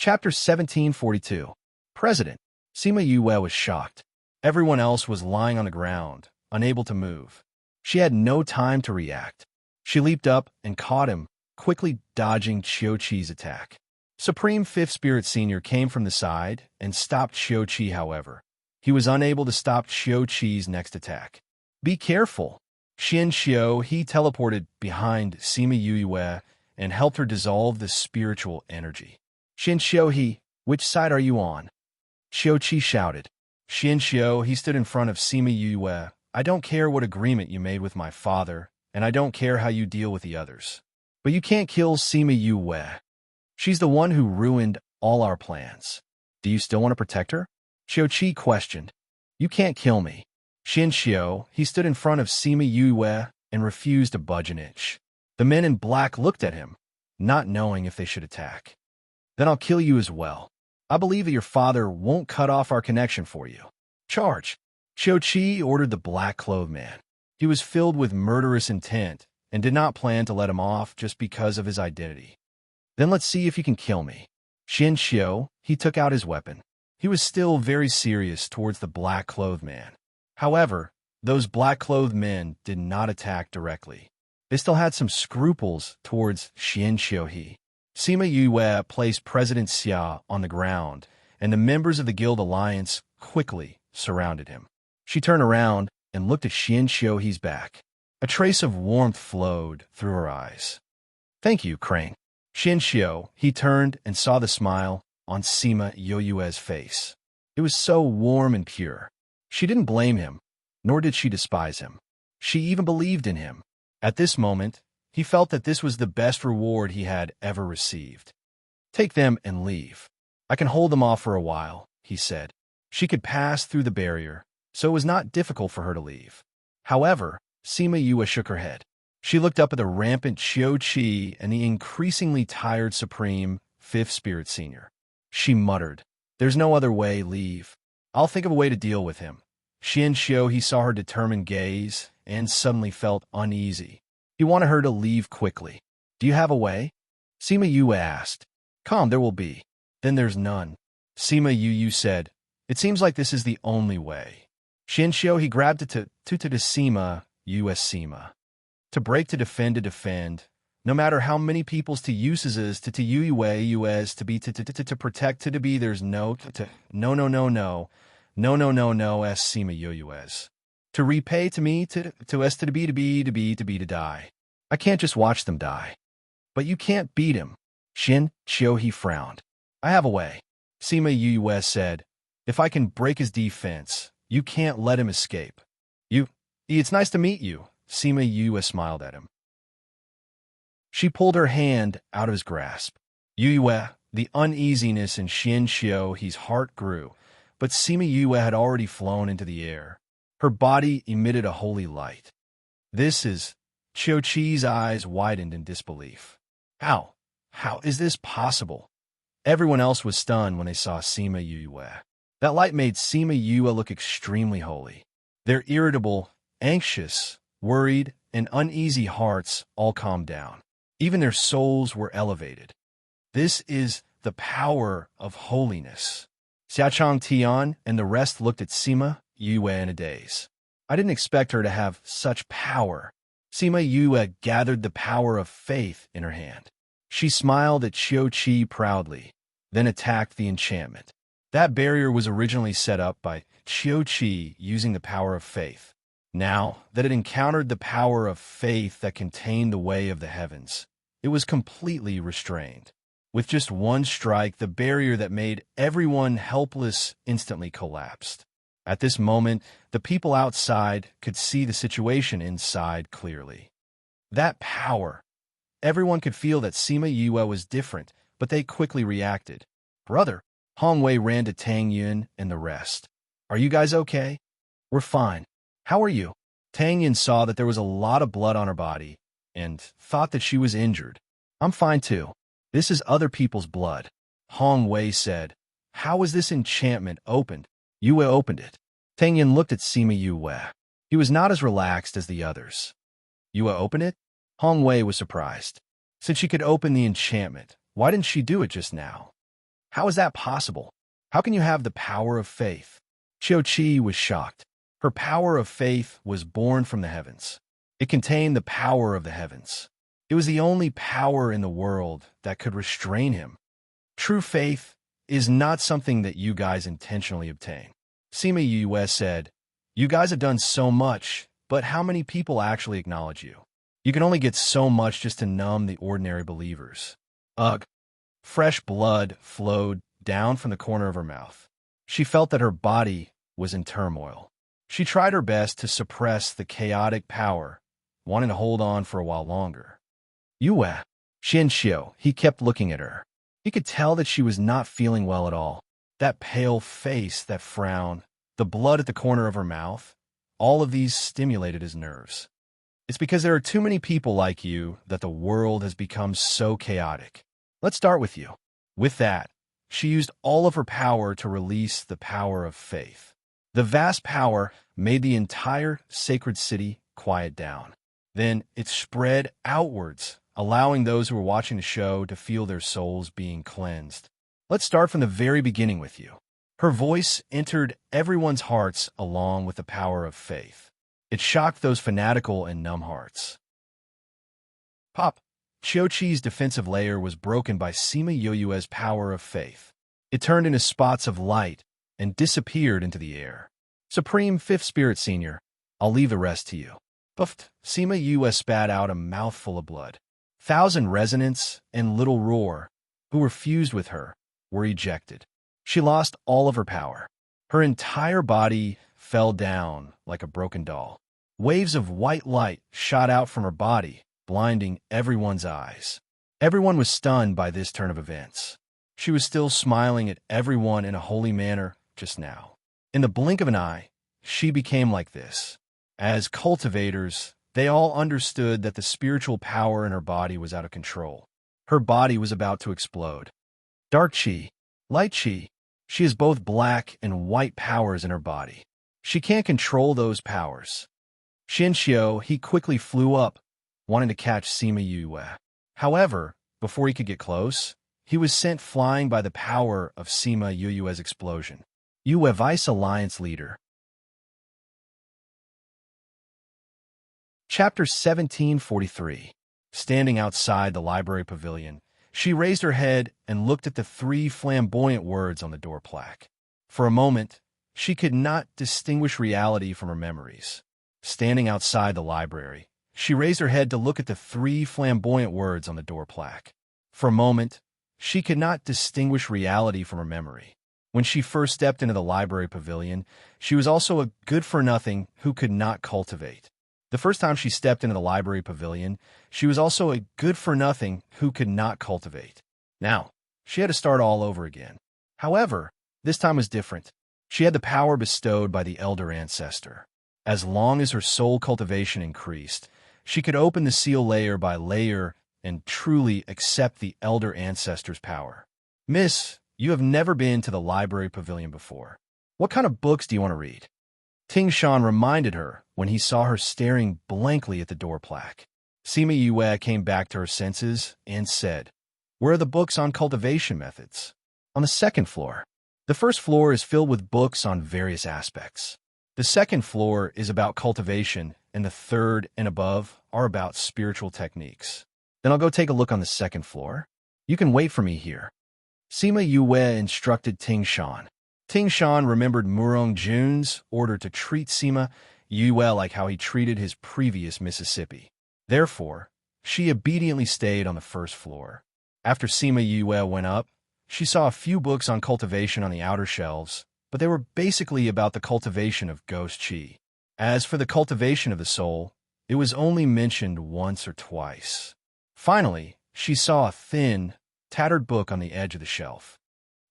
Chapter 1742. President. Sima Yue was shocked. Everyone else was lying on the ground, unable to move. She had no time to react. She leaped up and caught him, quickly dodging Qiuqi's attack. Supreme Fifth Spirit Senior came from the side and stopped Qiuqi, however. He was unable to stop Qiuqi's next attack. Be careful. Xian Xiu, he teleported behind Sima Yue and helped her dissolve the spiritual energy. Xian Xiu, which side are you on? Qiuqi shouted. Xian Xiu, he stood in front of Sima Yue. I don't care what agreement you made with my father, and I don't care how you deal with the others. But you can't kill Sima Yue. She's the one who ruined all our plans. Do you still want to protect her? Qiuqi questioned. You can't kill me. Xian Xiu, he stood in front of Sima Yue and refused to budge an inch. The men in black looked at him, not knowing if they should attack. Then I'll kill you as well. I believe that your father won't cut off our connection for you. Charge. Qiuqi ordered the black-clothed man. He was filled with murderous intent and did not plan to let him off just because of his identity. Then let's see if you can kill me. Xian Xiu, he took out his weapon. He was still very serious towards the black-clothed man. However, those black-clothed men did not attack directly. They still had some scruples towards Xian Xiu. Sima Yue placed President Xia on the ground, and the members of the Guild Alliance quickly surrounded him. She turned around and looked at Xian Xiu's back. A trace of warmth flowed through her eyes. Thank you, Crane. Xian Xiu, he turned and saw the smile on Sima Yue's face. It was so warm and pure. She didn't blame him, nor did she despise him. She even believed in him. At this moment, he felt that this was the best reward he had ever received. Take them and leave. I can hold them off for a while, he said. She could pass through the barrier, so it was not difficult for her to leave. However, Sima Yue shook her head. She looked up at the rampant Qiuqi and the increasingly tired Supreme Fifth Spirit Senior. She muttered, There's no other way, leave. I'll think of a way to deal with him. Xian Xiu, he saw her determined gaze and suddenly felt uneasy. He wanted her to leave quickly. Do you have a way? Sima Yue asked. Calm, there will be. Then there's none. Sima Yue said, It seems like this is the only way. Xian Xiu, he grabbed it to Sima Yue. To break, to defend. No matter how many people's to uses to Yue's to be to protect to be, there's no s Sima Yue's. To repay to me to s to be to die. I can't just watch them die. But you can't beat him. Xian Xiu, he frowned. I have a way. Sima Yue said, If I can break his defense, you can't let him escape. It's nice to meet you. Sima Yue smiled at him. She pulled her hand out of his grasp. Yue, the uneasiness in Xian Xiu's heart grew, but Sima Yue had already flown into the air. Her body emitted a holy light. This is... Qiuqi's eyes widened in disbelief. How is this possible? Everyone else was stunned when they saw Sima Yue. That light made Sima Yue look extremely holy. Their irritable, anxious, worried, and uneasy hearts all calmed down. Even their souls were elevated. This is the power of holiness. Xiachang Tian and the rest looked at Sima Yue in a daze. I didn't expect her to have such power. Sima Yue gathered the power of faith in her hand. She smiled at Qiuqi proudly, then attacked the enchantment. That barrier was originally set up by Qiuqi using the power of faith. Now that it encountered the power of faith that contained the way of the heavens, it was completely restrained. With just one strike, the barrier that made everyone helpless instantly collapsed. At this moment, the people outside could see the situation inside clearly. That power. Everyone could feel that Sima Yue was different, but they quickly reacted. Brother, Hong Wei ran to Tang Yun and the rest. Are you guys okay? We're fine. How are you? Tang Yun saw that there was a lot of blood on her body and thought that she was injured. I'm fine too. This is other people's blood. Hong Wei said. How was this enchantment opened? Yue opened it. Tang Yun looked at Sima Yue. He was not as relaxed as the others. Yue opened it? Hong Wei was surprised. Since she could open the enchantment, why didn't she do it just now? How is that possible? How can you have the power of faith? Chi was shocked. Her power of faith was born from the heavens. It contained the power of the heavens. It was the only power in the world that could restrain him. True faith is not something that you guys intentionally obtain. Sima Yue said, "You guys have done so much, but how many people actually acknowledge you? You can only get so much just to numb the ordinary believers." Ugh. Fresh blood flowed down from the corner of her mouth. She felt that her body was in turmoil. She tried her best to suppress the chaotic power, wanting to hold on for a while longer. Yue, Xianxiu, he kept looking at her. He could tell that she was not feeling well at all. That pale face, that frown, the blood at the corner of her mouth, all of these stimulated his nerves. It's because there are too many people like you that the world has become so chaotic. Let's start with you. With that, she used all of her power to release the power of faith. The vast power made the entire sacred city quiet down. Then it spread outwards, allowing those who were watching the show to feel their souls being cleansed. Let's start from the very beginning with you. Her voice entered everyone's hearts along with the power of faith. It shocked those fanatical and numb hearts. Pop! Chi's defensive layer was broken by Sima Yue's power of faith. It turned into spots of light and disappeared into the air. Supreme Fifth Spirit Senior, I'll leave the rest to you. Buffed, Sima Yue spat out a mouthful of blood. Thousand Resonance and Little Roar, who were fused with her, were ejected. She lost all of her power. Her entire body fell down like a broken doll. Waves of white light shot out from her body, blinding everyone's eyes. Everyone was stunned by this turn of events. She was still smiling at everyone in a holy manner just now. In the blink of an eye, she became like this. As cultivators, they all understood that the spiritual power in her body was out of control. Her body was about to explode. Dark Qi, Light Qi, she has both black and white powers in her body. She can't control those powers. Xianxiu, he quickly flew up, wanting to catch Sima Yue. However, before he could get close, he was sent flying by the power of Sima Yue's explosion. Yue Vice Alliance Leader. Chapter 1743. Standing outside the library pavilion, she raised her head and looked at the three flamboyant words on the door plaque. For a moment, she could not distinguish reality from her memories. Standing outside the library, she raised her head to look at the three flamboyant words on the door plaque. For a moment, she could not distinguish reality from her memory. When she first stepped into the library pavilion, she was also a good-for-nothing who could not cultivate. The first time she stepped into the library pavilion, she was also a good-for-nothing who could not cultivate. Now, she had to start all over again. However, this time was different. She had the power bestowed by the elder ancestor. As long as her soul cultivation increased, she could open the seal layer by layer and truly accept the elder ancestor's power. Miss, you have never been to the library pavilion before. What kind of books do you want to read? Ting Shan reminded her when he saw her staring blankly at the door plaque. Sima Yue came back to her senses and said, "Where are the books on cultivation methods?" "On the second floor. The first floor is filled with books on various aspects. The second floor is about cultivation, and the third and above are about spiritual techniques." "Then I'll go take a look on the second floor. You can wait for me here." Sima Yue instructed Ting Shan. Ting Shan remembered Murong Jun's order to treat Sima Yue like how he treated his previous Mississippi. Therefore, she obediently stayed on the first floor. After Sima Yue went up, she saw a few books on cultivation on the outer shelves, but they were basically about the cultivation of ghost qi. As for the cultivation of the soul, it was only mentioned once or twice. Finally, she saw a thin, tattered book on the edge of the shelf.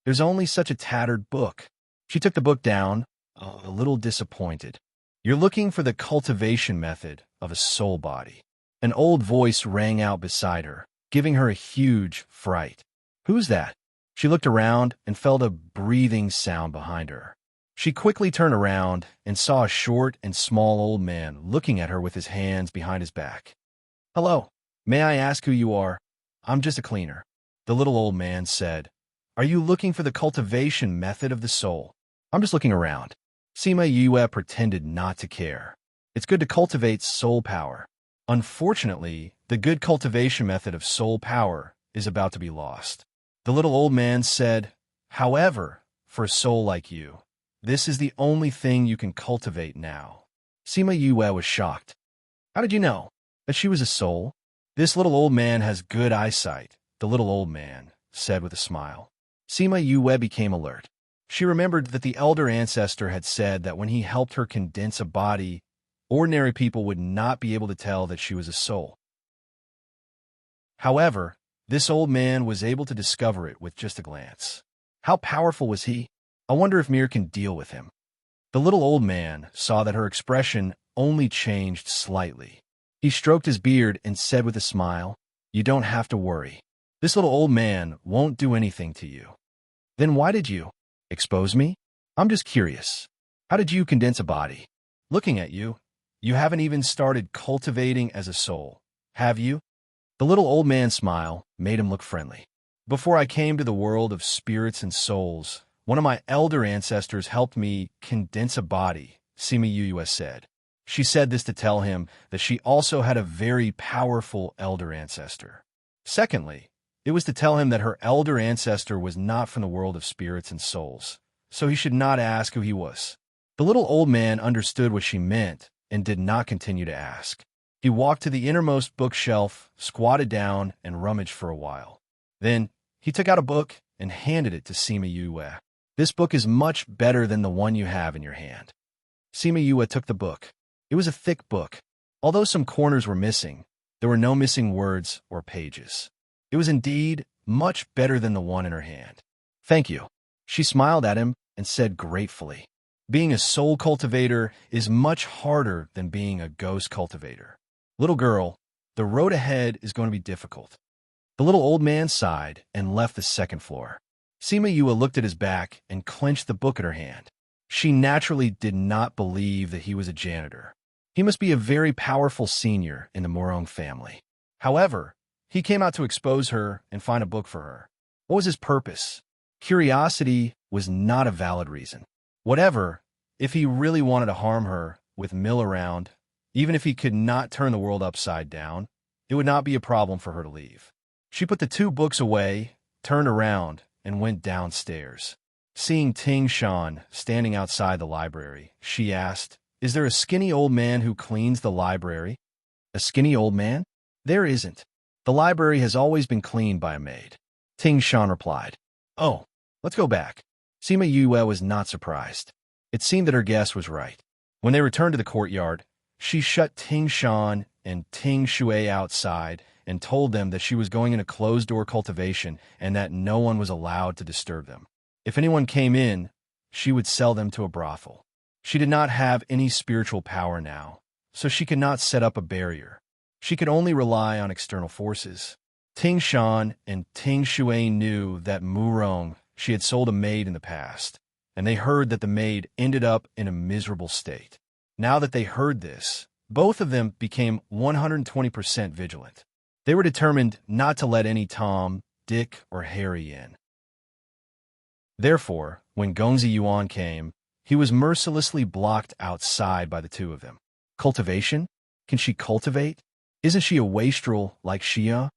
There's only such a tattered book. She took the book down, a little disappointed. "You're looking for the cultivation method of a soul body." An old voice rang out beside her, giving her a huge fright. "Who's that?" She looked around and felt a breathing sound behind her. She quickly turned around and saw a short and small old man looking at her with his hands behind his back. "Hello, may I ask who you are?" "I'm just a cleaner," the little old man said, Are you looking for the cultivation method of the soul? I'm just looking around. Sima Yue pretended not to care. It's good to cultivate soul power. Unfortunately, the good cultivation method of soul power is about to be lost. The little old man said, however, for a soul like you, this is the only thing you can cultivate now. Sima Yue was shocked. How did you know that she was a soul? This little old man has good eyesight, the little old man said with a smile. Sima Yue became alert. She remembered that the elder ancestor had said that when he helped her condense a body, ordinary people would not be able to tell that she was a soul. However, this old man was able to discover it with just a glance. How powerful was he? I wonder if Mir can deal with him. The little old man saw that her expression only changed slightly. He stroked his beard and said with a smile, you don't have to worry. This little old man won't do anything to you. Then why did you expose me? I'm just curious. How did you condense a body? Looking at you, you haven't even started cultivating as a soul, have you? The little old man's smile made him look friendly. Before I came to the world of spirits and souls, one of my elder ancestors helped me condense a body, Sima Yue said. She said this to tell him that she also had a very powerful elder ancestor. Secondly, it was to tell him that her elder ancestor was not from the world of spirits and souls, so he should not ask who he was. The little old man understood what she meant and did not continue to ask. He walked to the innermost bookshelf, squatted down, and rummaged for a while. Then, he took out a book and handed it to Sima Yue. This book is much better than the one you have in your hand. Sima Yue took the book. It was a thick book. Although some corners were missing, there were no missing words or pages. It was indeed much better than the one in her hand. Thank you. She smiled at him and said gratefully, being a soul cultivator is much harder than being a ghost cultivator. Little girl, the road ahead is going to be difficult. The little old man sighed and left the second floor. Sima Yue looked at his back and clenched the book in her hand. She naturally did not believe that he was a janitor. He must be a very powerful senior in the Morong family. However, he came out to expose her and find a book for her. What was his purpose? Curiosity was not a valid reason. Whatever, if he really wanted to harm her with Mill around, even if he could not turn the world upside down, it would not be a problem for her to leave. She put the two books away, turned around, and went downstairs. Seeing Ting Shan standing outside the library, she asked, is there a skinny old man who cleans the library? A skinny old man? There isn't. The library has always been cleaned by a maid. Ting Shan replied. Oh, let's go back. Sima Yue was not surprised. It seemed that her guess was right. When they returned to the courtyard, she shut Ting Shan and Ting Shui outside and told them that she was going in a closed-door cultivation and that no one was allowed to disturb them. If anyone came in, she would sell them to a brothel. She did not have any spiritual power now, so she could not set up a barrier. She could only rely on external forces. Ting Shan and Ting Shui knew that Murong, she had sold a maid in the past, and they heard that the maid ended up in a miserable state. Now that they heard this, both of them became 120% vigilant. They were determined not to let any Tom, Dick, or Harry in. Therefore, when Gongzi Yuan came, he was mercilessly blocked outside by the two of them. Cultivation? Can she cultivate? Isn't she a wastrel like Xia?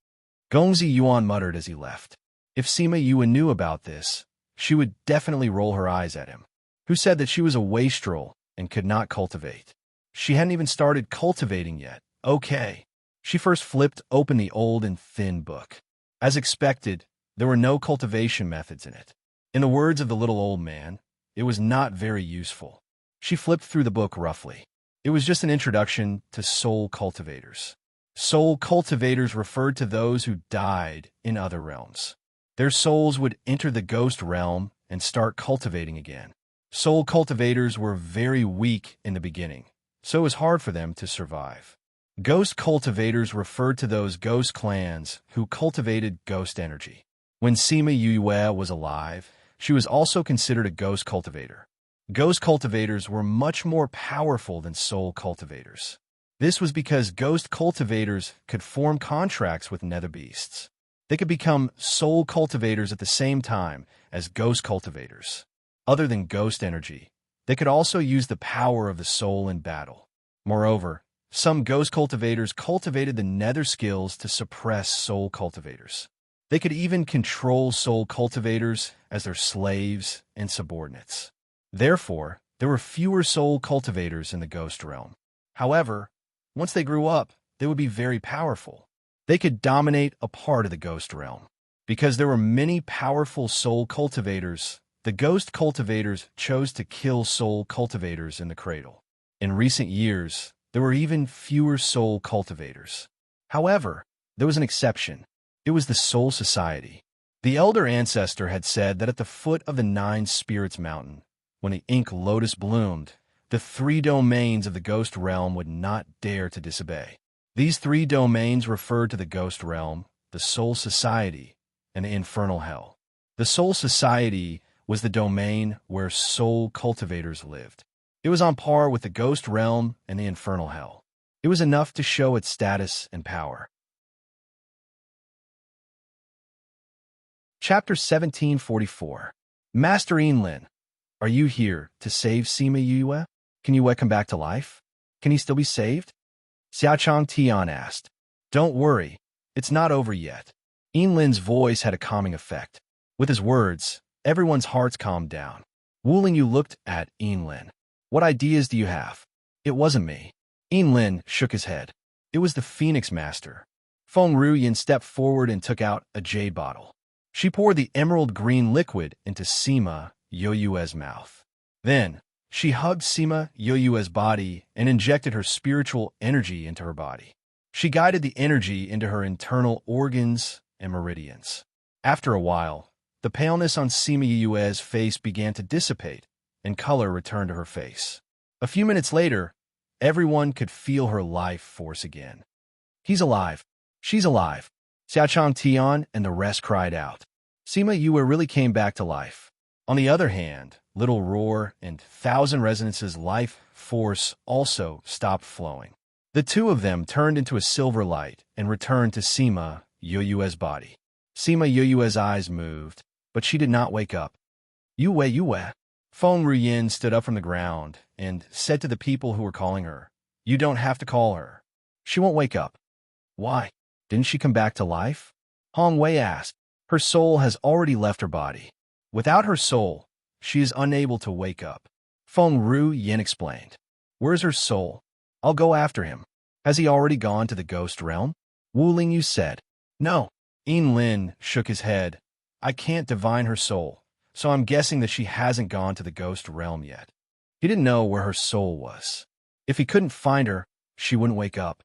Gongzi Yuan muttered as he left. If Sima Yue knew about this, she would definitely roll her eyes at him. Who said that she was a wastrel and could not cultivate? She hadn't even started cultivating yet. Okay. She first flipped open the old and thin book. As expected, there were no cultivation methods in it. In the words of the little old man, it was not very useful. She flipped through the book roughly. It was just an introduction to soul cultivators. Soul cultivators referred to those who died in other realms. Their souls would enter the ghost realm and start cultivating again. Soul cultivators were very weak in the beginning, so it was hard for them to survive. Ghost cultivators referred to those ghost clans who cultivated ghost energy. When Sima Yue was alive, she was also considered a ghost cultivator. Ghost cultivators were much more powerful than soul cultivators. This was because ghost cultivators could form contracts with nether beasts. They could become soul cultivators at the same time as ghost cultivators. Other than ghost energy, they could also use the power of the soul in battle. Moreover, some ghost cultivators cultivated the nether skills to suppress soul cultivators. They could even control soul cultivators as their slaves and subordinates. Therefore, there were fewer soul cultivators in the ghost realm. However, once they grew up, they would be very powerful. They could dominate a part of the ghost realm. Because there were many powerful soul cultivators, the ghost cultivators chose to kill soul cultivators in the cradle. In recent years, there were even fewer soul cultivators. However, there was an exception. It was the Soul Society. The elder ancestor had said that at the foot of the Nine Spirits Mountain, when the ink lotus bloomed, the 3 domains of the ghost realm would not dare to disobey. These 3 domains referred to the ghost realm, the Soul Society, and the infernal hell. The Soul Society was the domain where soul cultivators lived. It was on par with the ghost realm and the infernal hell. It was enough to show its status and power. Chapter 1744. Master Enlin, are you here to save Sima Yue? Can Yue come back to life? Can he still be saved? Xiaochang Tian asked. Don't worry, it's not over yet. Enlin's voice had a calming effect. With his words, everyone's hearts calmed down. Wu Lingyu looked at Enlin. What ideas do you have? It wasn't me. Enlin shook his head. It was the Phoenix Master. Feng Ruyin stepped forward and took out a jade bottle. She poured the emerald green liquid into Sima Yoyue's mouth. Then, she hugged Sima Yoyue's body and injected her spiritual energy into her body. She guided the energy into her internal organs and meridians. After a while, the paleness on Sima Yoyue's face began to dissipate, and color returned to her face. A few minutes later, everyone could feel her life force again. He's alive. She's alive. Xiaochang Tian and the rest cried out. Sima Yue really came back to life. On the other hand, Little Roar and Thousand Resonance's life force also stopped flowing. The 2 of them turned into a silver light and returned to Sima Yoyue's body. Sima Yoyue's eyes moved, but she did not wake up. Yue. Feng Ruyin stood up from the ground and said to the people who were calling her, You don't have to call her. She won't wake up. Why? Didn't she come back to life? Hong Wei asked. Her soul has already left her body. Without her soul, she is unable to wake up. Feng Ruyin explained. Where's her soul? I'll go after him. Has he already gone to the ghost realm? Wu Lingyu said. No. Enlin shook his head. I can't divine her soul, so I'm guessing that she hasn't gone to the ghost realm yet. He didn't know where her soul was. If he couldn't find her, she wouldn't wake up.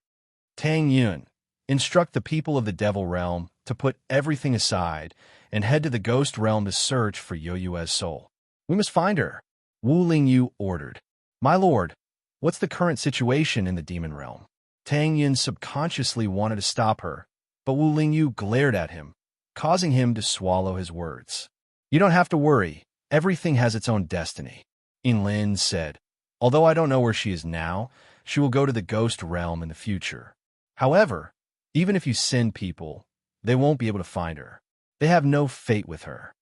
Tang Yun, instruct the people of the devil realm to put everything aside and head to the ghost realm to search for Yoyue's soul. We must find her, Wu Lingyu ordered. My lord, what's the current situation in the demon realm? Tang Yun subconsciously wanted to stop her, but Wu Lingyu glared at him, causing him to swallow his words. You don't have to worry. Everything has its own destiny. Enlin said, although I don't know where she is now, she will go to the ghost realm in the future. However, even if you send people, they won't be able to find her. They have no fate with her.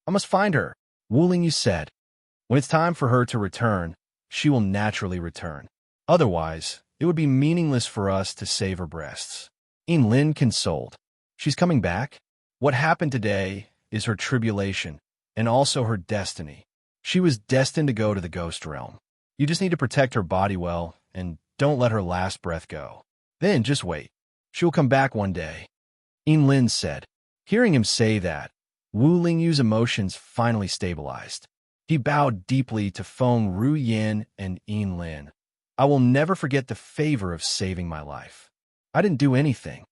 I must find her, Wu Lingyu said. When it's time for her to return, she will naturally return. Otherwise, it would be meaningless for us to save her breasts. Enlin consoled. She's coming back? What happened today is her tribulation, and also her destiny. She was destined to go to the ghost realm. You just need to protect her body well, and don't let her last breath go. Then just wait. She'll come back one day. Enlin said. Hearing him say that, Wu Lingyu's emotions finally stabilized. He bowed deeply to Feng Ruyin and Enlin. I will never forget the favor of saving my life. I didn't do anything.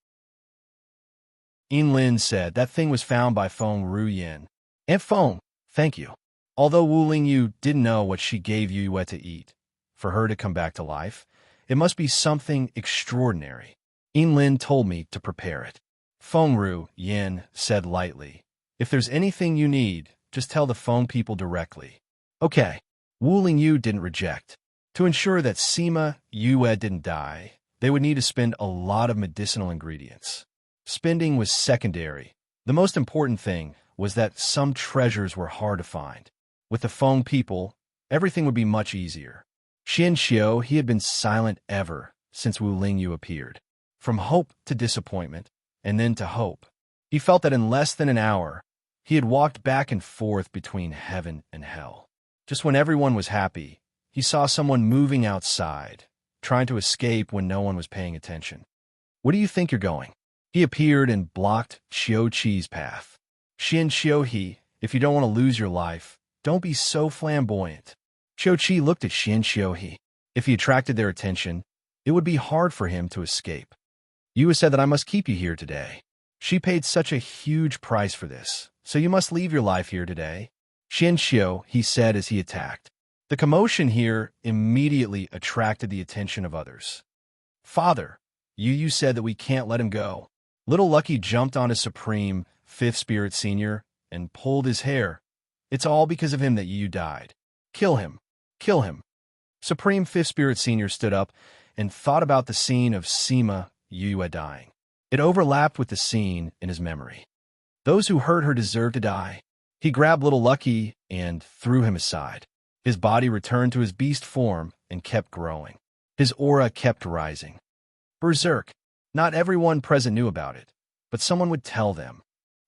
Enlin said that thing was found by Feng Ruyin. And Feng, thank you. Although Wu Lingyu didn't know what she gave Yue to eat, for her to come back to life, it must be something extraordinary. Enlin told me to prepare it. Feng Ruyin said lightly, if there's anything you need, just tell the Feng people directly. Okay. Wu Lingyu didn't reject. To ensure that Sima Yue didn't die, they would need to spend a lot of medicinal ingredients. Spending was secondary, The most important thing was that some treasures were hard to find. With the Feng people, everything would be much easier. Xian Xiu, he had been silent ever since Wu Lingyu appeared. From hope to disappointment, and then to hope. He felt that in less than an hour, he had walked back and forth between heaven and hell. Just when everyone was happy, he saw someone moving outside, trying to escape when no one was paying attention. "Where do you think you're going?" He appeared and blocked Xiu Qi's path. "Xian Xiu He, if you don't want to lose your life, don't be so flamboyant." Xiu Qi looked at Xian Xiu He. If he attracted their attention, it would be hard for him to escape. "You have said that I must keep you here today. She paid such a huge price for this, so you must leave your life here today." Xian Xiu, he said as he attacked. The commotion here immediately attracted the attention of others. "Father, you said that we can't let him go." Little Lucky jumped on his Supreme, Fifth Spirit Senior, and pulled his hair. "It's all because of him that you died. Kill him. Kill him." Supreme Fifth Spirit Senior stood up and thought about the scene of Sima Yue dying. It overlapped with the scene in his memory. Those who hurt her deserve to die. He grabbed Little Lucky and threw him aside. His body returned to his beast form and kept growing. His aura kept rising. Berserk. Not everyone present knew about it, but someone would tell them.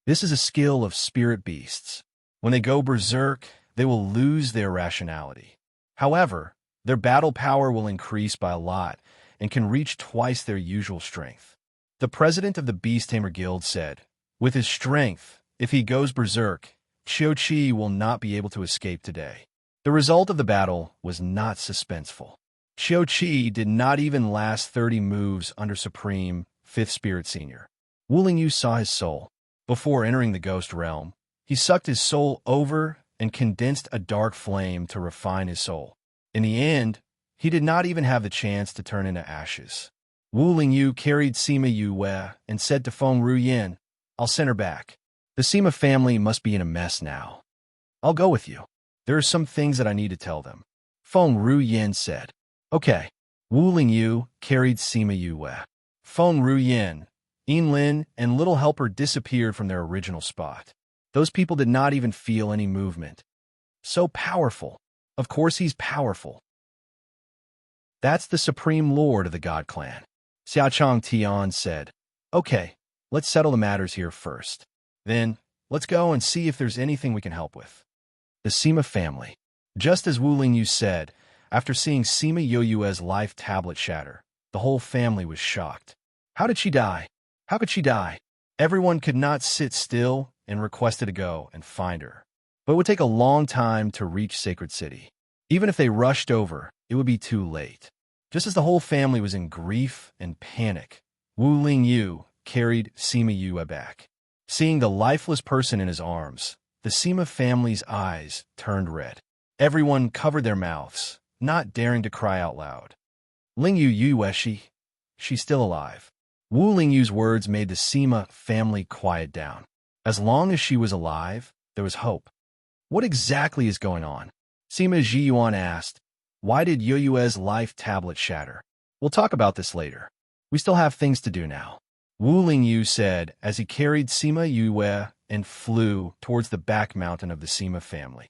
This is a skill of spirit beasts. When they go berserk, they will lose their rationality. However, their battle power will increase by a lot and can reach twice their usual strength. The president of the Beast Tamer Guild said, "With his strength, if he goes berserk, Xiu Qi will not be able to escape today." The result of the battle was not suspenseful. Xiu Qi did not even last 30 moves under Supreme, Fifth Spirit Senior. Wu Lingyu saw his soul. Before entering the ghost realm, he sucked his soul over and condensed a dark flame to refine his soul. In the end, he did not even have the chance to turn into ashes. Wu Lingyu carried Sima Yue and said to Feng Ruyin, "I'll send her back. The Sima family must be in a mess now. I'll go with you. There are some things that I need to tell them." Feng Ruyin said, "Okay." Wu Lingyu carried Sima Yue. Feng Ruyin, Yinlin, and Little Helper disappeared from their original spot. Those people did not even feel any movement. So powerful. Of course he's powerful. That's the Supreme Lord of the God Clan. Xiaochang Tian said, "Okay, let's settle the matters here first. Then, let's go and see if there's anything we can help with." The Sima family. Just as Wu Lingyu said, after seeing Sima Yoyue's life tablet shatter, the whole family was shocked. How did she die? How could she die? Everyone could not sit still and requested to go and find her. But it would take a long time to reach Sacred City. Even if they rushed over, it would be too late. Just as the whole family was in grief and panic, Wu Lingyu carried Sima Yue back. Seeing the lifeless person in his arms, the Sima family's eyes turned red. Everyone covered their mouths, not daring to cry out loud. "Lingyu Yue, she's still alive." Wu Lingyu's words made the Sima family quiet down. As long as she was alive, there was hope. "What exactly is going on?" Sima Zhiyuan asked. "Why did Yoyue's life tablet shatter?" "We'll talk about this later. We still have things to do now," Wu Lingyu said as he carried Sima Yue and flew towards the back mountain of the Sima family.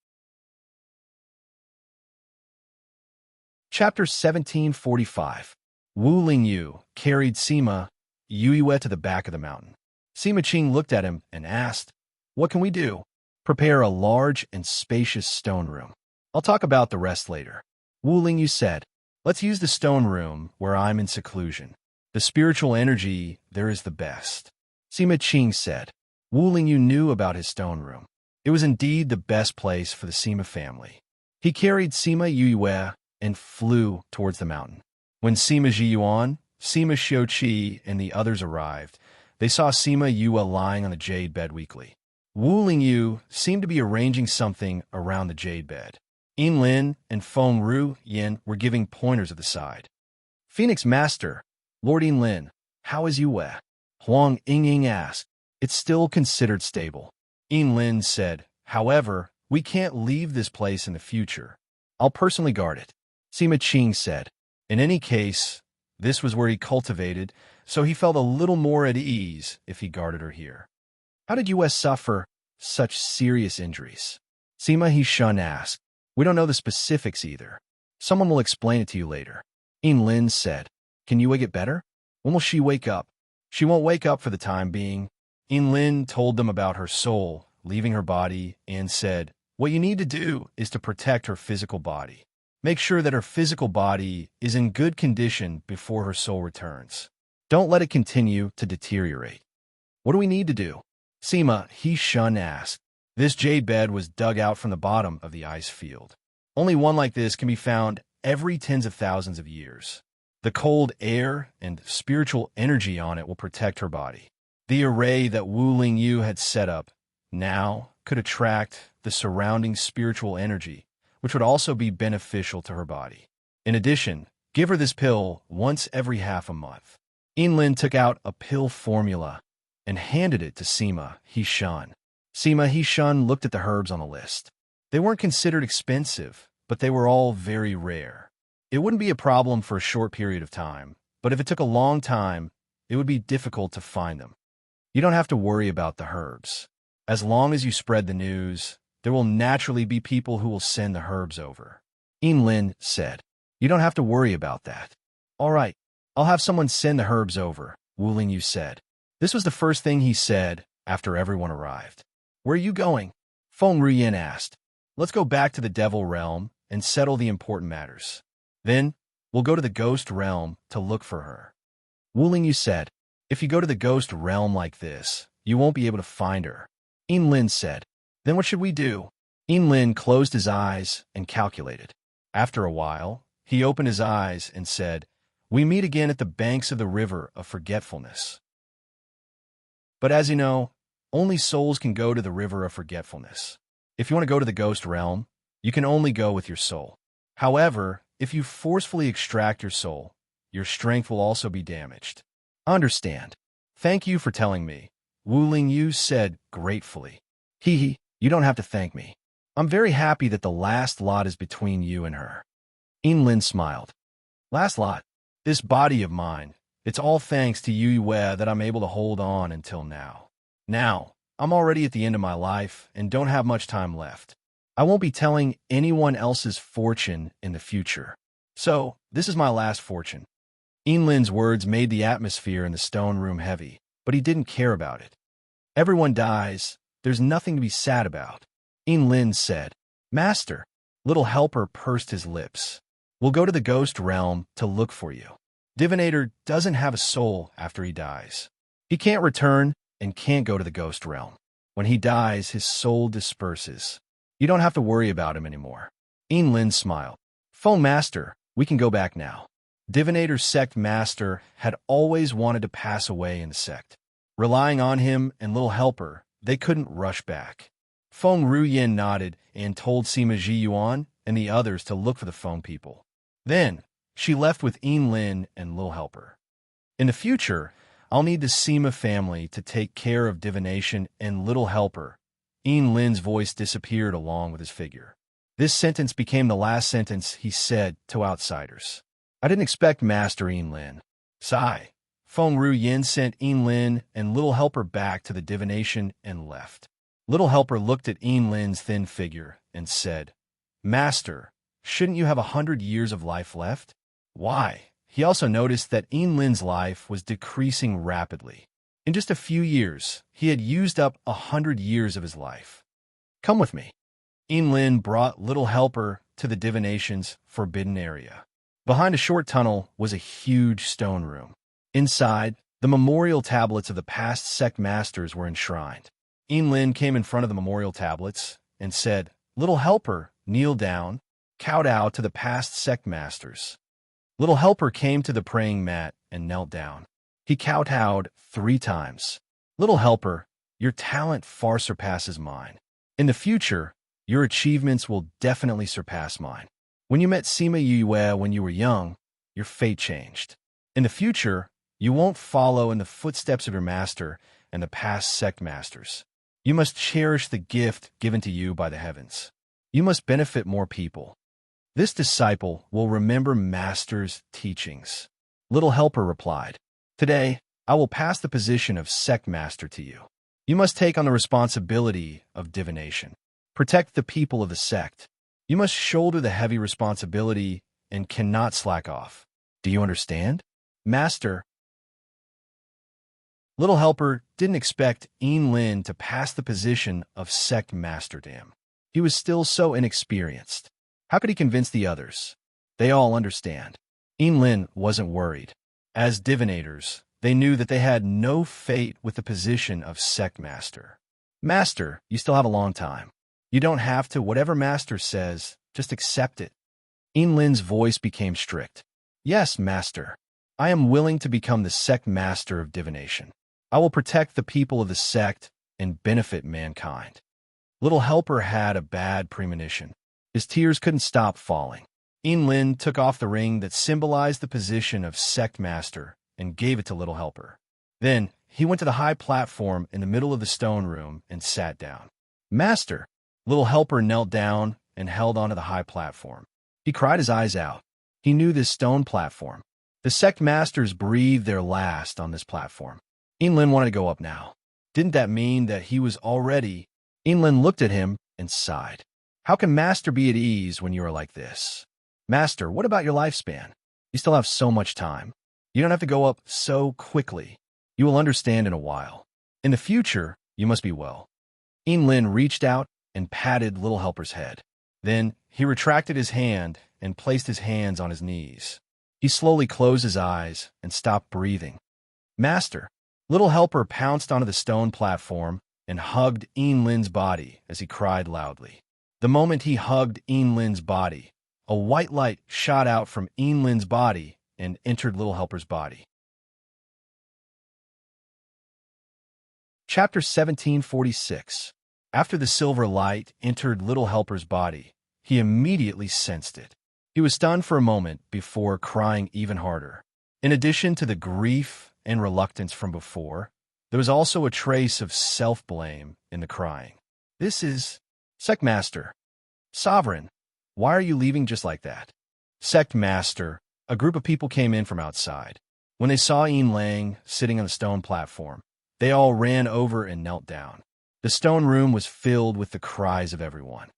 Chapter 1745. Wu Lingyu carried Sima Yue to the back of the mountain. Sima Qing looked at him and asked, "What can we do?" "Prepare a large and spacious stone room. I'll talk about the rest later." Wu Lingyu said, "Let's use the stone room where I'm in seclusion. The spiritual energy there is the best." Sima Qing said. Wu Lingyu knew about his stone room. It was indeed the best place for the Sima family. He carried Sima Yue and flew towards the mountain. When Sima Zhiyuan, Sima Xiuqi, and the others arrived, they saw Sima Yue lying on the jade bed weakly. Wu Lingyu seemed to be arranging something around the jade bed. Yinlin and Feng Ruyin were giving pointers at the side. "Phoenix Master, Lord Yinlin, how is Yue?" Huang Yingying asked. "It's still considered stable," Yinlin said. "However, we can't leave this place in the future. I'll personally guard it," Sima Qing said. In any case, this was where he cultivated, so he felt a little more at ease if he guarded her here. How did you suffer such serious injuries? Sima He-shun asked. We don't know the specifics either. Someone will explain it to you later. Lin said. Can Yue get better? When will she wake up? She won't wake up for the time being. Lin told them about her soul leaving her body and said, what you need to do is to protect her physical body. Make sure that her physical body is in good condition before her soul returns. Don't let it continue to deteriorate. What do we need to do? Sima He-shun asked. This jade bed was dug out from the bottom of the ice field. Only one like this can be found every tens of thousands of years. The cold air and spiritual energy on it will protect her body. The array that Wu Lingyu had set up now could attract the surrounding spiritual energy, which would also be beneficial to her body. In addition, give her this pill once every half a month. Lin took out a pill formula and handed it to Sima He-shun. Sima He-shun looked at the herbs on the list. They weren't considered expensive, but they were all very rare. It wouldn't be a problem for a short period of time, but if it took a long time, it would be difficult to find them. You don't have to worry about the herbs. As long as you spread the news, there will naturally be people who will send the herbs over. Lin said. You don't have to worry about that. All right, I'll have someone send the herbs over, Wu Lingyu said. This was the first thing he said after everyone arrived. Where are you going? Feng Ruyin asked. Let's go back to the Devil Realm and settle the important matters. Then, we'll go to the Ghost Realm to look for her. Wu Lingyu said. If you go to the Ghost Realm like this, you won't be able to find her. Lin said. Then what should we do? Lin closed his eyes and calculated. After a while, he opened his eyes and said, We meet again at the banks of the river of forgetfulness. But as you know, only souls can go to the river of forgetfulness. If you want to go to the Ghost Realm, you can only go with your soul. However, if you forcefully extract your soul, your strength will also be damaged. Understand. Thank you for telling me, Wu Lingyu said gratefully. Hee, you don't have to thank me. I'm very happy that the last lot is between you and her. Lin smiled. Last lot? This body of mine, it's all thanks to Yue that I'm able to hold on until now. Now, I'm already at the end of my life and don't have much time left. I won't be telling anyone else's fortune in the future. So, this is my last fortune. Lin's words made the atmosphere in the stone room heavy, but he didn't care about it. Everyone dies. There's nothing to be sad about. Lin said. Master. Little helper pursed his lips. We'll go to the Ghost Realm to look for you. Divinator doesn't have a soul after he dies. He can't return and can't go to the Ghost Realm. When he dies, his soul disperses. You don't have to worry about him anymore. Lin smiled. Phone Master, we can go back now. Divinator's sect master had always wanted to pass away in the sect. Relying on him and Little Helper, they couldn't rush back. Feng Ruyin nodded and told Sima Ji Yuan and the others to look for the phone people. Then, she left with Lin and Little Helper. In the future, I'll need the Sima family to take care of divination and Little Helper. Lin's voice disappeared along with his figure. This sentence became the last sentence he said to outsiders. I didn't expect Master Lin. Sigh. Feng Ruyin sent Lin and Little Helper back to the divination and left. Little Helper looked at Lin's thin figure and said, Master, shouldn't you have 100 years of life left? Why? He also noticed that Lin's life was decreasing rapidly. In just a few years, he had used up 100 years of his life. Come with me. Lin brought Little Helper to the divination's forbidden area. Behind a short tunnel was a huge stone room. Inside, the memorial tablets of the past sect masters were enshrined. Lin came in front of the memorial tablets and said, Little Helper, kneel down, kowtow to the past sect masters. Little Helper came to the praying mat and knelt down. He kowtowed 3 times. Little Helper, your talent far surpasses mine. In the future, your achievements will definitely surpass mine. When you met Sima Yue when you were young, your fate changed. In the future, you won't follow in the footsteps of your master and the past sect masters. You must cherish the gift given to you by the heavens. You must benefit more people. This disciple will remember Master's teachings. Little Helper replied, Today, I will pass the position of sect master to you. You must take on the responsibility of divination. Protect the people of the sect. You must shoulder the heavy responsibility and cannot slack off. Do you understand? Master. Little Helper didn't expect Lin to pass the position of sect master to him. He was still so inexperienced. How could he convince the others? They all understand. Lin wasn't worried. As divinators, they knew that they had no fate with the position of sect master. Master, you still have a long time. You don't have to. Whatever Master says, just accept it. Lin's voice became strict. Yes, Master. I am willing to become the sect master of divination. I will protect the people of the sect and benefit mankind. Little Helper had a bad premonition. His tears couldn't stop falling. Lin took off the ring that symbolized the position of sect master and gave it to Little Helper. Then he went to the high platform in the middle of the stone room and sat down. Master! Little Helper knelt down and held onto the high platform. He cried his eyes out. He knew this stone platform. The sect masters breathed their last on this platform. Lin wanted to go up now. Didn't that mean that he was already... Lin looked at him and sighed. How can Master be at ease when you are like this? Master, what about your lifespan? You still have so much time. You don't have to go up so quickly. You will understand in a while. In the future, you must be well. Lin reached out and patted Little Helper's head. Then he retracted his hand and placed his hands on his knees. He slowly closed his eyes and stopped breathing. Master! Little Helper pounced onto the stone platform and hugged Lin's body as he cried loudly. The moment he hugged Lin's body, a white light shot out from Lin's body and entered Little Helper's body. Chapter 1746. After the silver light entered Little Helper's body, he immediately sensed it. He was stunned for a moment before crying even harder. In addition to the grief and reluctance from before, there was also a trace of self-blame in the crying. This is... Sect Master. Sovereign. Why are you leaving just like that? Sect Master. A group of people came in from outside. When they saw Lang sitting on the stone platform, they all ran over and knelt down. The stone room was filled with the cries of everyone.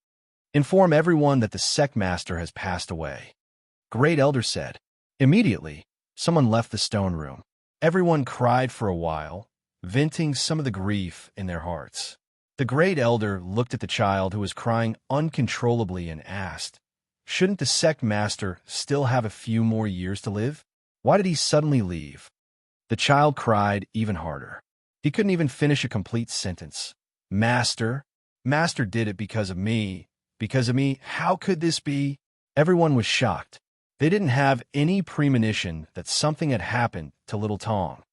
Inform everyone that the sect master has passed away. Great Elder said. Immediately, someone left the stone room. Everyone cried for a while, venting some of the grief in their hearts. The Great Elder looked at the child who was crying uncontrollably and asked, shouldn't the sect master still have a few more years to live? Why did he suddenly leave? The child cried even harder. He couldn't even finish a complete sentence. Master did it because of me. Because of me? How could this be? Everyone was shocked. They didn't have any premonition that something had happened to Little Tong.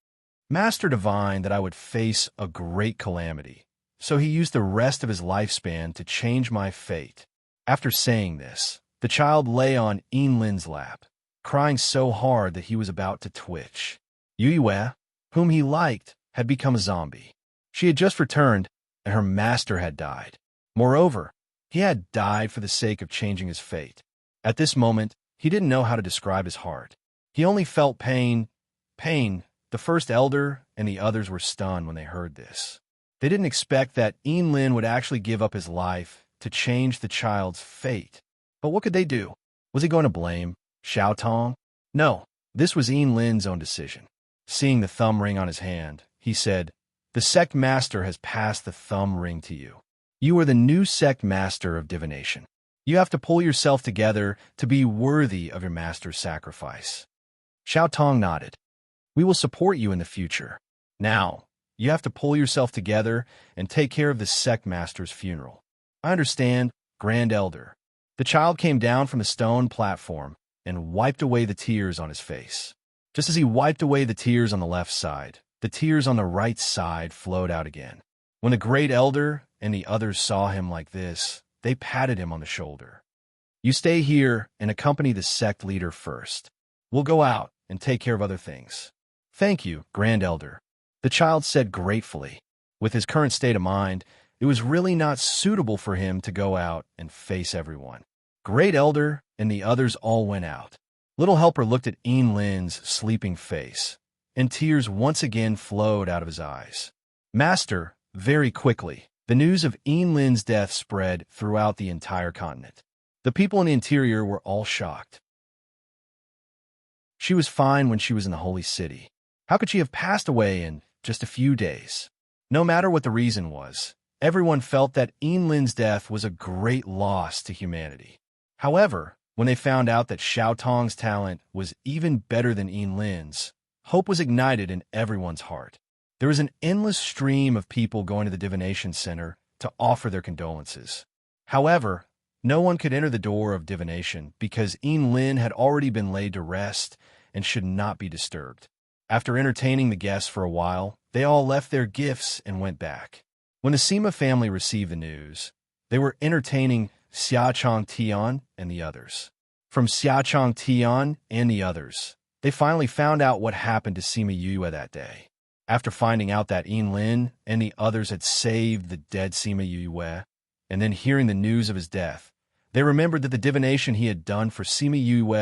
Master divined that I would face a great calamity, so he used the rest of his lifespan to change my fate. After saying this, the child lay on Lin's lap, crying so hard that he was about to twitch. Yue, whom he liked, had become a zombie. She had just returned, and her master had died. Moreover, he had died for the sake of changing his fate. At this moment, he didn't know how to describe his heart. He only felt pain. Pain. The first elder and the others were stunned when they heard this. They didn't expect that Lin would actually give up his life to change the child's fate. But what could they do? Was he going to blame Xiao Tong? No, this was Lin's own decision. Seeing the thumb ring on his hand, he said, the sect master has passed the thumb ring to you. You are the new sect master of divination. You have to pull yourself together to be worthy of your master's sacrifice. Xiao Tong nodded. We will support you in the future. Now, you have to pull yourself together and take care of the sect master's funeral. I understand, Grand Elder. The child came down from the stone platform and wiped away the tears on his face. Just as he wiped away the tears on the left side, the tears on the right side flowed out again. When the Great Elder and the others saw him like this, they patted him on the shoulder. You stay here and accompany the sect leader first. We'll go out and take care of other things. Thank you, Grand Elder. The child said gratefully. With his current state of mind, it was really not suitable for him to go out and face everyone. Great Elder and the others all went out. Little Helper looked at Lin's sleeping face, and tears once again flowed out of his eyes. Master, Very quickly, the news of Lin's death spread throughout the entire continent. The people in the interior were all shocked. She was fine when she was in the holy city. How could she have passed away in just a few days? No matter what the reason was, everyone felt that Lin's death was a great loss to humanity. However, when they found out that Xiao Tong's talent was even better than Lin's, hope was ignited in everyone's heart. There was an endless stream of people going to the divination center to offer their condolences. However, no one could enter the door of divination because Lin had already been laid to rest and should not be disturbed. After entertaining the guests for a while, they all left their gifts and went back. When the Sima family received the news, they were entertaining Xiaochang Tian and the others. From Xiaochang Tian and the others, they finally found out what happened to Sima Yue that day. After finding out that Lin and the others had saved the dead Sima Yue, and then hearing the news of his death, they remembered that the divination he had done for Sima Yue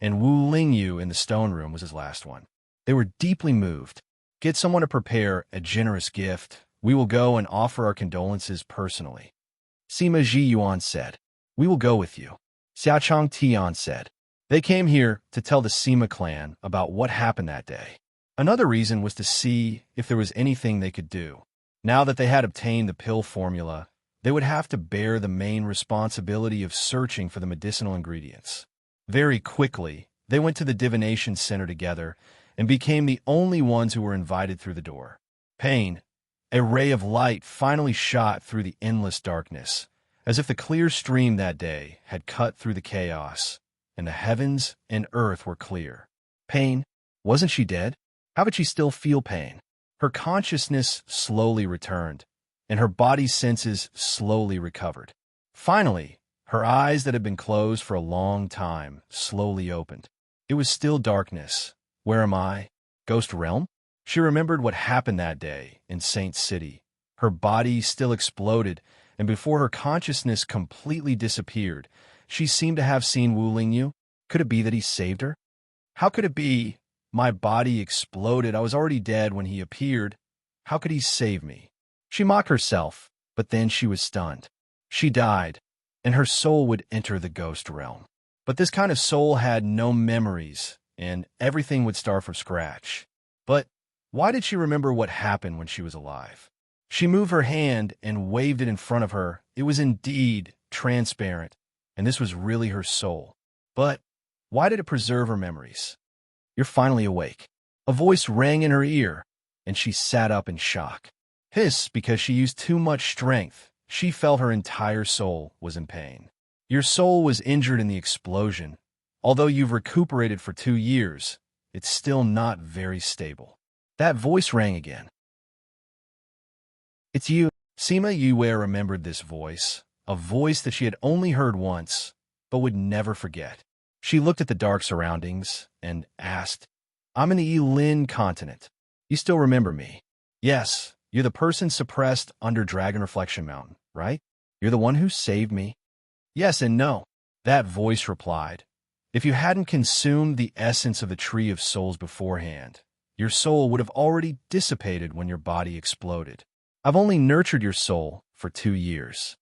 and Wu Lingyu in the stone room was his last one. They were deeply moved. Get someone to prepare a generous gift. We will go and offer our condolences personally. Sima Zhiyuan said, "We will go with you." Xiaochang Tian said, "They came here to tell the Sima clan about what happened that day." Another reason was to see if there was anything they could do. Now that they had obtained the pill formula, they would have to bear the main responsibility of searching for the medicinal ingredients. Very quickly, they went to the divination center together and became the only ones who were invited through the door. Pain, a ray of light finally shot through the endless darkness, as if the clear stream that day had cut through the chaos, and the heavens and earth were clear. Pain, wasn't she dead? How could she still feel pain? Her consciousness slowly returned, and her body's senses slowly recovered. Finally, her eyes that had been closed for a long time slowly opened. It was still darkness. Where am I? Ghost realm? She remembered what happened that day in Saint City. Her body still exploded, and before her consciousness completely disappeared, she seemed to have seen Wu Lingyu. Could it be that he saved her? How could it be? My body exploded. I was already dead when he appeared. How could he save me? She mocked herself, but then she was stunned. She died, and her soul would enter the ghost realm. But this kind of soul had no memories, and everything would start from scratch. But why did she remember what happened when she was alive? She moved her hand and waved it in front of her. It was indeed transparent, and this was really her soul. But why did it preserve her memories? "You're finally awake." A voice rang in her ear, and she sat up in shock. Hiss, because she used too much strength. She felt her entire soul was in pain. "Your soul was injured in the explosion. Although you've recuperated for 2 years, it's still not very stable." That voice rang again. "It's you." Sima Yue remembered this voice, a voice that she had only heard once, but would never forget. She looked at the dark surroundings and asked, "I'm in the Yilin continent. You still remember me?" "Yes, you're the person suppressed under Dragon Reflection Mountain, right? You're the one who saved me." "Yes and no," that voice replied. "If you hadn't consumed the essence of the Tree of Souls beforehand, your soul would have already dissipated when your body exploded. I've only nurtured your soul for 2 years."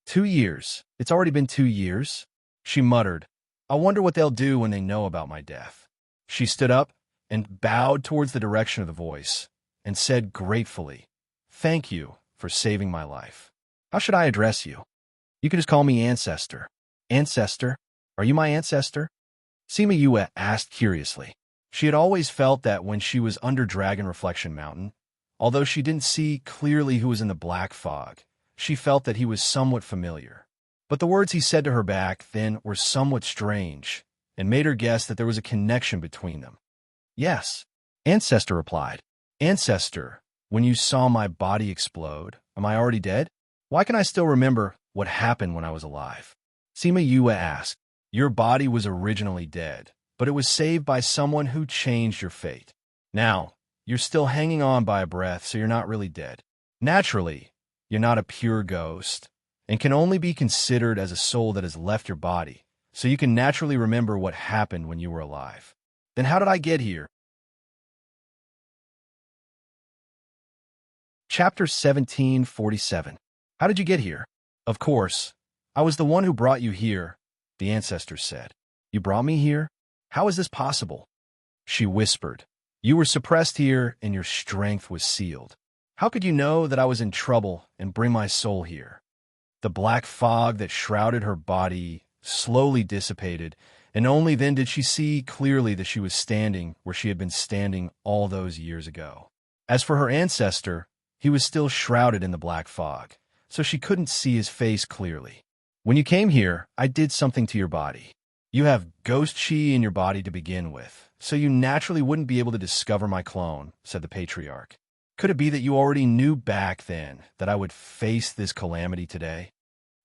2 years? It's already been 2 years? She muttered, "I wonder what they'll do when they know about my death." She stood up and bowed towards the direction of the voice and said gratefully, "Thank you for saving my life. How should I address you?" "You can just call me Ancestor." "Ancestor? Are you my ancestor?" Sima Yue asked curiously. She had always felt that when she was under Dragon Reflection Mountain, although she didn't see clearly who was in the black fog, she felt that he was somewhat familiar. But the words he said to her back then were somewhat strange and made her guess that there was a connection between them. "Yes," Ancestor replied. "Ancestor, when you saw my body explode, am I already dead? Why can I still remember what happened when I was alive?" Sima Yue asked. "Your body was originally dead, but it was saved by someone who changed your fate. Now, you're still hanging on by a breath, so you're not really dead. Naturally, you're not a pure ghost, and can only be considered as a soul that has left your body, so you can naturally remember what happened when you were alive. Then how did I get here?" Chapter 1747. How did you get here? Of course. I was the one who brought you here, the ancestors said. You brought me here? How is this possible? She whispered. You were suppressed here and your strength was sealed. How could you know that I was in trouble and bring my soul here? The black fog that shrouded her body slowly dissipated, and only then did she see clearly that she was standing where she had been standing all those years ago. As for her ancestor, he was still shrouded in the black fog, so she couldn't see his face clearly. When you came here, I did something to your body. You have ghost chi in your body to begin with, so you naturally wouldn't be able to discover my clone, said the patriarch. Could it be that you already knew back then that I would face this calamity today?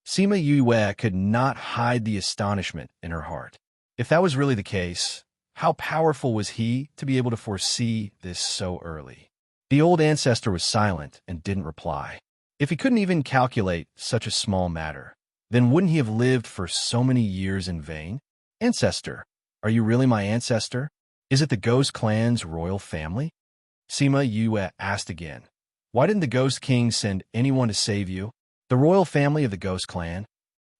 Sima Yue could not hide the astonishment in her heart. If that was really the case, how powerful was he to be able to foresee this so early? The old ancestor was silent and didn't reply. If he couldn't even calculate such a small matter, then wouldn't he have lived for so many years in vain? Ancestor, are you really my ancestor? Is it the Ghost Clan's royal family? Sima Yue asked again. Why didn't the Ghost King send anyone to save you? The royal family of the Ghost Clan?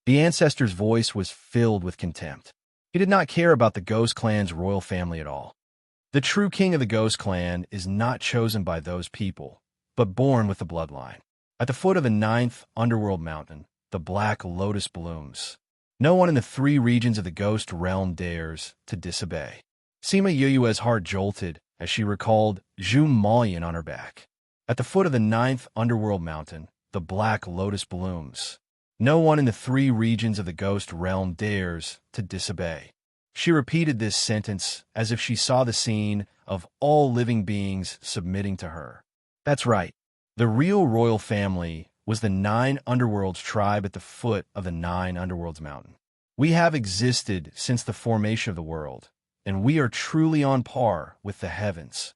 The ancestor's voice was filled with contempt. He did not care about the Ghost Clan's royal family at all. The true king of the Ghost Clan is not chosen by those people, but born with the bloodline. At the foot of the 9th underworld mountain, the black lotus blooms. No one in the 3 regions of the ghost realm dares to disobey. Sima Yue's heart jolted as she recalled Zhu Malian on her back. At the foot of the 9th underworld mountain, the black lotus blooms. No one in the 3 regions of the ghost realm dares to disobey. She repeated this sentence as if she saw the scene of all living beings submitting to her. That's right. The real royal family was the 9 underworlds tribe at the foot of the 9 underworlds mountain. We have existed since the formation of the world, and we are truly on par with the heavens.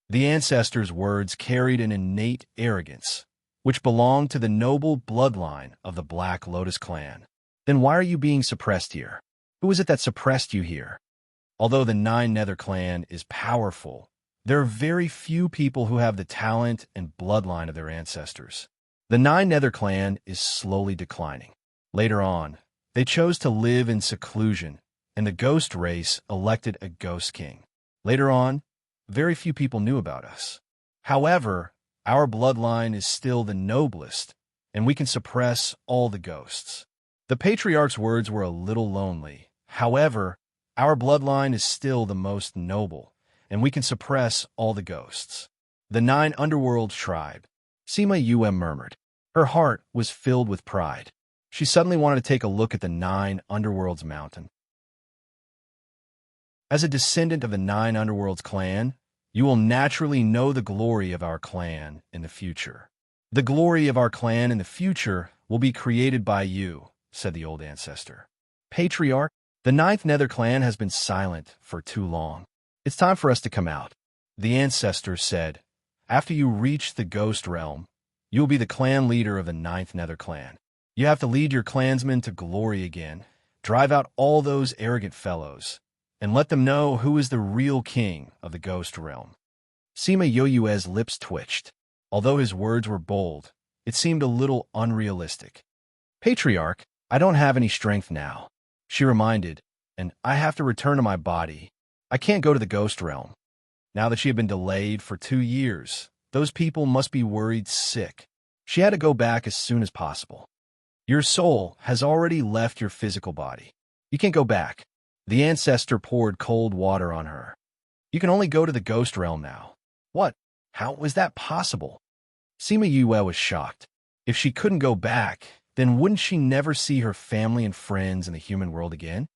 The ancestors' words carried an innate arrogance, which belonged to the noble bloodline of the Black Lotus clan. Then why are you being suppressed here? Who is it that suppressed you here? Although the 9 Nether clan is powerful, there are very few people who have the talent and bloodline of their ancestors. The 9 Nether clan is slowly declining. Later on, they chose to live in seclusion, and the ghost race elected a ghost king. Later on, very few people knew about us. However, our bloodline is still the noblest, and we can suppress all the ghosts. The patriarch's words were a little lonely. However, our bloodline is still the most noble, and we can suppress all the ghosts. The 9 underworld tribe, Sima Yue murmured. Her heart was filled with pride. She suddenly wanted to take a look at the 9 underworlds mountain. As a descendant of the 9 underworlds clan, you will naturally know the glory of our clan in the future. The glory of our clan in the future will be created by you, said the old ancestor. Patriarch, the 9th Nether clan has been silent for too long. It's time for us to come out. The ancestor said, after you reach the ghost realm, you will be the clan leader of the 9th Nether clan. You have to lead your clansmen to glory again, drive out all those arrogant fellows, and let them know who is the real king of the ghost realm. Sima Yue's lips twitched. Although his words were bold, it seemed a little unrealistic. Patriarch, I don't have any strength now, she reminded, and I have to return to my body. I can't go to the ghost realm. Now that she had been delayed for 2 years, those people must be worried sick. She had to go back as soon as possible. Your soul has already left your physical body. You can't go back. The ancestor poured cold water on her. You can only go to the ghost realm now. What? How was that possible? Sima Yue was shocked. If she couldn't go back, then wouldn't she never see her family and friends in the human world again?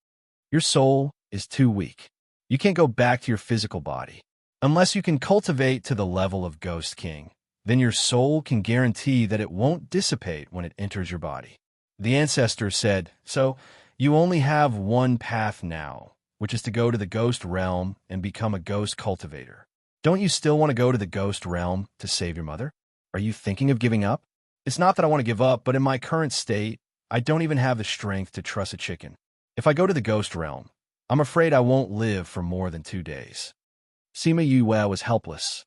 Your soul is too weak. You can't go back to your physical body. Unless you can cultivate to the level of Ghost King, then your soul can guarantee that it won't dissipate when it enters your body. The ancestor said, so you only have one path now, which is to go to the ghost realm and become a ghost cultivator. Don't you still want to go to the ghost realm to save your mother? Are you thinking of giving up? It's not that I want to give up, but in my current state, I don't even have the strength to trust a chicken. If I go to the ghost realm, I'm afraid I won't live for more than 2 days. Sima Yue was helpless.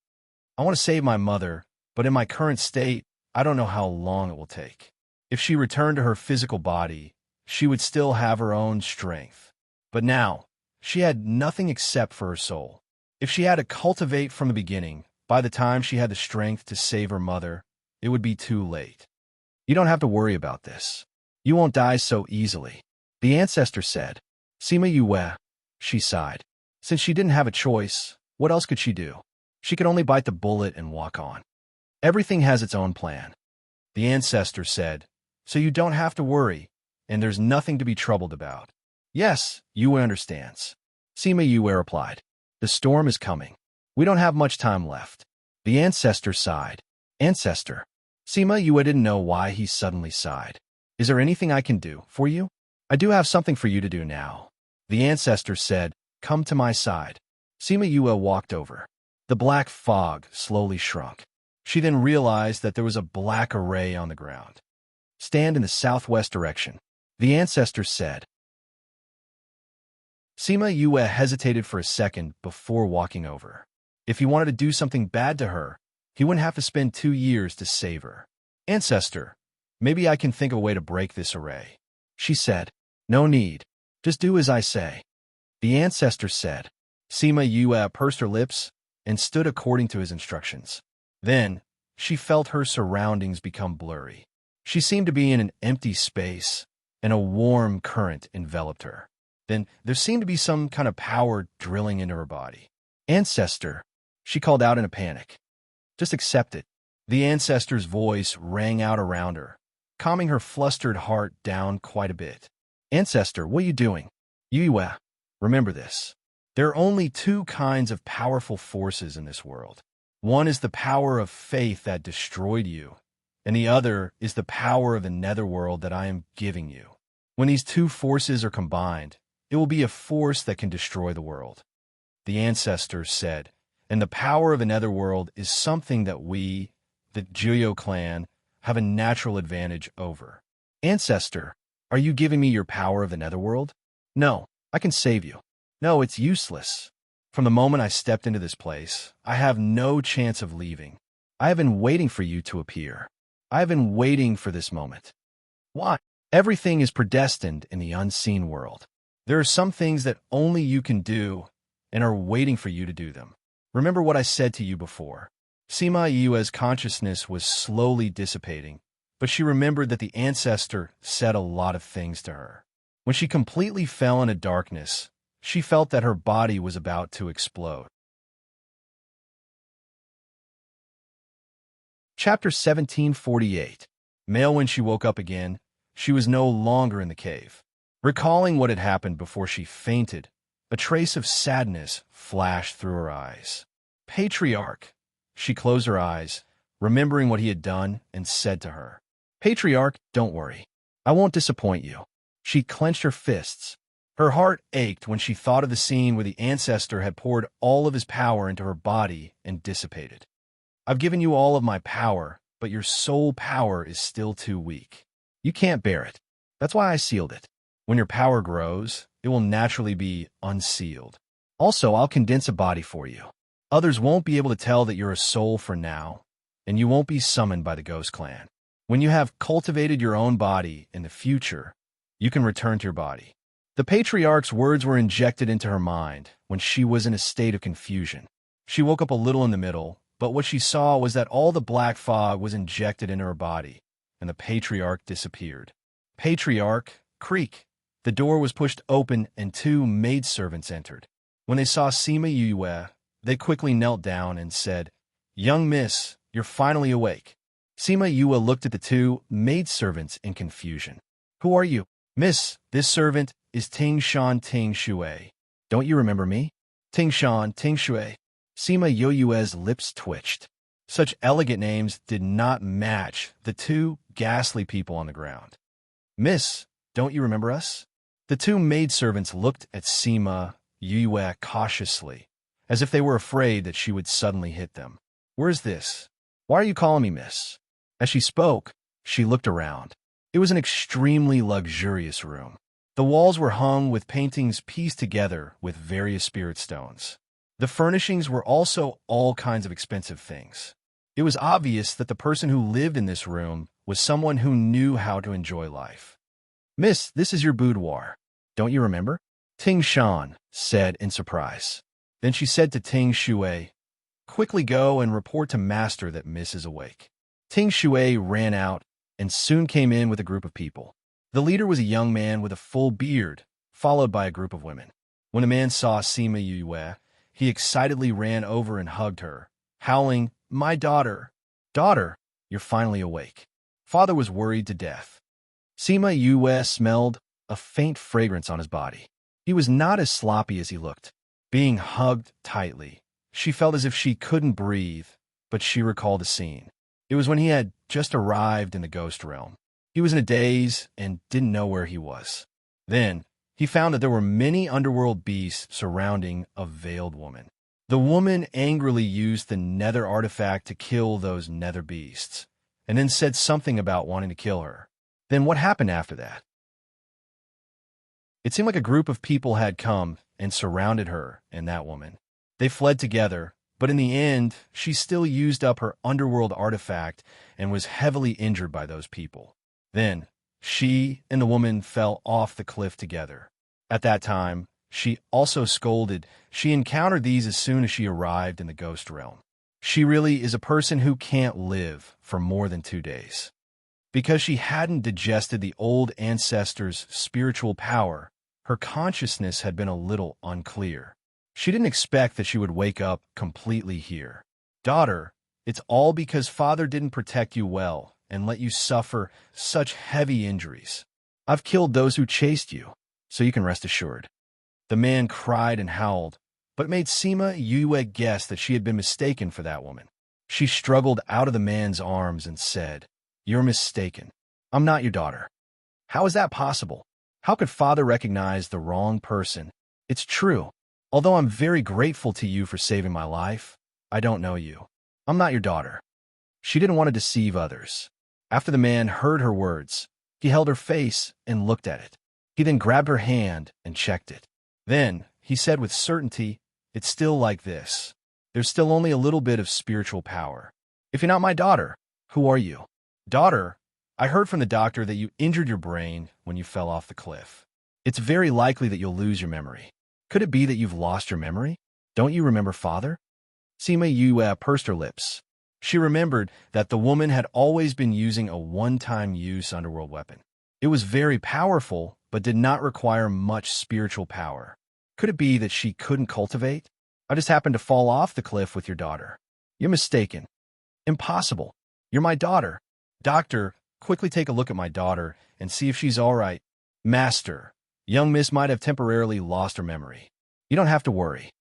I want to save my mother, but in my current state, I don't know how long it will take. If she returned to her physical body, she would still have her own strength. But now, she had nothing except for her soul. If she had to cultivate from the beginning, by the time she had the strength to save her mother, it would be too late. You don't have to worry about this. You won't die so easily, the ancestor said. Sima Yue, she sighed. Since she didn't have a choice, what else could she do? She could only bite the bullet and walk on. Everything has its own plan, the ancestor said, so you don't have to worry, and there's nothing to be troubled about. Yes, Yue understands. Sima Yue replied. The storm is coming. We don't have much time left. The ancestor sighed. Ancestor. Sima Yue didn't know why he suddenly sighed. Is there anything I can do for you? I do have something for you to do now. The ancestor said, come to my side. Sima Yue walked over. The black fog slowly shrunk. She then realized that there was a black array on the ground. Stand in the southwest direction, the ancestor said. Sima Yue hesitated for a second before walking over. If he wanted to do something bad to her, he wouldn't have to spend 2 years to save her. Ancestor, maybe I can think of a way to break this array, she said. No need. Just do as I say, the ancestor said. Sima Yue pursed her lips and stood according to his instructions. Then, she felt her surroundings become blurry. She seemed to be in an empty space, and a warm current enveloped her. Then, there seemed to be some kind of power drilling into her body. Ancestor, she called out in a panic. Just accept it. The ancestor's voice rang out around her, calming her flustered heart down quite a bit. Ancestor, what are you doing? Yue, remember this. There are only 2 kinds of powerful forces in this world. One is the power of faith that destroyed you, and the other is the power of the netherworld that I am giving you. When these 2 forces are combined, it will be a force that can destroy the world. The ancestors said, and the power of the netherworld is something that we, the Juyo clan, have a natural advantage over. Ancestor, are you giving me your power of the netherworld? No, I can save you. No, it's useless. From the moment I stepped into this place, I have no chance of leaving. I have been waiting for you to appear. I have been waiting for this moment. Why? Everything is predestined in the unseen world. There are some things that only you can do and are waiting for you to do them. Remember what I said to you before. Sima Yue's consciousness was slowly dissipating, but she remembered that the ancestor said a lot of things to her. When she completely fell into darkness, she felt that her body was about to explode. Chapter 1748. Male when she woke up again, she was no longer in the cave. Recalling what had happened before she fainted, a trace of sadness flashed through her eyes. Patriarch. She closed her eyes, remembering what he had done, and said to her, Patriarch, don't worry. I won't disappoint you. She clenched her fists. Her heart ached when she thought of the scene where the ancestor had poured all of his power into her body and dissipated. I've given you all of my power, but your soul power is still too weak. You can't bear it. That's why I sealed it. When your power grows, it will naturally be unsealed. Also, I'll condense a body for you. Others won't be able to tell that you're a soul for now, and you won't be summoned by the Ghost Clan. When you have cultivated your own body in the future, you can return to your body. The patriarch's words were injected into her mind when she was in a state of confusion. She woke up a little in the middle, but what she saw was that all the black fog was injected into her body, and the patriarch disappeared. Patriarch, creak. The door was pushed open and 2 maidservants entered. When they saw Sima Yue, they quickly knelt down and said, Young miss, you're finally awake. Sima Yue looked at the 2 maidservants in confusion. Who are you? Miss, this servant is Ting Shan Ting Shui. Don't you remember me? Ting Shan Ting Shui. Sima Yue's lips twitched. Such elegant names did not match the 2 ghastly people on the ground. Miss, don't you remember us? The 2 maidservants looked at Sima Yue cautiously, as if they were afraid that she would suddenly hit them. Where's this? Why are you calling me miss? As she spoke, she looked around. It was an extremely luxurious room. The walls were hung with paintings pieced together with various spirit stones. The furnishings were also all kinds of expensive things. It was obvious that the person who lived in this room was someone who knew how to enjoy life. "Miss, this is your boudoir. Don't you remember?" Ting Shan said in surprise. Then she said to Ting Shui, "Quickly go and report to Master that Miss is awake." Ting Shui ran out and soon came in with a group of people. The leader was a young man with a full beard, followed by a group of women. When the man saw Sima Yue, he excitedly ran over and hugged her, howling, "My daughter! Daughter, you're finally awake." Father was worried to death. Sima Yue smelled a faint fragrance on his body. He was not as sloppy as he looked. Being hugged tightly, she felt as if she couldn't breathe, but she recalled the scene. It was when he had just arrived in the ghost realm. He was in a daze and didn't know where he was. Then, he found that there were many underworld beasts surrounding a veiled woman. The woman angrily used the nether artifact to kill those nether beasts, and then said something about wanting to kill her. Then what happened after that? It seemed like a group of people had come and surrounded her and that woman. They fled together, but in the end, she still used up her underworld artifact and was heavily injured by those people. Then, she and the woman fell off the cliff together. At that time, she also scolded. She encountered these as soon as she arrived in the ghost realm. She really is a person who can't live for more than 2 days. Because she hadn't digested the old ancestors' spiritual power, her consciousness had been a little unclear. She didn't expect that she would wake up completely here. "Daughter, it's all because Father didn't protect you well and let you suffer such heavy injuries. I've killed those who chased you, so you can rest assured." The man cried and howled, but made Sima Yue guess that she had been mistaken for that woman. She struggled out of the man's arms and said, "You're mistaken. I'm not your daughter." "How is that possible? How could Father recognize the wrong person?" "It's true. Although I'm very grateful to you for saving my life, I don't know you. I'm not your daughter." She didn't want to deceive others. After the man heard her words, he held her face and looked at it. He then grabbed her hand and checked it. Then, he said with certainty, "It's still like this. There's still only a little bit of spiritual power. If you're not my daughter, who are you?" "Daughter, I heard from the doctor that you injured your brain when you fell off the cliff. It's very likely that you'll lose your memory. Could it be that you've lost your memory? Don't you remember Father?" Sima Yue pursed her lips. She remembered that the woman had always been using a one-time use underworld weapon. It was very powerful, but did not require much spiritual power. Could it be that she couldn't cultivate? "I just happened to fall off the cliff with your daughter." "You're mistaken." "Impossible. You're my daughter." "Doctor, quickly take a look at my daughter and see if she's all right." "Master, young Miss might have temporarily lost her memory. You don't have to worry."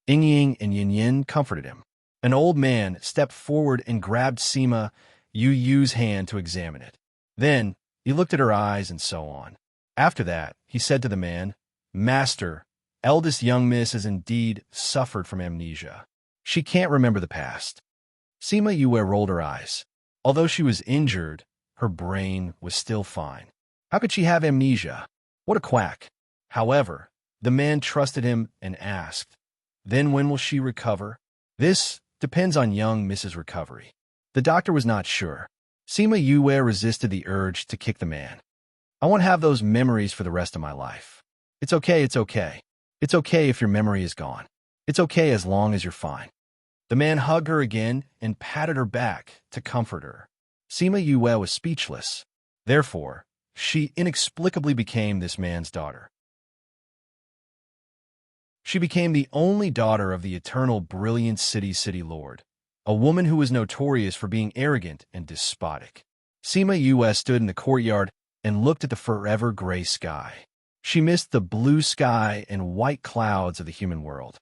Ying Ying and Yin Yin comforted him. An old man stepped forward and grabbed Sima Yu's hand to examine it. Then, he looked at her eyes and so on. After that, he said to the man, "Master, eldest young Miss has indeed suffered from amnesia. She can't remember the past." Sima Yue rolled her eyes. Although she was injured, her brain was still fine. How could she have amnesia? What a quack. However, the man trusted him and asked, "Then when will she recover?" "This depends on young Mrs. Recovery." The doctor was not sure. Sima Yue resisted the urge to kick the man. "I won't have those memories for the rest of my life." It's okay. It's okay if your memory is gone. It's okay as long as you're fine." The man hugged her again and patted her back to comfort her. Sima Yue was speechless. Therefore, she inexplicably became this man's daughter. She became the only daughter of the eternal brilliant city lord, a woman who was notorious for being arrogant and despotic. Sima Yue stood in the courtyard and looked at the forever gray sky. She missed the blue sky and white clouds of the human world.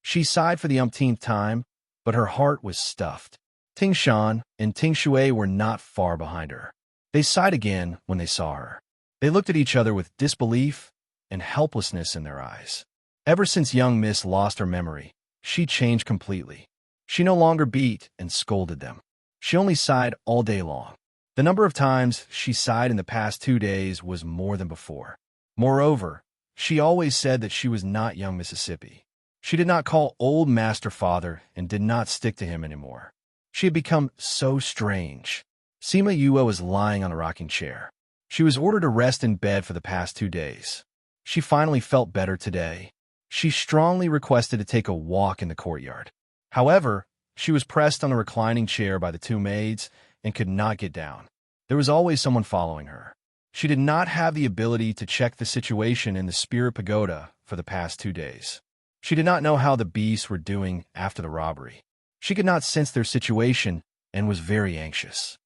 She sighed for the umpteenth time, but her heart was stuffed. Ting Shan and Ting Shui were not far behind her. They sighed again when they saw her. They looked at each other with disbelief and helplessness in their eyes. Ever since young Miss lost her memory, she changed completely. She no longer beat and scolded them. She only sighed all day long. The number of times she sighed in the past 2 days was more than before. Moreover, she always said that she was not young Mississippi. She did not call old Master Father and did not stick to him anymore. She had become so strange. Sima Yue was lying on a rocking chair. She was ordered to rest in bed for the past 2 days. She finally felt better today. She strongly requested to take a walk in the courtyard. However, she was pressed on a reclining chair by the two maids and could not get down. There was always someone following her. She did not have the ability to check the situation in the Spirit Pagoda for the past 2 days. She did not know how the beasts were doing after the robbery. She could not sense their situation and was very anxious.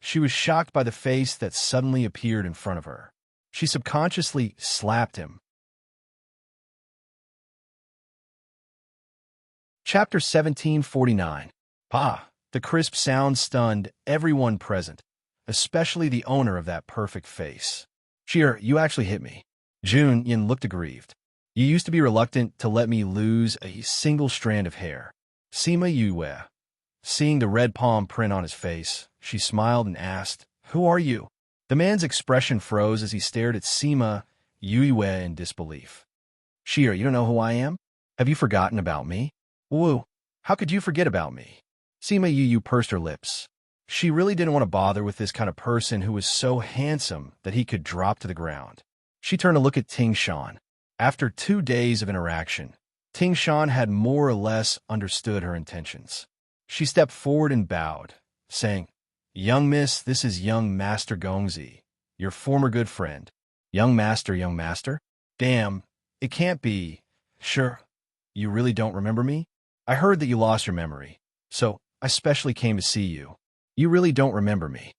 She was shocked by the face that suddenly appeared in front of her. She subconsciously slapped him. Chapter 1749. The crisp sound stunned everyone present, especially the owner of that perfect face. Cheer, you actually hit me. Jun Yin looked aggrieved. You used to be reluctant to let me lose a single strand of hair. Sima Yue. Seeing the red palm print on his face, she smiled and asked, Who are you? The man's expression froze as he stared at Sima Yue in disbelief. Cheer, you don't know who I am? Have you forgotten about me? Woo, how could you forget about me? Sima Yue pursed her lips. She really didn't want to bother with this kind of person who was so handsome that he could drop to the ground. She turned to look at Ting Shan. After 2 days of interaction, Ting Shan had more or less understood her intentions. She stepped forward and bowed, saying, Young miss, this is young Master Gongzi, your former good friend. Young master? Damn, it can't be. Sure, you really don't remember me? I heard that you lost your memory, so I specially came to see you. You really don't remember me.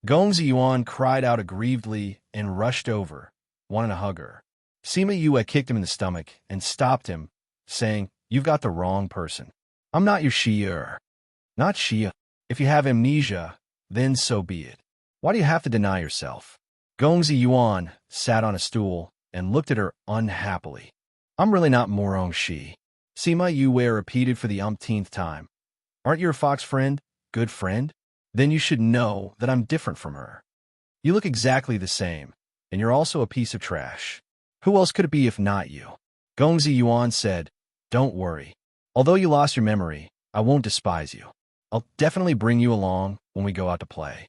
Gongzi Yuan cried out aggrievedly and rushed over, wanting to hug her. Sima Yue kicked him in the stomach and stopped him, saying, You've got the wrong person. I'm not your Shia. Not Shia. If you have amnesia, then so be it. Why do you have to deny yourself? Gongzi Yuan sat on a stool and looked at her unhappily. I'm really not Morong Shi. Sima Yue repeated for the umpteenth time. Aren't you a fox friend? Good friend? Then you should know that I'm different from her. You look exactly the same, and you're also a piece of trash. Who else could it be if not you? Gongzi Yuan said, Don't worry. Although you lost your memory, I won't despise you. I'll definitely bring you along when we go out to play.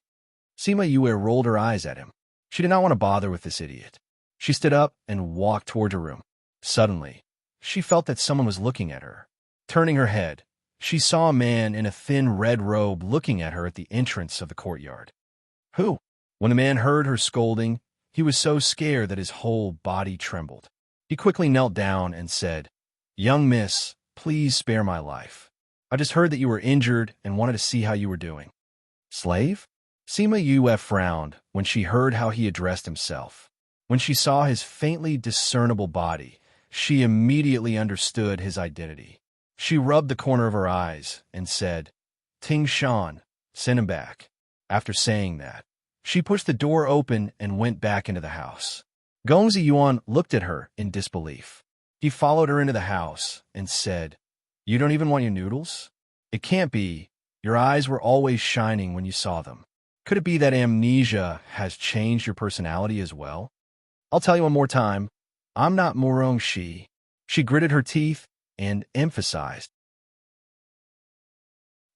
Sima Yue rolled her eyes at him. She did not want to bother with this idiot. She stood up and walked toward her room. Suddenly, she felt that someone was looking at her. Turning her head, she saw a man in a thin red robe looking at her at the entrance of the courtyard. Who? When the man heard her scolding, he was so scared that his whole body trembled. He quickly knelt down and said, Young miss, please spare my life. I just heard that you were injured and wanted to see how you were doing. Slave? Sima Yue frowned when she heard how he addressed himself. When she saw his faintly discernible body, she immediately understood his identity. She rubbed the corner of her eyes and said, Ting Shan, send him back. After saying that, she pushed the door open and went back into the house. Gongzi Yuan looked at her in disbelief. He followed her into the house and said, You don't even want your noodles? It can't be. Your eyes were always shining when you saw them. Could it be that amnesia has changed your personality as well? I'll tell you one more time. I'm not Morong Shi. She gritted her teeth and emphasized.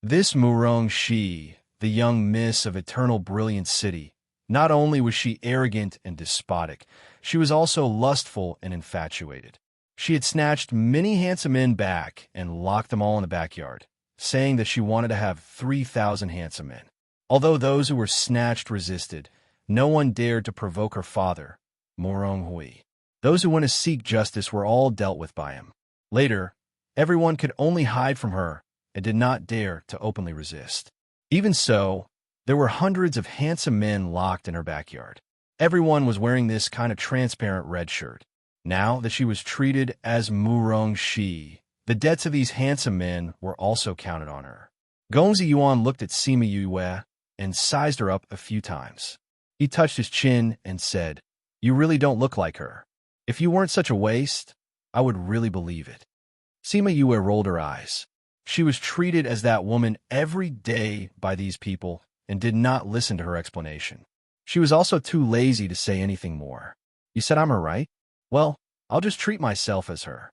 This Morong Shi, the young miss of eternal brilliant city, not only was she arrogant and despotic, she was also lustful and infatuated. She had snatched many handsome men back and locked them all in the backyard, saying that she wanted to have 3,000 handsome men. Although those who were snatched resisted, no one dared to provoke her father, Morong Hui. Those who went to seek justice were all dealt with by him. Later, everyone could only hide from her and did not dare to openly resist. Even so, there were hundreds of handsome men locked in her backyard. Everyone was wearing this kind of transparent red shirt. Now that she was treated as Murong Shi, the debts of these handsome men were also counted on her. Gongzi Yuan looked at Sima Yue and sized her up a few times. He touched his chin and said, You really don't look like her. If you weren't such a waste, I would really believe it. Sima Yue rolled her eyes. She was treated as that woman every day by these people and did not listen to her explanation. She was also too lazy to say anything more. You said I'm her, right? Well, I'll just treat myself as her.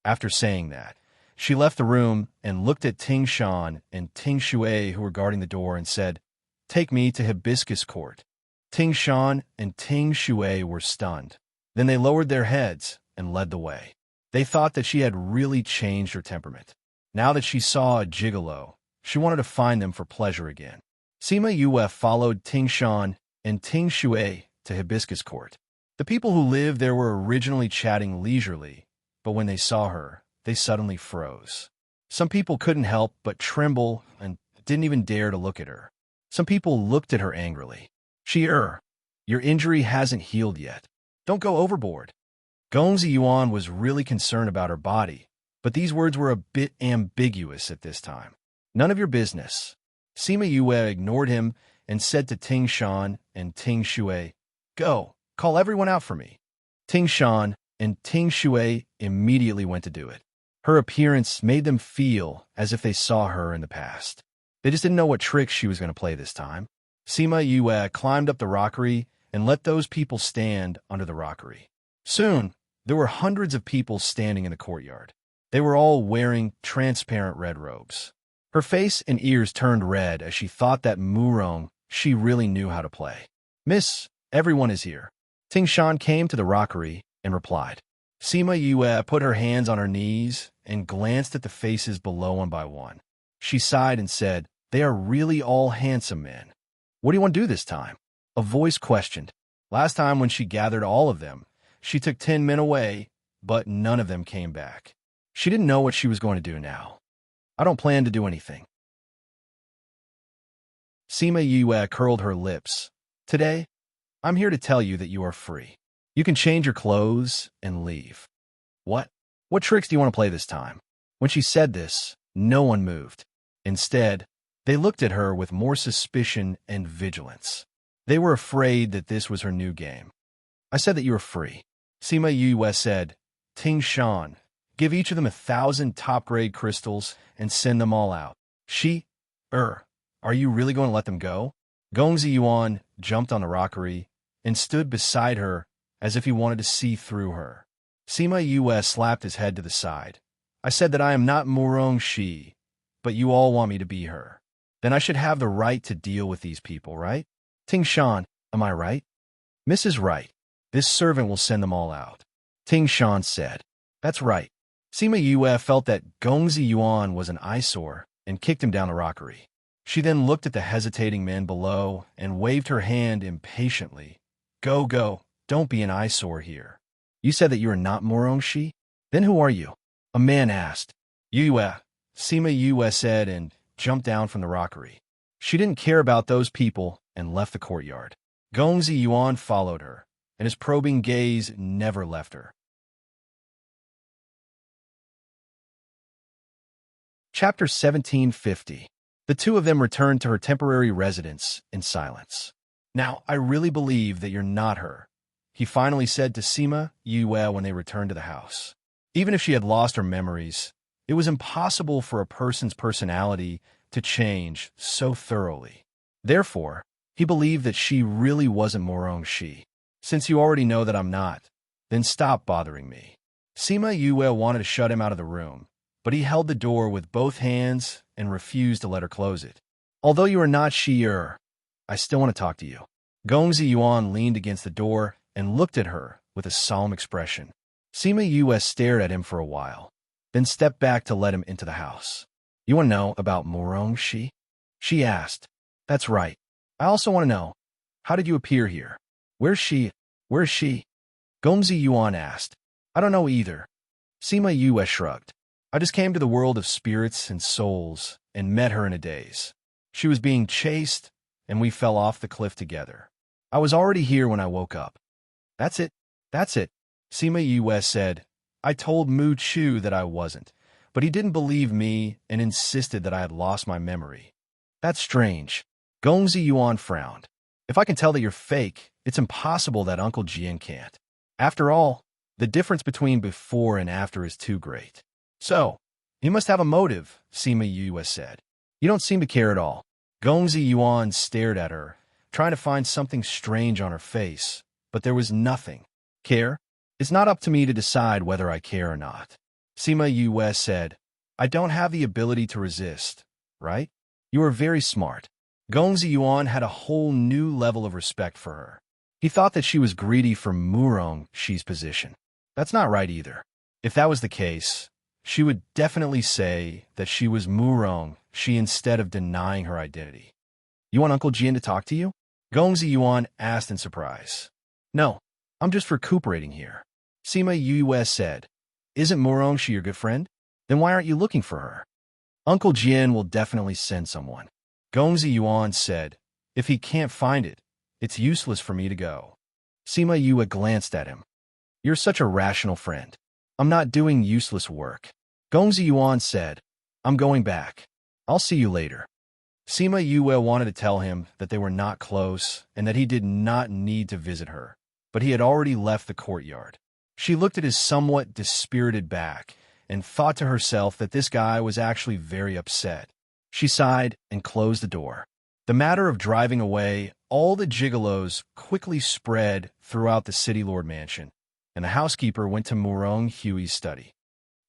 After saying that, She left the room and looked at Ting Shan and Ting Shui, who were guarding the door, and said, "Take me to Hibiscus Court." Ting Shan and Ting Shui were stunned. Then they lowered their heads and led the way. They thought that she had really changed her temperament. Now that she saw a gigolo, she wanted to find them for pleasure again. Sima Yue followed Ting Shan and Ting Shui to Hibiscus Court. The people who lived there were originally chatting leisurely, but when they saw her, they suddenly froze. Some people couldn't help but tremble and didn't even dare to look at her. Some people looked at her angrily. Your injury hasn't healed yet. Don't go overboard." Gongzi Yuan was really concerned about her body, but these words were a bit ambiguous at this time. "None of your business." Sima Yue ignored him and said to Ting Shan and Ting Shui, "Go, call everyone out for me." Ting Shan and Ting Shui immediately went to do it. Her appearance made them feel as if they saw her in the past. They just didn't know what tricks she was going to play this time. Sima Yue climbed up the rockery and let those people stand under the rockery. Soon, there were hundreds of people standing in the courtyard. They were all wearing transparent red robes. Her face and ears turned red as she thought that Murong she really knew how to play. "Miss, everyone is here." Ting Shan came to the rockery and replied. Sima Yue put her hands on her knees and glanced at the faces below one by one. She sighed and said, "They are really all handsome men. What do you want to do this time?" A voice questioned. Last time when she gathered all of them, she took 10 men away, but none of them came back. She didn't know what she was going to do now. "I don't plan to do anything." Sima Yue curled her lips. "Today, I'm here to tell you that you are free. You can change your clothes and leave." "What? What tricks do you want to play this time?" When she said this, no one moved. Instead, they looked at her with more suspicion and vigilance. They were afraid that this was her new game. "I said that you were free." Sima Yue said, "Ting Shan, give each of them 1,000 top-grade crystals and send them all out." Are you really going to let them go?" Gongzi Yuan jumped on the rockery and stood beside her as if he wanted to see through her. Sima Yue slapped his head to the side. "I said that I am not Murong Shi, but you all want me to be her. Then I should have the right to deal with these people, right? Ting Shan, am I right?" "Mrs. Right. This servant will send them all out." Ting Shan said. "That's right." Sima Yue felt that Gongzi Yuan was an eyesore and kicked him down the rockery. She then looked at the hesitating men below and waved her hand impatiently. Go, don't be an eyesore here. You said that you are not Murong Shi? Then who are you?" A man asked. "Yue," Sima Yue said and jumped down from the rockery. She didn't care about those people and left the courtyard. Gongzi Yuan followed her, and his probing gaze never left her. Chapter 1750. The two of them returned to her temporary residence in silence. "Now, I really believe that you're not her," he finally said to Sima Yue when they returned to the house. Even if she had lost her memories, it was impossible for a person's personality to change so thoroughly. Therefore, he believed that she really wasn't Murong Shi. "Since you already know that I'm not, then stop bothering me." Sima Yue wanted to shut him out of the room, but he held the door with both hands and refused to let her close it. "Although you are not Shi-er, I still want to talk to you." Gongzi Yuan leaned against the door and looked at her with a solemn expression. Sima Yue stared at him for a while, then stepped back to let him into the house. "You want to know about Murong Shi?" she asked. "That's right. I also want to know, how did you appear here? Where's she? Where's she?" Gongzi Yuan asked. "I don't know either." Sima Yue shrugged. "I just came to the world of spirits and souls and met her in a daze. She was being chased, and we fell off the cliff together. I was already here when I woke up." That's it. Sima Yue said. "I told Mu Chu that I wasn't, but he didn't believe me and insisted that I had lost my memory." "That's strange." Gongzi Yuan frowned. "If I can tell that you're fake, it's impossible that Uncle Jian can't. After all, the difference between before and after is too great." "So, he must have a motive," Sima Yue said. "You don't seem to care at all." Gongzi Yuan stared at her, trying to find something strange on her face, but there was nothing. "Care? It's not up to me to decide whether I care or not," Sima Yue said. I don't have the ability to resist, right? You are very smart. Gong Ziyuan had a whole new level of respect for her. He thought that she was greedy for Murong Shi's position. That's not right either. If that was the case, she would definitely say that she was Murong Shi instead of denying her identity. You want Uncle Jian to talk to you? Gong Ziyuan asked in surprise. No, I'm just recuperating here. Sima Yue said. Isn't Murong Shi your good friend? Then why aren't you looking for her? Uncle Jian will definitely send someone. Gong Ziyuan said. If he can't find it, it's useless for me to go. Sima Yue glanced at him. You're such a rational friend. I'm not doing useless work. Gong Ziyuan said. I'm going back. I'll see you later. Sima Yue wanted to tell him that they were not close and that he did not need to visit her, but he had already left the courtyard. She looked at his somewhat dispirited back and thought to herself that this guy was actually very upset. She sighed and closed the door. The matter of driving away all the gigolos quickly spread throughout the city lord mansion, and the housekeeper went to Murong Hui's study.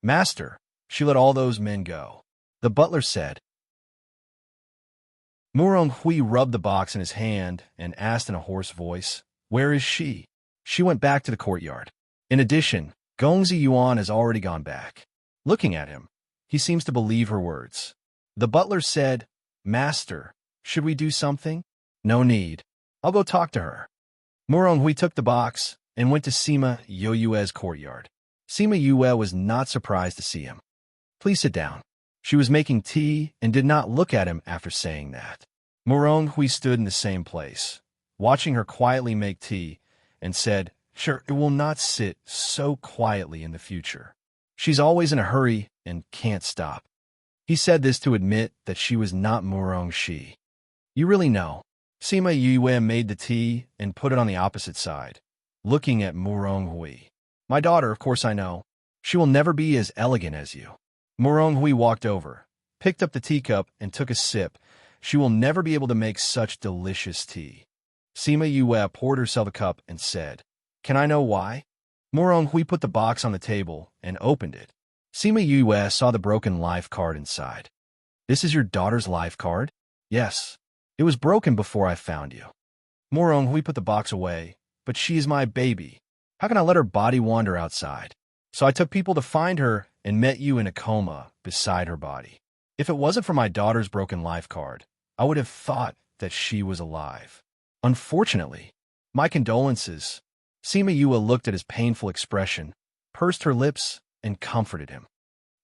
Master, she let all those men go. The butler said. Murong Hui rubbed the box in his hand and asked in a hoarse voice, Where is she? She went back to the courtyard. In addition, Gong Ziyuan has already gone back. Looking at him, he seems to believe her words. The butler said, Master, should we do something? No need. I'll go talk to her. Murong Hui took the box and went to Sima Yue's courtyard. Sima Yue was not surprised to see him. Please sit down. She was making tea and did not look at him after saying that. Murong Hui stood in the same place, watching her quietly make tea, and said, Sure, it will not sit so quietly in the future. She's always in a hurry and can't stop. He said this to admit that she was not Murong Shi. You really know. Sima Yue made the tea and put it on the opposite side, looking at Murong Hui. My daughter, of course I know. She will never be as elegant as you. Murong Hui walked over, picked up the teacup, and took a sip. She will never be able to make such delicious tea. Sima Yue poured herself a cup and said, Can I know why? Murong Hui put the box on the table and opened it. Sima Yue saw the broken life card inside. This is your daughter's life card? Yes. It was broken before I found you. Murong Hui put the box away, but she is my baby. How can I let her body wander outside? So I took people to find her and met you in a coma beside her body. If it wasn't for my daughter's broken life card, I would have thought that she was alive. Unfortunately, my condolences. Sima Yue looked at his painful expression, pursed her lips, and comforted him.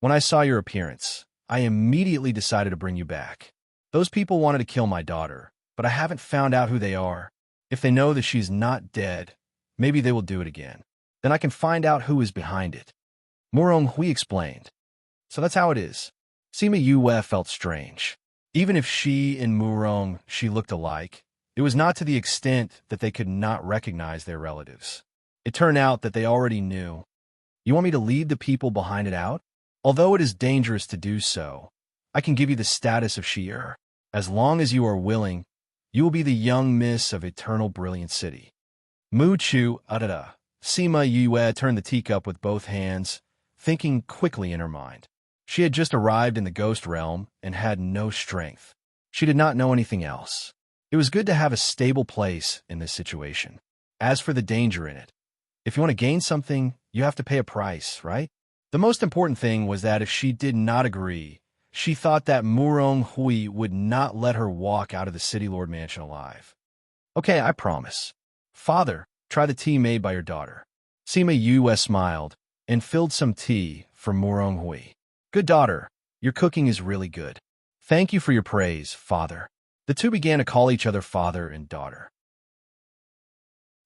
When I saw your appearance, I immediately decided to bring you back. Those people wanted to kill my daughter, but I haven't found out who they are. If they know that she's not dead, maybe they will do it again. Then I can find out who is behind it. Murong Hui explained. So that's how it is. Sima Yue felt strange. Even if she and Murong Shi looked alike, it was not to the extent that they could not recognize their relatives. It turned out that they already knew. You want me to lead the people behind it out? Although it is dangerous to do so, I can give you the status of Shi'er. As long as you are willing, you will be the young miss of Eternal Brilliant City. Mu Chu Adada. Sima Yue turned the teacup with both hands, thinking quickly in her mind. She had just arrived in the ghost realm and had no strength. She did not know anything else. It was good to have a stable place in this situation. As for the danger in it, if you want to gain something, you have to pay a price, right? The most important thing was that if she did not agree, she thought that Murong Hui would not let her walk out of the City Lord Mansion alive. Okay, I promise. Father, try the tea made by your daughter. Sima Yue smiled and filled some tea for Murong Hui. Good daughter, your cooking is really good. Thank you for your praise, father. The two began to call each other father and daughter.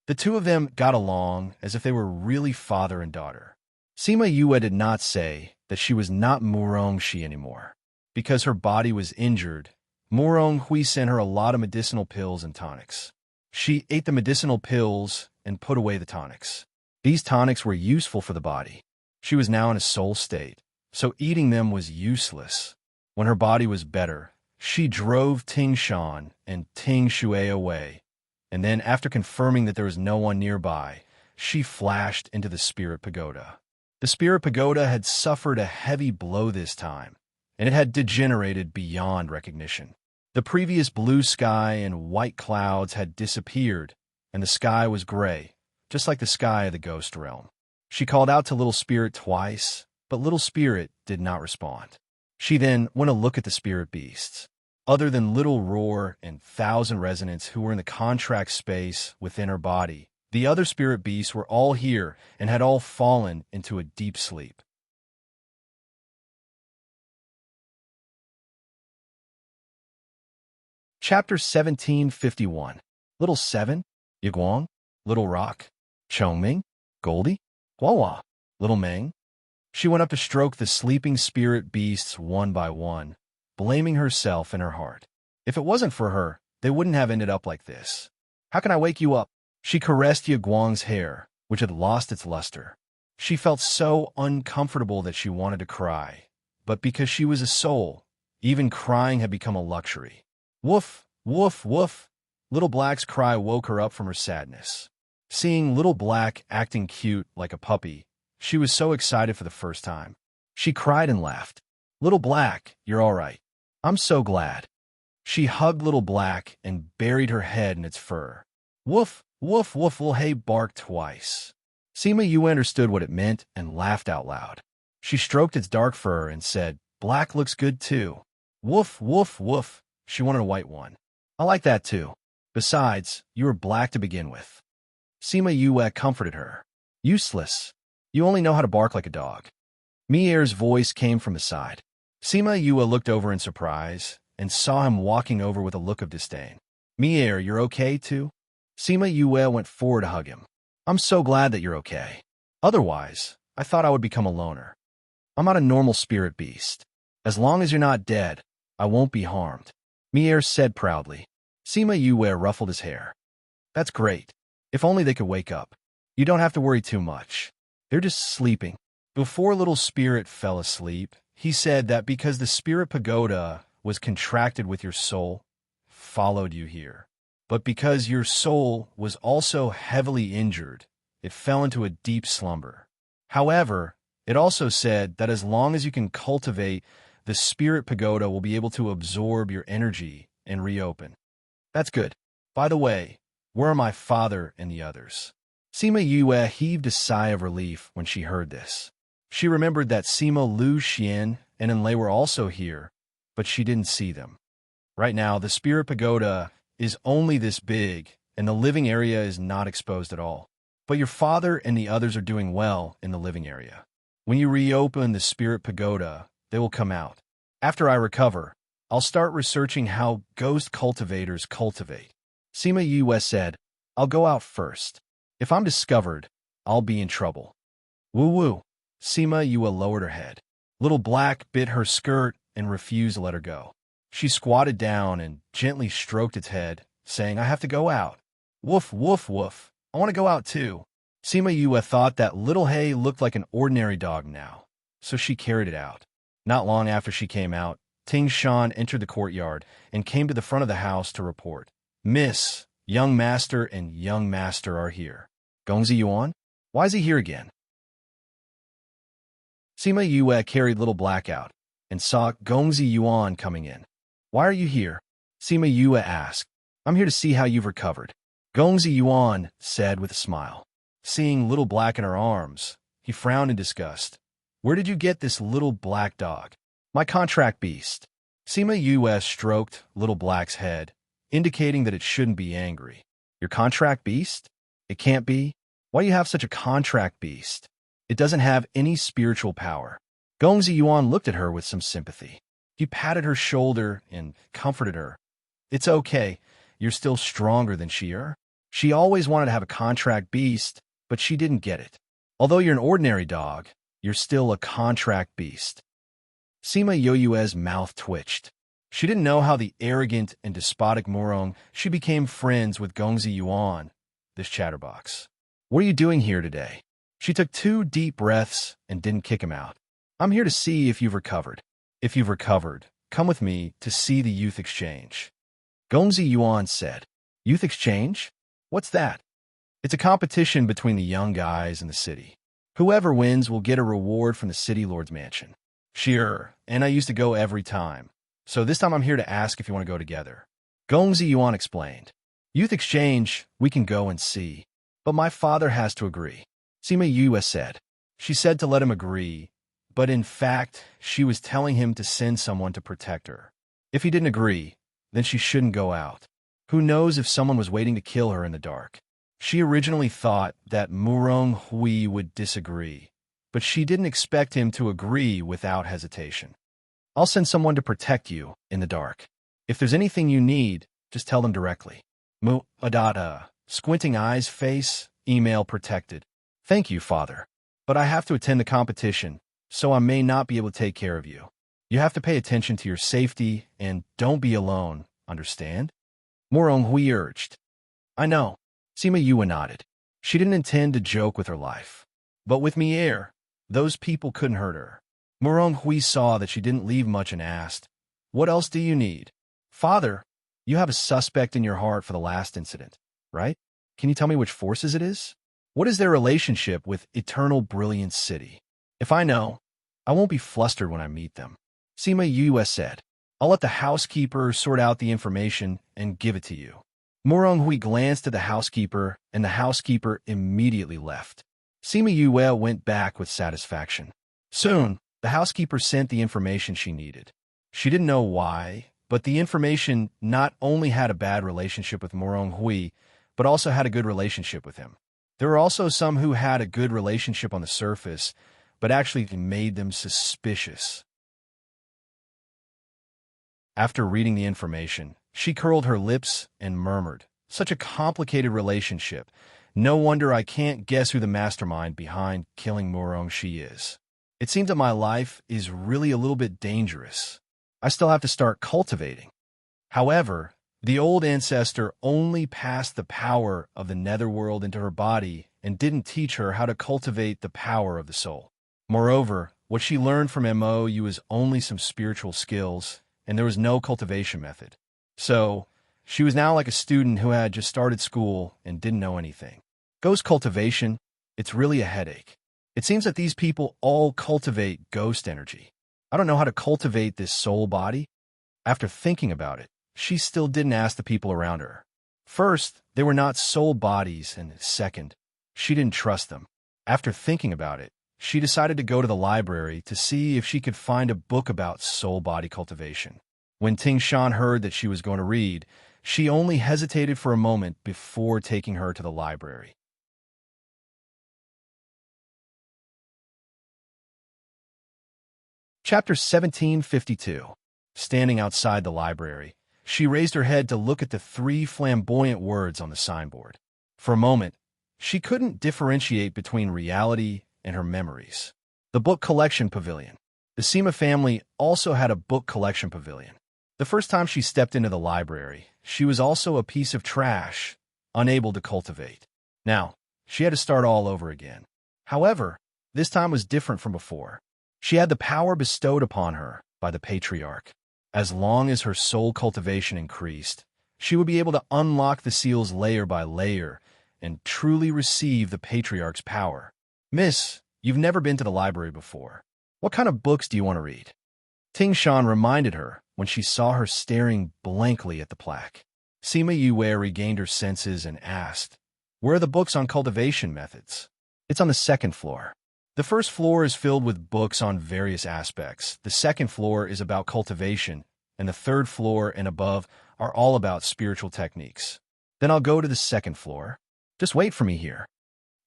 The two of them got along as if they were really father and daughter. Sima Yue did not say that she was not Murong Shi anymore. Because her body was injured, Murong Hui sent her a lot of medicinal pills and tonics. She ate the medicinal pills and put away the tonics. These tonics were useful for the body. She was now in a soul state, so eating them was useless. When her body was better, she drove Ting Shan and Ting Shui away, and then after confirming that there was no one nearby, she flashed into the spirit pagoda. The spirit pagoda had suffered a heavy blow this time, and it had degenerated beyond recognition. The previous blue sky and white clouds had disappeared, and the sky was gray, just like the sky of the ghost realm. She called out to Little Spirit twice, but Little Spirit did not respond. She then went to look at the spirit beasts. Other than Little Roar and Thousand Resonants who were in the contract space within her body, the other spirit beasts were all here and had all fallen into a deep sleep. Chapter 1751. Little Seven, Yiguang, Little Rock, Chongming, Goldie, Guawa, Little Meng. She went up to stroke the sleeping spirit beasts one by one, blaming herself in her heart. If it wasn't for her, they wouldn't have ended up like this. How can I wake you up? She caressed Yiguang's hair, which had lost its luster. She felt so uncomfortable that she wanted to cry, but because she was a soul, even crying had become a luxury. Woof, woof, woof. Little Black's cry woke her up from her sadness. Seeing Little Black acting cute like a puppy, she was so excited for the first time. She cried and laughed. Little Black, you're all right. I'm so glad. She hugged Little Black and buried her head in its fur. Woof, woof, woof. Little Hay barked twice. Sima Yu understood what it meant and laughed out loud. She stroked its dark fur and said, Black looks good too. Woof, woof, woof. She wanted a white one. I like that too. Besides, you were black to begin with. Sima Yue comforted her. Useless. You only know how to bark like a dog. Mier's voice came from the side. Sima Yue looked over in surprise and saw him walking over with a look of disdain. Mier, you're okay too? Sima Yue went forward to hug him. I'm so glad that you're okay. Otherwise, I thought I would become a loner. I'm not a normal spirit beast. As long as you're not dead, I won't be harmed. Mier said proudly. Sima Yue ruffled his hair. That's great. If only they could wake up. You don't have to worry too much. They're just sleeping. Before Little Spirit fell asleep, he said that because the spirit pagoda was contracted with your soul, followed you here. But because your soul was also heavily injured, it fell into a deep slumber. However, it also said that as long as you can cultivate, the spirit pagoda will be able to absorb your energy and reopen. That's good. By the way, where are my father and the others? Sima Yue heaved a sigh of relief when she heard this. She remembered that Sima Lu Xian and Enlei were also here, but she didn't see them. Right now, the spirit pagoda is only this big, and the living area is not exposed at all. But your father and the others are doing well in the living area. When you reopen the spirit pagoda, they will come out. After I recover, I'll start researching how ghost cultivators cultivate. Sima Yue said, I'll go out first. If I'm discovered, I'll be in trouble. Woo-woo. Sima Yue lowered her head. Little Black bit her skirt and refused to let her go. She squatted down and gently stroked its head, saying, I have to go out. Woof, woof, woof. I want to go out too. Sima Yue thought that Little Hay looked like an ordinary dog now, so she carried it out. Not long after she came out, Ting Shan entered the courtyard and came to the front of the house to report. Miss, young master and young master are here. Gongzi Yuan? Why is he here again? Sima Yue carried Little Black out and saw Gongzi Yuan coming in. Why are you here? Sima Yue asked. I'm here to see how you've recovered. Gongzi Yuan said with a smile. Seeing Little Black in her arms, he frowned in disgust. Where did you get this little black dog? My contract beast. Sima Yue stroked Little Black's head, indicating that it shouldn't be angry. Your contract beast? It can't be. Why do you have such a contract beast? It doesn't have any spiritual power. Gongzi Yuan looked at her with some sympathy. He patted her shoulder and comforted her. It's okay. You're still stronger than she are. She always wanted to have a contract beast, but she didn't get it. Although you're an ordinary dog, you're still a contract beast. Sima Yue's mouth twitched. She didn't know how the arrogant and despotic Murong she became friends with Gongzi Yuan, this chatterbox. What are you doing here today? She took 2 deep breaths and didn't kick him out. I'm here to see if you've recovered. If you've recovered, come with me to see the youth exchange. Gongzi Yuan said. Youth exchange? What's that? It's a competition between the young guys in the city. Whoever wins will get a reward from the city lord's mansion. Sure, and I used to go every time. So this time I'm here to ask if you want to go together. Gongzi Yuan explained. Youth exchange, we can go and see. But my father has to agree. Sima Yue said. She said to let him agree, but in fact, she was telling him to send someone to protect her. If he didn't agree, then she shouldn't go out. Who knows if someone was waiting to kill her in the dark. She originally thought that Murong Hui would disagree, but she didn't expect him to agree without hesitation. I'll send someone to protect you in the dark. If there's anything you need, just tell them directly. Adada, squinting eyes face, email protected. Thank you, father. But I have to attend the competition, so I may not be able to take care of you. You have to pay attention to your safety and don't be alone, understand? Murong Hui urged. I know. Sima Yue nodded. She didn't intend to joke with her life. But with Mier, those people couldn't hurt her. Murong Hui saw that she didn't leave much and asked, What else do you need? Father, you have a suspect in your heart for the last incident, right? Can you tell me which forces it is? What is their relationship with Eternal Brilliance City? If I know, I won't be flustered when I meet them. Sima Yue said, I'll let the housekeeper sort out the information and give it to you. Murong Hui glanced at the housekeeper, and the housekeeper immediately left. Sima Yue went back with satisfaction. Soon, the housekeeper sent the information she needed. She didn't know why, but the information not only had a bad relationship with Murong Hui, but also had a good relationship with him. There were also some who had a good relationship on the surface, but actually made them suspicious. After reading the information, she curled her lips and murmured, Such a complicated relationship. No wonder I can't guess who the mastermind behind killing Murong Shi is. It seems that my life is really a little bit dangerous. I still have to start cultivating. However, the old ancestor only passed the power of the netherworld into her body and didn't teach her how to cultivate the power of the soul. Moreover, what she learned from MOU was only some spiritual skills, and there was no cultivation method. So, she was now like a student who had just started school and didn't know anything. Ghost cultivation, it's really a headache. It seems that these people all cultivate ghost energy. I don't know how to cultivate this soul body. After thinking about it, she still didn't ask the people around her. First, they were not soul bodies, and second, she didn't trust them. After thinking about it, she decided to go to the library to see if she could find a book about soul body cultivation. When Ting Shan heard that she was going to read, she only hesitated for a moment before taking her to the library. Chapter 1752. Standing outside the library, she raised her head to look at the 3 flamboyant words on the signboard. For a moment, she couldn't differentiate between reality and her memories. The book collection pavilion. The Sima family also had a book collection pavilion. The first time she stepped into the library, she was also a piece of trash, unable to cultivate. Now, she had to start all over again. However, this time was different from before. She had the power bestowed upon her by the patriarch. As long as her soul cultivation increased, she would be able to unlock the seals layer by layer and truly receive the patriarch's power. Miss, you've never been to the library before. What kind of books do you want to read? Ting Shan reminded her when she saw her staring blankly at the plaque. Sima Yue regained her senses and asked, Where are the books on cultivation methods? It's on the 2nd floor. The 1st floor is filled with books on various aspects. The 2nd floor is about cultivation, and the 3rd floor and above are all about spiritual techniques. Then I'll go to the 2nd floor. Just wait for me here.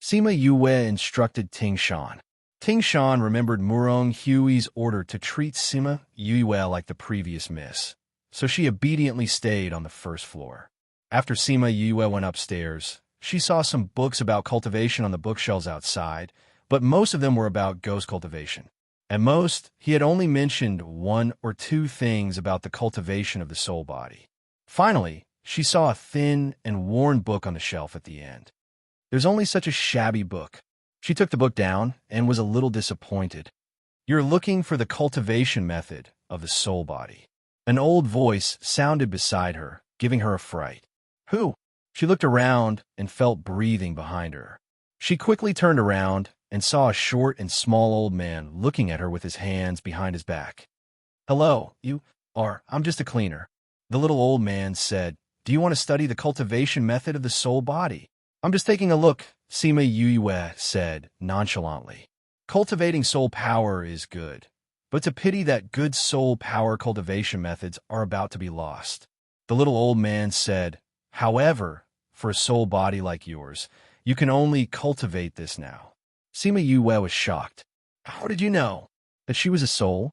Sima Yue instructed Ting Shan. Ting Shan remembered Murong Hui's order to treat Sima Yue like the previous miss, so she obediently stayed on the 1st floor. After Sima Yue went upstairs, she saw some books about cultivation on the bookshelves outside, but most of them were about ghost cultivation. At most, he had only mentioned 1 or 2 things about the cultivation of the soul body. Finally, she saw a thin and worn book on the shelf at the end. There's only such a shabby book. She took the book down and was a little disappointed. You're looking for the cultivation method of the soul body. An old voice sounded beside her, giving her a fright. Who? She looked around and felt breathing behind her. She quickly turned around and saw a short and small old man looking at her with his hands behind his back. "Hello, you are. I'm just a cleaner," the little old man said. "Do you want to study the cultivation method of the soul body?" "I'm just taking a look," Sima Yue said nonchalantly. "Cultivating soul power is good, but it's a pity that good soul power cultivation methods are about to be lost." The little old man said, "However, for a soul body like yours, you can only cultivate this now." Sima Yue was shocked. "How did you know that she was a soul?"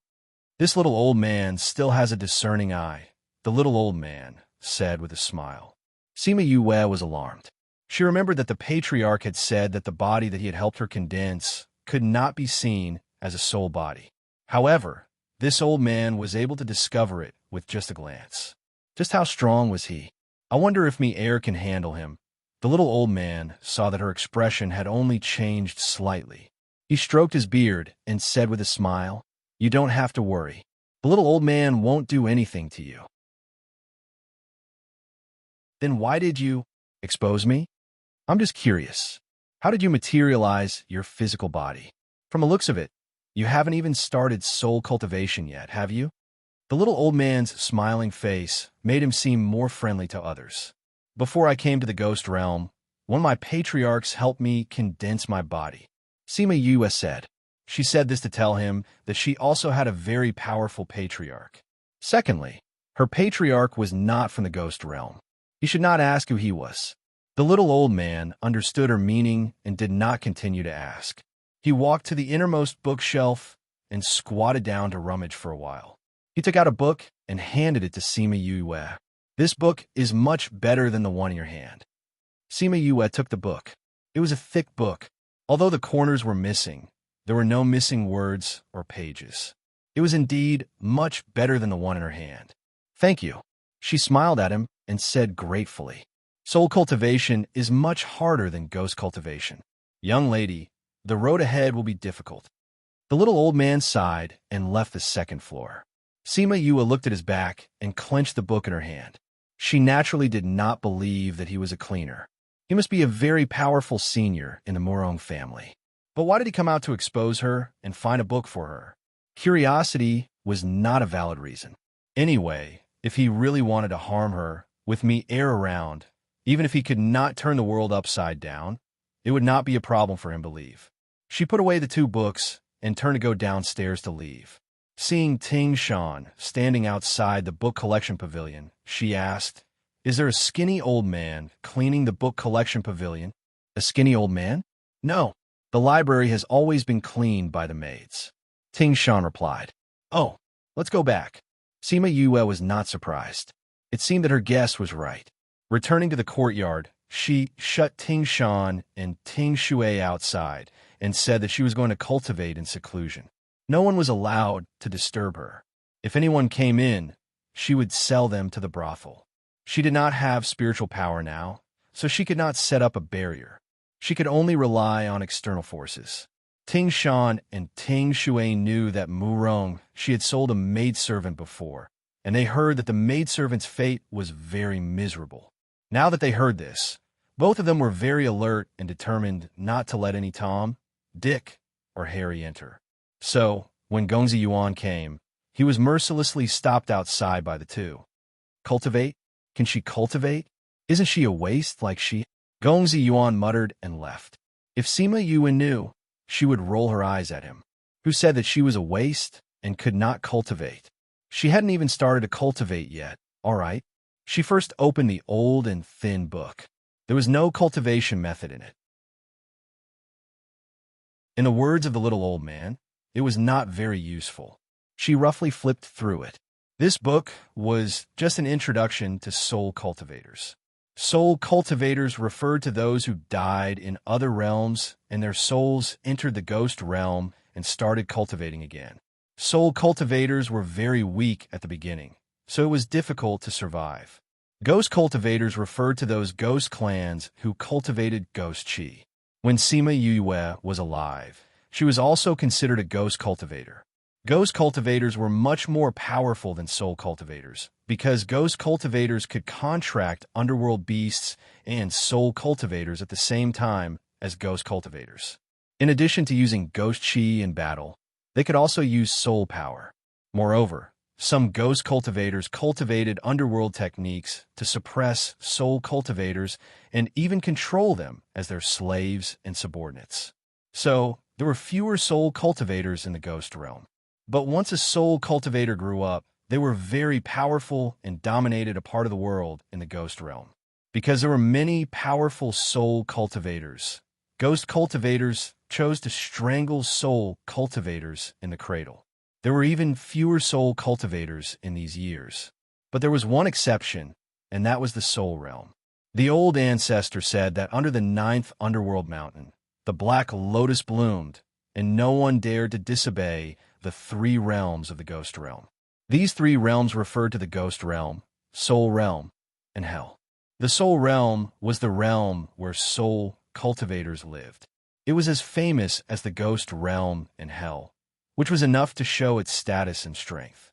"This little old man still has a discerning eye," the little old man said with a smile. Sima Yue was alarmed. She remembered that the patriarch had said that the body that he had helped her condense could not be seen as a soul body. However, this old man was able to discover it with just a glance. Just how strong was he? "I wonder if me air can handle him." The little old man saw that her expression had only changed slightly. He stroked his beard and said with a smile, "You don't have to worry. The little old man won't do anything to you." "Then why did you expose me?" "I'm just curious. How did you materialize your physical body? From the looks of it, you haven't even started soul cultivation yet, have you?" The little old man's smiling face made him seem more friendly to others. "Before I came to the ghost realm, one of my patriarchs helped me condense my body," Sima Yue said. She said this to tell him that she also had a very powerful patriarch. Secondly, her patriarch was not from the ghost realm. He should not ask who he was. The little old man understood her meaning and did not continue to ask. He walked to the innermost bookshelf and squatted down to rummage for a while. He took out a book and handed it to Sima Yue. "This book is much better than the one in your hand." Sima Yue took the book. It was a thick book. Although the corners were missing, there were no missing words or pages. It was indeed much better than the one in her hand. "Thank you." She smiled at him and said gratefully, "Soul cultivation is much harder than ghost cultivation. Young lady, the road ahead will be difficult." The little old man sighed and left the second floor. Sima Yue looked at his back and clenched the book in her hand. She naturally did not believe that he was a cleaner. He must be a very powerful senior in the Murong family. But why did he come out to expose her and find a book for her? Curiosity was not a valid reason. Anyway, if he really wanted to harm her, with me air around, even if he could not turn the world upside down, it would not be a problem for him to leave. She put away the two books and turned to go downstairs to leave. Seeing Ting Shan standing outside the book collection pavilion, she asked, "Is there a skinny old man cleaning the book collection pavilion?" "A skinny old man? No. The library has always been cleaned by the maids," Ting Shan replied. "Oh, let's go back." Sima Yue was not surprised. It seemed that her guess was right. Returning to the courtyard, she shut Ting Shan and Ting Shui outside and said that she was going to cultivate in seclusion. No one was allowed to disturb her. If anyone came in, she would sell them to the brothel. She did not have spiritual power now, so she could not set up a barrier. She could only rely on external forces. Ting Shan and Ting Shui knew that Murong she had sold a maidservant before, and they heard that the maidservant's fate was very miserable. Now that they heard this, both of them were very alert and determined not to let any Tom, Dick, or Harry enter. So, when Gongzi Yuan came, he was mercilessly stopped outside by the two. "Cultivate? Can she cultivate? Isn't she a waste like she?" Gongzi Yuan muttered and left. If Sima Yue knew, she would roll her eyes at him. Who said that she was a waste and could not cultivate? She hadn't even started to cultivate yet, all right. She first opened the old and thin book. There was no cultivation method in it. In the words of the little old man, it was not very useful. She roughly flipped through it. This book was just an introduction to soul cultivators. Soul cultivators referred to those who died in other realms and their souls entered the ghost realm and started cultivating again. Soul cultivators were very weak at the beginning, so it was difficult to survive. Ghost cultivators referred to those ghost clans who cultivated ghost chi. When Sima Yue was alive, she was also considered a ghost cultivator. Ghost cultivators were much more powerful than soul cultivators, because ghost cultivators could contract underworld beasts and soul cultivators at the same time as ghost cultivators. In addition to using ghost chi in battle, they could also use soul power. Moreover, some ghost cultivators cultivated underworld techniques to suppress soul cultivators and even control them as their slaves and subordinates. So, there were fewer soul cultivators in the ghost realm. But once a soul cultivator grew up, they were very powerful and dominated a part of the world in the ghost realm. Because there were many powerful soul cultivators, ghost cultivators chose to strangle soul cultivators in the cradle. There were even fewer soul cultivators in these years. But there was one exception, and that was the soul realm. The old ancestor said that under the 9th underworld mountain, the black lotus bloomed, and no one dared to disobey the 3 realms of the ghost realm. These 3 realms referred to the ghost realm, soul realm, and hell. The soul realm was the realm where soul cultivators lived. It was as famous as the ghost realm and hell, which was enough to show its status and strength.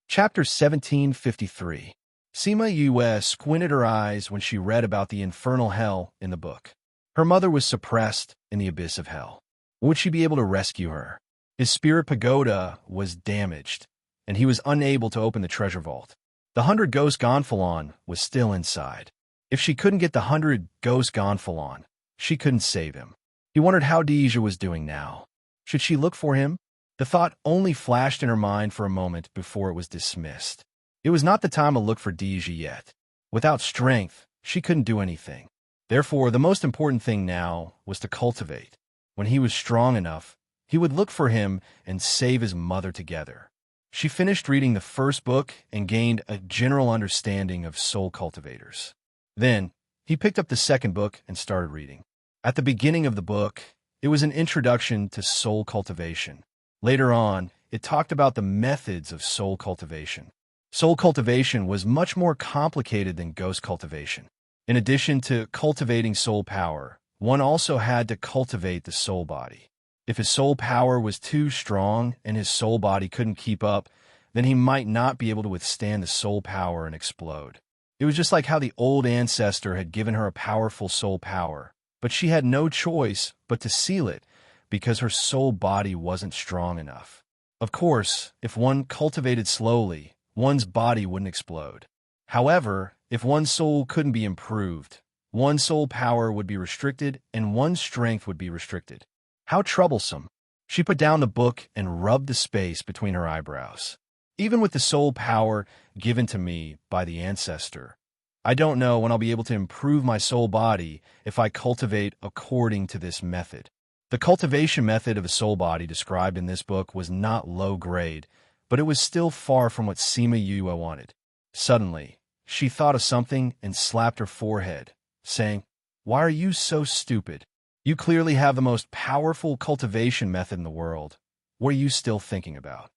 Chapter 1753. Sima Yue squinted her eyes when she read about the infernal hell in the book. Her mother was suppressed in the abyss of hell. Would she be able to rescue her? His spirit pagoda was damaged, and he was unable to open the treasure vault. The 100 ghost gonfalon was still inside. If she couldn't get the 100 ghost gonfalon, she couldn't save him. He wondered how Deja was doing now. Should she look for him? The thought only flashed in her mind for a moment before it was dismissed. It was not the time to look for Deja yet. Without strength, she couldn't do anything. Therefore, the most important thing now was to cultivate. When he was strong enough, he would look for him and save his mother together. She finished reading the first book and gained a general understanding of soul cultivators. Then, he picked up the second book and started reading. At the beginning of the book, it was an introduction to soul cultivation. Later on, it talked about the methods of soul cultivation. Soul cultivation was much more complicated than ghost cultivation. In addition to cultivating soul power, one also had to cultivate the soul body. If his soul power was too strong and his soul body couldn't keep up, then he might not be able to withstand the soul power and explode. It was just like how the old ancestor had given her a powerful soul power, but she had no choice but to seal it because her soul body wasn't strong enough. Of course, if one cultivated slowly, one's body wouldn't explode. However, if one's soul couldn't be improved, one's soul power would be restricted and one's strength would be restricted. How troublesome. She put down the book and rubbed the space between her eyebrows. Even with the soul power given to me by the ancestor, I don't know when I'll be able to improve my soul body if I cultivate according to this method. The cultivation method of a soul body described in this book was not low grade, but it was still far from what Sima Yue wanted. Suddenly, she thought of something and slapped her forehead, saying, "Why are you so stupid? You clearly have the most powerful cultivation method in the world. What are you still thinking about?"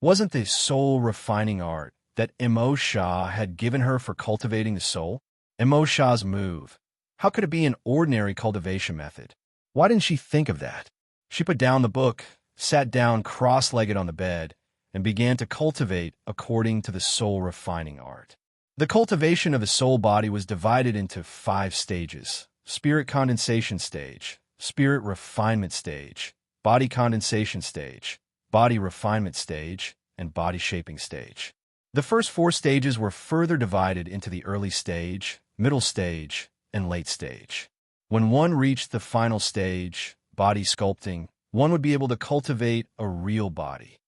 Wasn't the soul refining art that Immerse had given her for cultivating the soul? Immerse's move. How could it be an ordinary cultivation method? Why didn't she think of that? She put down the book, sat down cross-legged on the bed, and began to cultivate according to the soul refining art. The cultivation of the soul body was divided into 5 stages: spirit condensation stage, spirit refinement stage, body condensation stage, body refinement stage, and body shaping stage. The first 4 stages were further divided into the early stage, middle stage, and late stage. When one reached the final stage, body sculpting, one would be able to cultivate a real body.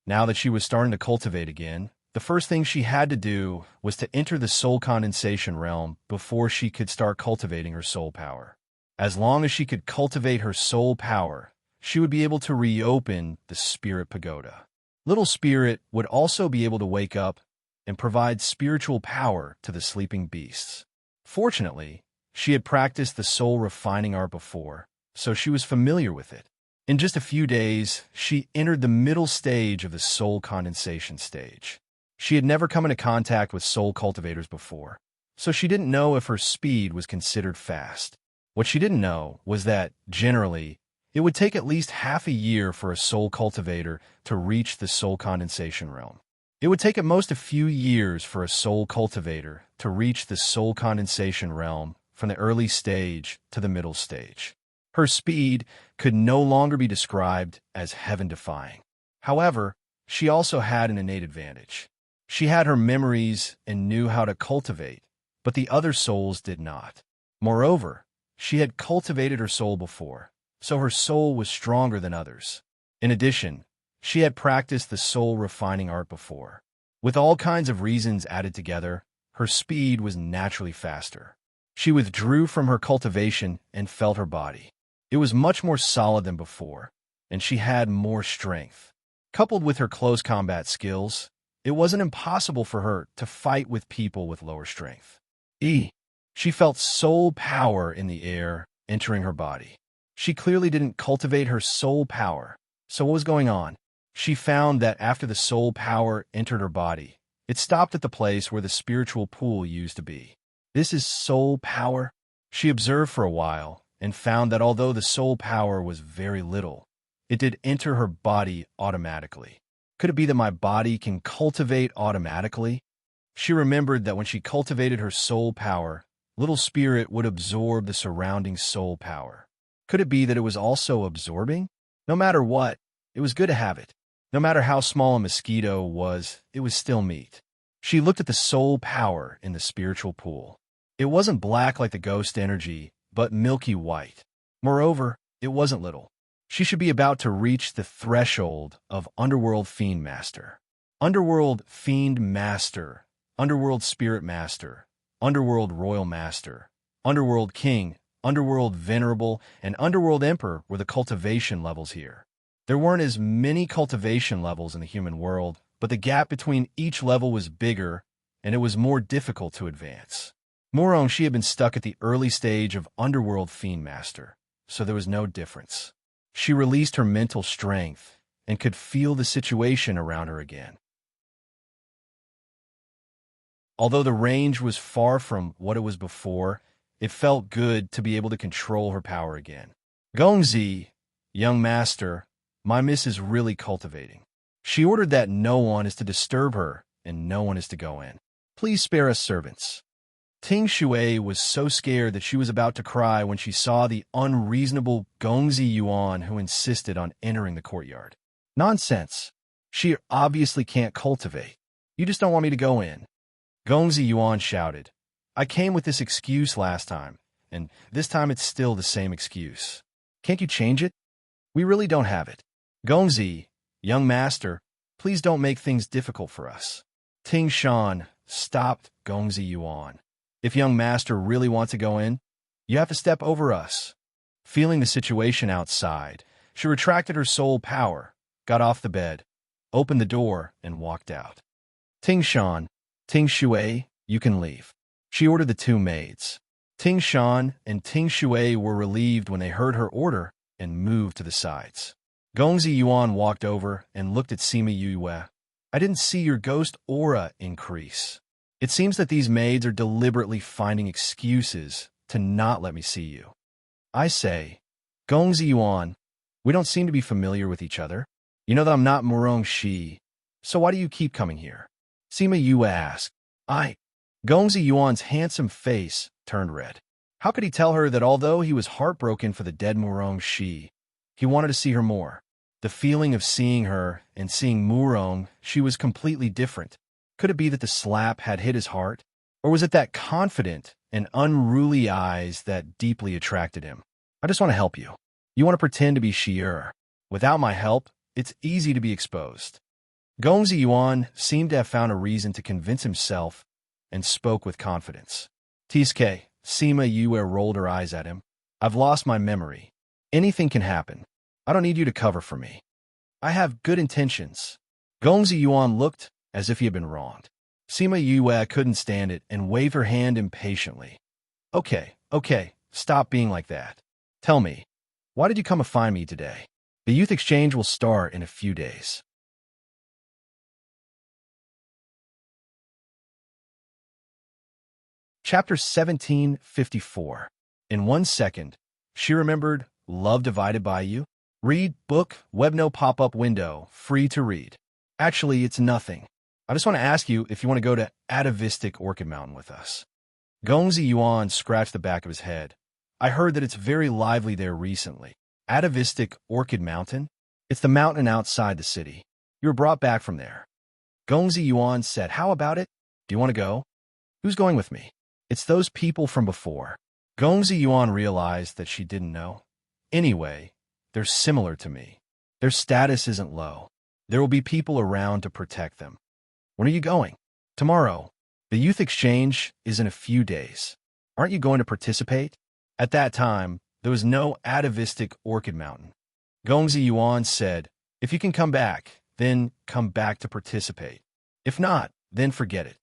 Now that she was starting to cultivate again, the first thing she had to do was to enter the soul condensation realm before she could start cultivating her soul power. As long as she could cultivate her soul power, she would be able to reopen the spirit pagoda. Little Spirit would also be able to wake up and provide spiritual power to the sleeping beasts. Fortunately, she had practiced the soul refining art before, so she was familiar with it. In just a few days, she entered the middle stage of the soul condensation stage. She had never come into contact with soul cultivators before, so she didn't know if her speed was considered fast. What she didn't know was that, generally, it would take at least half a year for a soul cultivator to reach the soul condensation realm. It would take at most a few years for a soul cultivator to reach the soul condensation realm from the early stage to the middle stage. Her speed could no longer be described as heaven-defying. However, she also had an innate advantage. She had her memories and knew how to cultivate, but the other souls did not. Moreover, she had cultivated her soul before, so her soul was stronger than others. In addition, she had practiced the soul-refining art before. With all kinds of reasons added together, her speed was naturally faster. She withdrew from her cultivation and felt her body. It was much more solid than before, and she had more strength. Coupled with her close combat skills, it wasn't impossible for her to fight with people with lower strength. She felt soul power in the air entering her body. She clearly didn't cultivate her soul power. So what was going on? She found that after the soul power entered her body, it stopped at the place where the spiritual pool used to be. This is soul power? She observed for a while and found that although the soul power was very little, it did enter her body automatically. Could it be that my body can cultivate automatically? She remembered that when she cultivated her soul power, little spirit would absorb the surrounding soul power. Could it be that it was also absorbing? No matter what, it was good to have it. No matter how small a mosquito was, it was still meat. She looked at the soul power in the spiritual pool. It wasn't black like the ghost energy, but milky white. Moreover, it wasn't little. She should be about to reach the threshold of Underworld Fiend Master. Underworld Fiend Master, Underworld Spirit Master, Underworld Royal Master, Underworld King, Underworld Venerable, and Underworld Emperor were the cultivation levels here. There weren't as many cultivation levels in the human world, but the gap between each level was bigger, and it was more difficult to advance. Moreover, she had been stuck at the early stage of Underworld Fiend Master, so there was no difference. She released her mental strength and could feel the situation around her again. Although the range was far from what it was before, it felt good to be able to control her power again. Gongzi, young master, my miss is really cultivating. She ordered that no one is to disturb her and no one is to go in. Please spare us servants. Ting Shui was so scared that she was about to cry when she saw the unreasonable Gongzi Yuan who insisted on entering the courtyard. Nonsense. She obviously can't cultivate. You just don't want me to go in. Gongzi Yuan shouted. I came with this excuse last time, and this time it's still the same excuse. Can't you change it? We really don't have it. Gongzi, young master, please don't make things difficult for us. Ting Shan stopped Gongzi Yuan. If young master really wants to go in, you have to step over us. Feeling the situation outside, she retracted her soul power, got off the bed, opened the door, and walked out. Ting Shan, Ting Shui, you can leave. She ordered the two maids. Ting Shan and Ting Shui were relieved when they heard her order and moved to the sides. Gongzi Yuan walked over and looked at Sima Yue. I didn't see your ghost aura increase. It seems that these maids are deliberately finding excuses to not let me see you. I say, Gongzi Yuan, we don't seem to be familiar with each other. You know that I'm not Murong Shi, so why do you keep coming here? Sima Yue asked. Gongzi Yuan's handsome face turned red. How could he tell her that although he was heartbroken for the dead Murong Shi, he wanted to see her more? The feeling of seeing her and seeing Murong Shi was completely different. Could it be that the slap had hit his heart? Or was it that confident and unruly eyes that deeply attracted him? I just want to help you. You want to pretend to be Shi'er. Without my help, it's easy to be exposed. Gongzi Yuan seemed to have found a reason to convince himself and spoke with confidence. Tisuke, Sima Yue rolled her eyes at him. I've lost my memory. Anything can happen. I don't need you to cover for me. I have good intentions. Gongzi Yuan looked as if he had been wronged. Sima Yue couldn't stand it and waved her hand impatiently. Okay, stop being like that. Tell me, why did you come to find me today? The youth exchange will start in a few days. Chapter 1754. In 1 second, she remembered Love Divided by You. Read book, webno pop-up window, free to read. Actually, it's nothing. I just want to ask you if you want to go to Atavistic Orchid Mountain with us. Gongzi Yuan scratched the back of his head. I heard that it's very lively there recently. Atavistic Orchid Mountain? It's the mountain outside the city. You were brought back from there. Gongzi Yuan said, how about it? Do you want to go? Who's going with me? It's those people from before. Gongzi Yuan realized that she didn't know. Anyway, they're similar to me. Their status isn't low. There will be people around to protect them. When are you going? Tomorrow. The youth exchange is in a few days. Aren't you going to participate? At that time, there was no atavistic orchid mountain. Gongzi Yuan said, if you can come back, then come back to participate. If not, then forget it.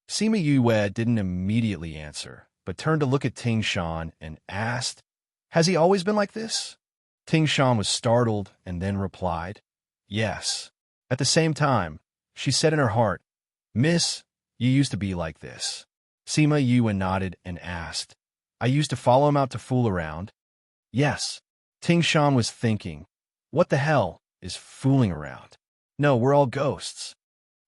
Sima Yue didn't immediately answer, but turned to look at Ting Shan and asked, has he always been like this? Ting Shan was startled and then replied, yes. At the same time, she said in her heart, Miss, you used to be like this. Sima Yue nodded and asked, I used to follow him out to fool around? Yes. Ting Shan was thinking, what the hell is fooling around? No, we're all ghosts.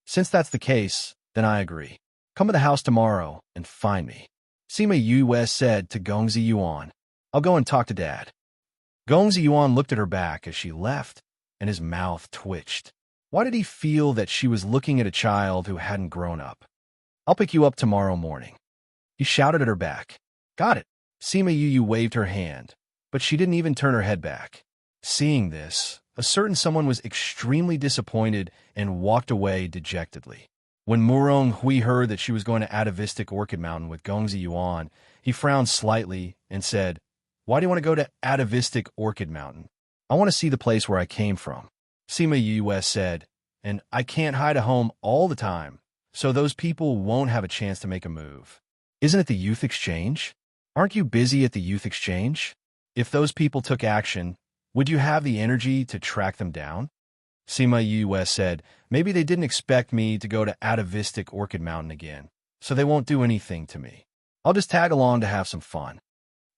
Since that's the case, then I agree. Come to the house tomorrow and find me. Sima Yue said to Gongzi Yuan, I'll go and talk to Dad. Gongzi Yuan looked at her back as she left, and his mouth twitched. Why did he feel that she was looking at a child who hadn't grown up? I'll pick you up tomorrow morning. He shouted at her back. Got it. Sima Yue waved her hand, but she didn't even turn her head back. Seeing this, a certain someone was extremely disappointed and walked away dejectedly. When Murong Hui heard that she was going to Atavistic Orchid Mountain with Gongzi Yuan, he frowned slightly and said, why do you want to go to Atavistic Orchid Mountain? I want to see the place where I came from. Sima Yue said, and I can't hide at home all the time, so those people won't have a chance to make a move. Isn't it the youth exchange? Aren't you busy at the youth exchange? If those people took action, would you have the energy to track them down? Sima Yue said, maybe they didn't expect me to go to Atavistic Orchid Mountain again, so they won't do anything to me. I'll just tag along to have some fun.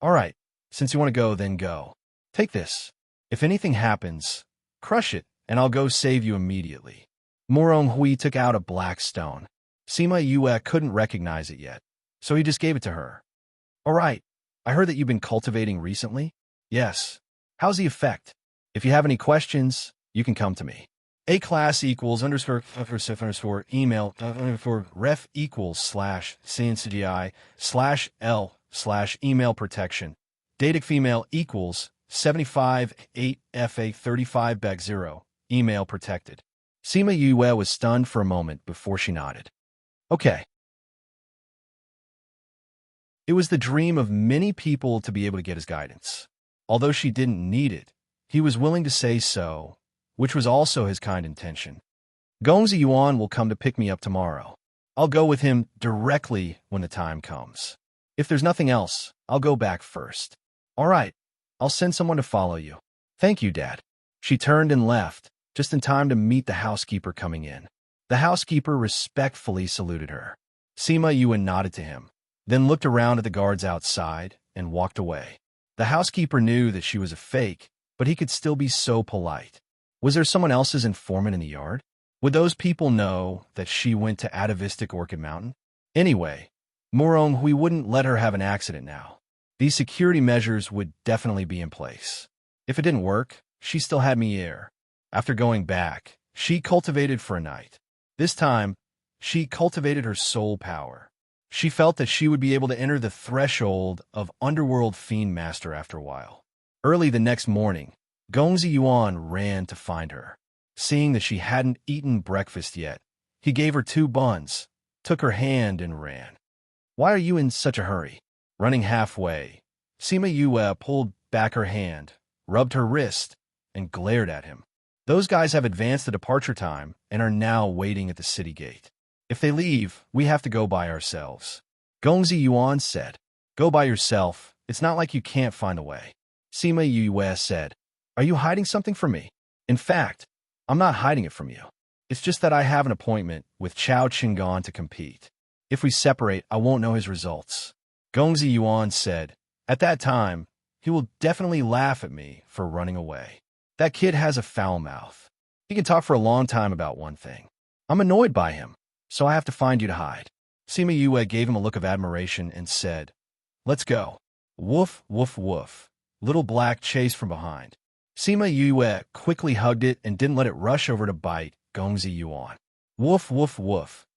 All right, since you want to go, then go. Take this. If anything happens, crush it, and I'll go save you immediately. Murong Hui took out a black stone. Sima Yue couldn't recognize it yet, so he just gave it to her. All right, I heard that you've been cultivating recently? Yes. How's the effect? If you have any questions, you can come to me. A class equals underscore email for ref equals /CNCDI/L/email protection. Datic female equals 75 8 FA 35 back 0. Email protected. Sima Yue was stunned for a moment before she nodded. Okay. It was the dream of many people to be able to get his guidance. Although she didn't need it, he was willing to say so, which was also his kind intention. Gongzi Yuan will come to pick me up tomorrow. I'll go with him directly when the time comes. If there's nothing else, I'll go back first. All right, I'll send someone to follow you. Thank you, Dad. She turned and left, just in time to meet the housekeeper coming in. The housekeeper respectfully saluted her. Sima Yue nodded to him, then looked around at the guards outside and walked away. The housekeeper knew that she was a fake, but he could still be so polite. Was there someone else's informant in the yard? Would those people know that she went to Atavistic Orchid Mountain? Anyway, Murong Hui wouldn't let her have an accident now. These security measures would definitely be in place. If it didn't work, she still had me here. After going back, she cultivated for a night. This time, she cultivated her soul power. She felt that she would be able to enter the threshold of Underworld Fiend Master after a while. Early the next morning, Gongzi Yuan ran to find her. Seeing that she hadn't eaten breakfast yet, he gave her 2 buns, took her hand and ran. Why are you in such a hurry? Running halfway, Sima Yue pulled back her hand, rubbed her wrist, and glared at him. Those guys have advanced the departure time and are now waiting at the city gate. If they leave, we have to go by ourselves. Gongzi Yuan said, Go by yourself. It's not like you can't find a way. Sima Yue said, Are you hiding something from me? In fact, I'm not hiding it from you. It's just that I have an appointment with Chao Qinggan to compete. If we separate, I won't know his results. Gongzi Yuan said, At that time, he will definitely laugh at me for running away. That kid has a foul mouth. He can talk for a long time about one thing. I'm annoyed by him. so I have to find you to hide. Sima Yue gave him a look of admiration and said, "Let's go." Woof, woof, woof. Little Black chased from behind. Sima Yue quickly hugged it and didn't let it rush over to bite Gongzi Yuan. Woof, woof, woof.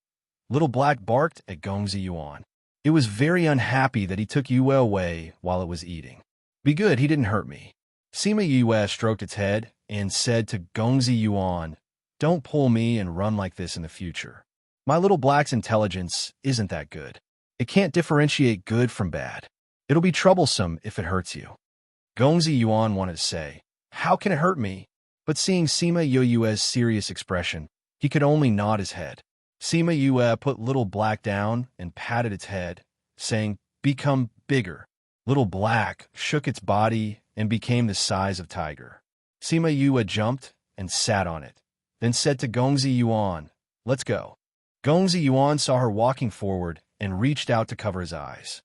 Little Black barked at Gongzi Yuan. It was very unhappy that he took Yue away while it was eating. Be good, he didn't hurt me. Sima Yue stroked its head and said to Gongzi Yuan, "Don't pull me and run like this in the future. My Little Black's intelligence isn't that good. It can't differentiate good from bad. It'll be troublesome if it hurts you." Gongzi Yuan wanted to say, "How can it hurt me?" But seeing Sima Yue's serious expression, he could only nod his head. Sima Yue put Little Black down and patted its head, saying, "Become bigger." Little Black shook its body and became the size of Tiger. Sima Yue jumped and sat on it, then said to Gongzi Yuan, "Let's go." Gongzi Yuan saw her walking forward and reached out to cover his eyes.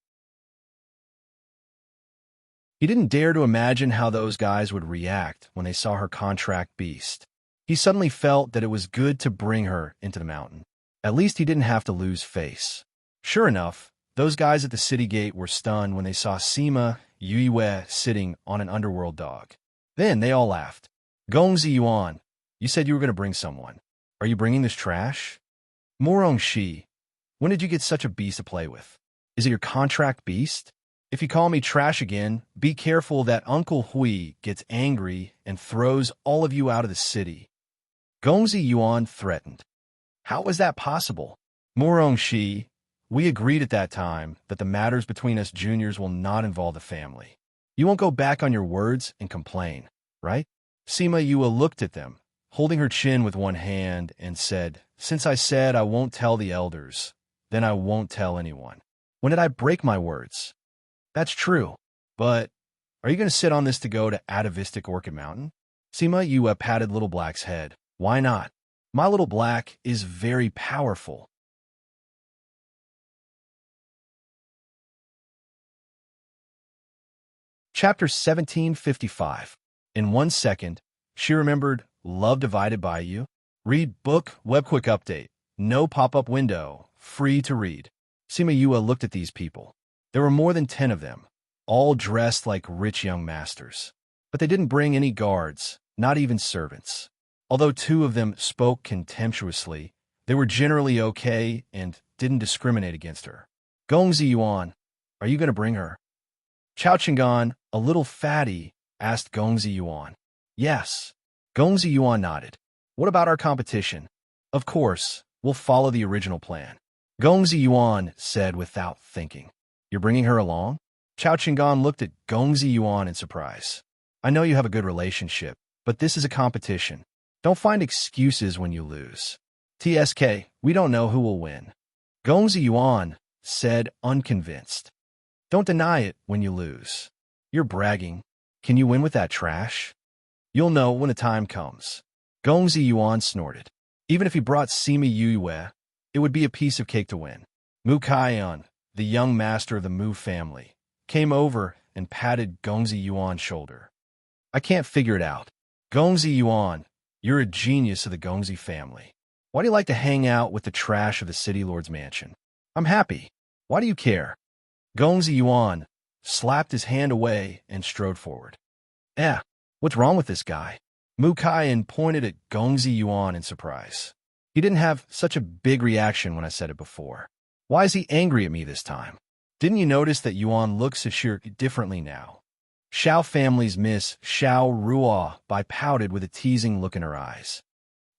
He didn't dare to imagine how those guys would react when they saw her contract beast. He suddenly felt that it was good to bring her into the mountain. At least he didn't have to lose face. Sure enough, those guys at the city gate were stunned when they saw Sima Yue sitting on an underworld dog. Then they all laughed. "Gongzi Yuan, you said you were going to bring someone. Are you bringing this trash?" "Morong Shi, when did you get such a beast to play with? Is it your contract beast? If you call me trash again, be careful that Uncle Hui gets angry and throws all of you out of the city." Gongzi Yuan threatened. "How was that possible? Morong Shi, we agreed at that time that the matters between us juniors will not involve the family. You won't go back on your words and complain, right?" Sima Yue looked at them, holding her chin with one hand, and said, "Since I said I won't tell the elders, then I won't tell anyone. When did I break my words?" "That's true, but are you going to sit on this to go to Atavistic Orchid Mountain?" Sima Yue patted Little Black's head. "Why not? My Little Black is very powerful." Chapter 1755. In 1 second, she remembered Love Divided by You. Read book, webquick update. No pop-up window. Free to read. Sima Yue looked at these people. There were more than 10 of them, all dressed like rich young masters. But they didn't bring any guards, not even servants. Although 2 of them spoke contemptuously, they were generally okay and didn't discriminate against her. "Gongzi Yuan, are you going to bring her?" Chao Chingan, a little fatty, asked Gongzi Yuan. "Yes." Gongzi Yuan nodded. "What about our competition?" "Of course, we'll follow the original plan." Gongzi Yuan said without thinking. "You're bringing her along?" Chao Chingan looked at Gongzi Yuan in surprise. "I know you have a good relationship, but this is a competition. Don't find excuses when you lose. TSK, we don't know who will win." Gongzi Yuan said, unconvinced. "Don't deny it when you lose. You're bragging. Can you win with that trash?" "You'll know when the time comes." Gongzi Yuan snorted. Even if he brought Sima Yue, it would be a piece of cake to win. Mu Kaiyan, the young master of the Mu family, came over and patted Gongzi Yuan's shoulder. "I can't figure it out. Gongzi Yuan, you're a genius of the Gongzi family. Why do you like to hang out with the trash of the city lord's mansion?" "I'm happy. Why do you care?" Gongzi Yuan slapped his hand away and strode forward. What's wrong with this guy?" Mu Kaiyan pointed at Gongzi Yuan in surprise. "He didn't have such a big reaction when I said it before. Why is he angry at me this time? Didn't you notice that Yuan looks at Shir differently now?" Xiao family's Miss Xiao Ruo Bai pouted with a teasing look in her eyes.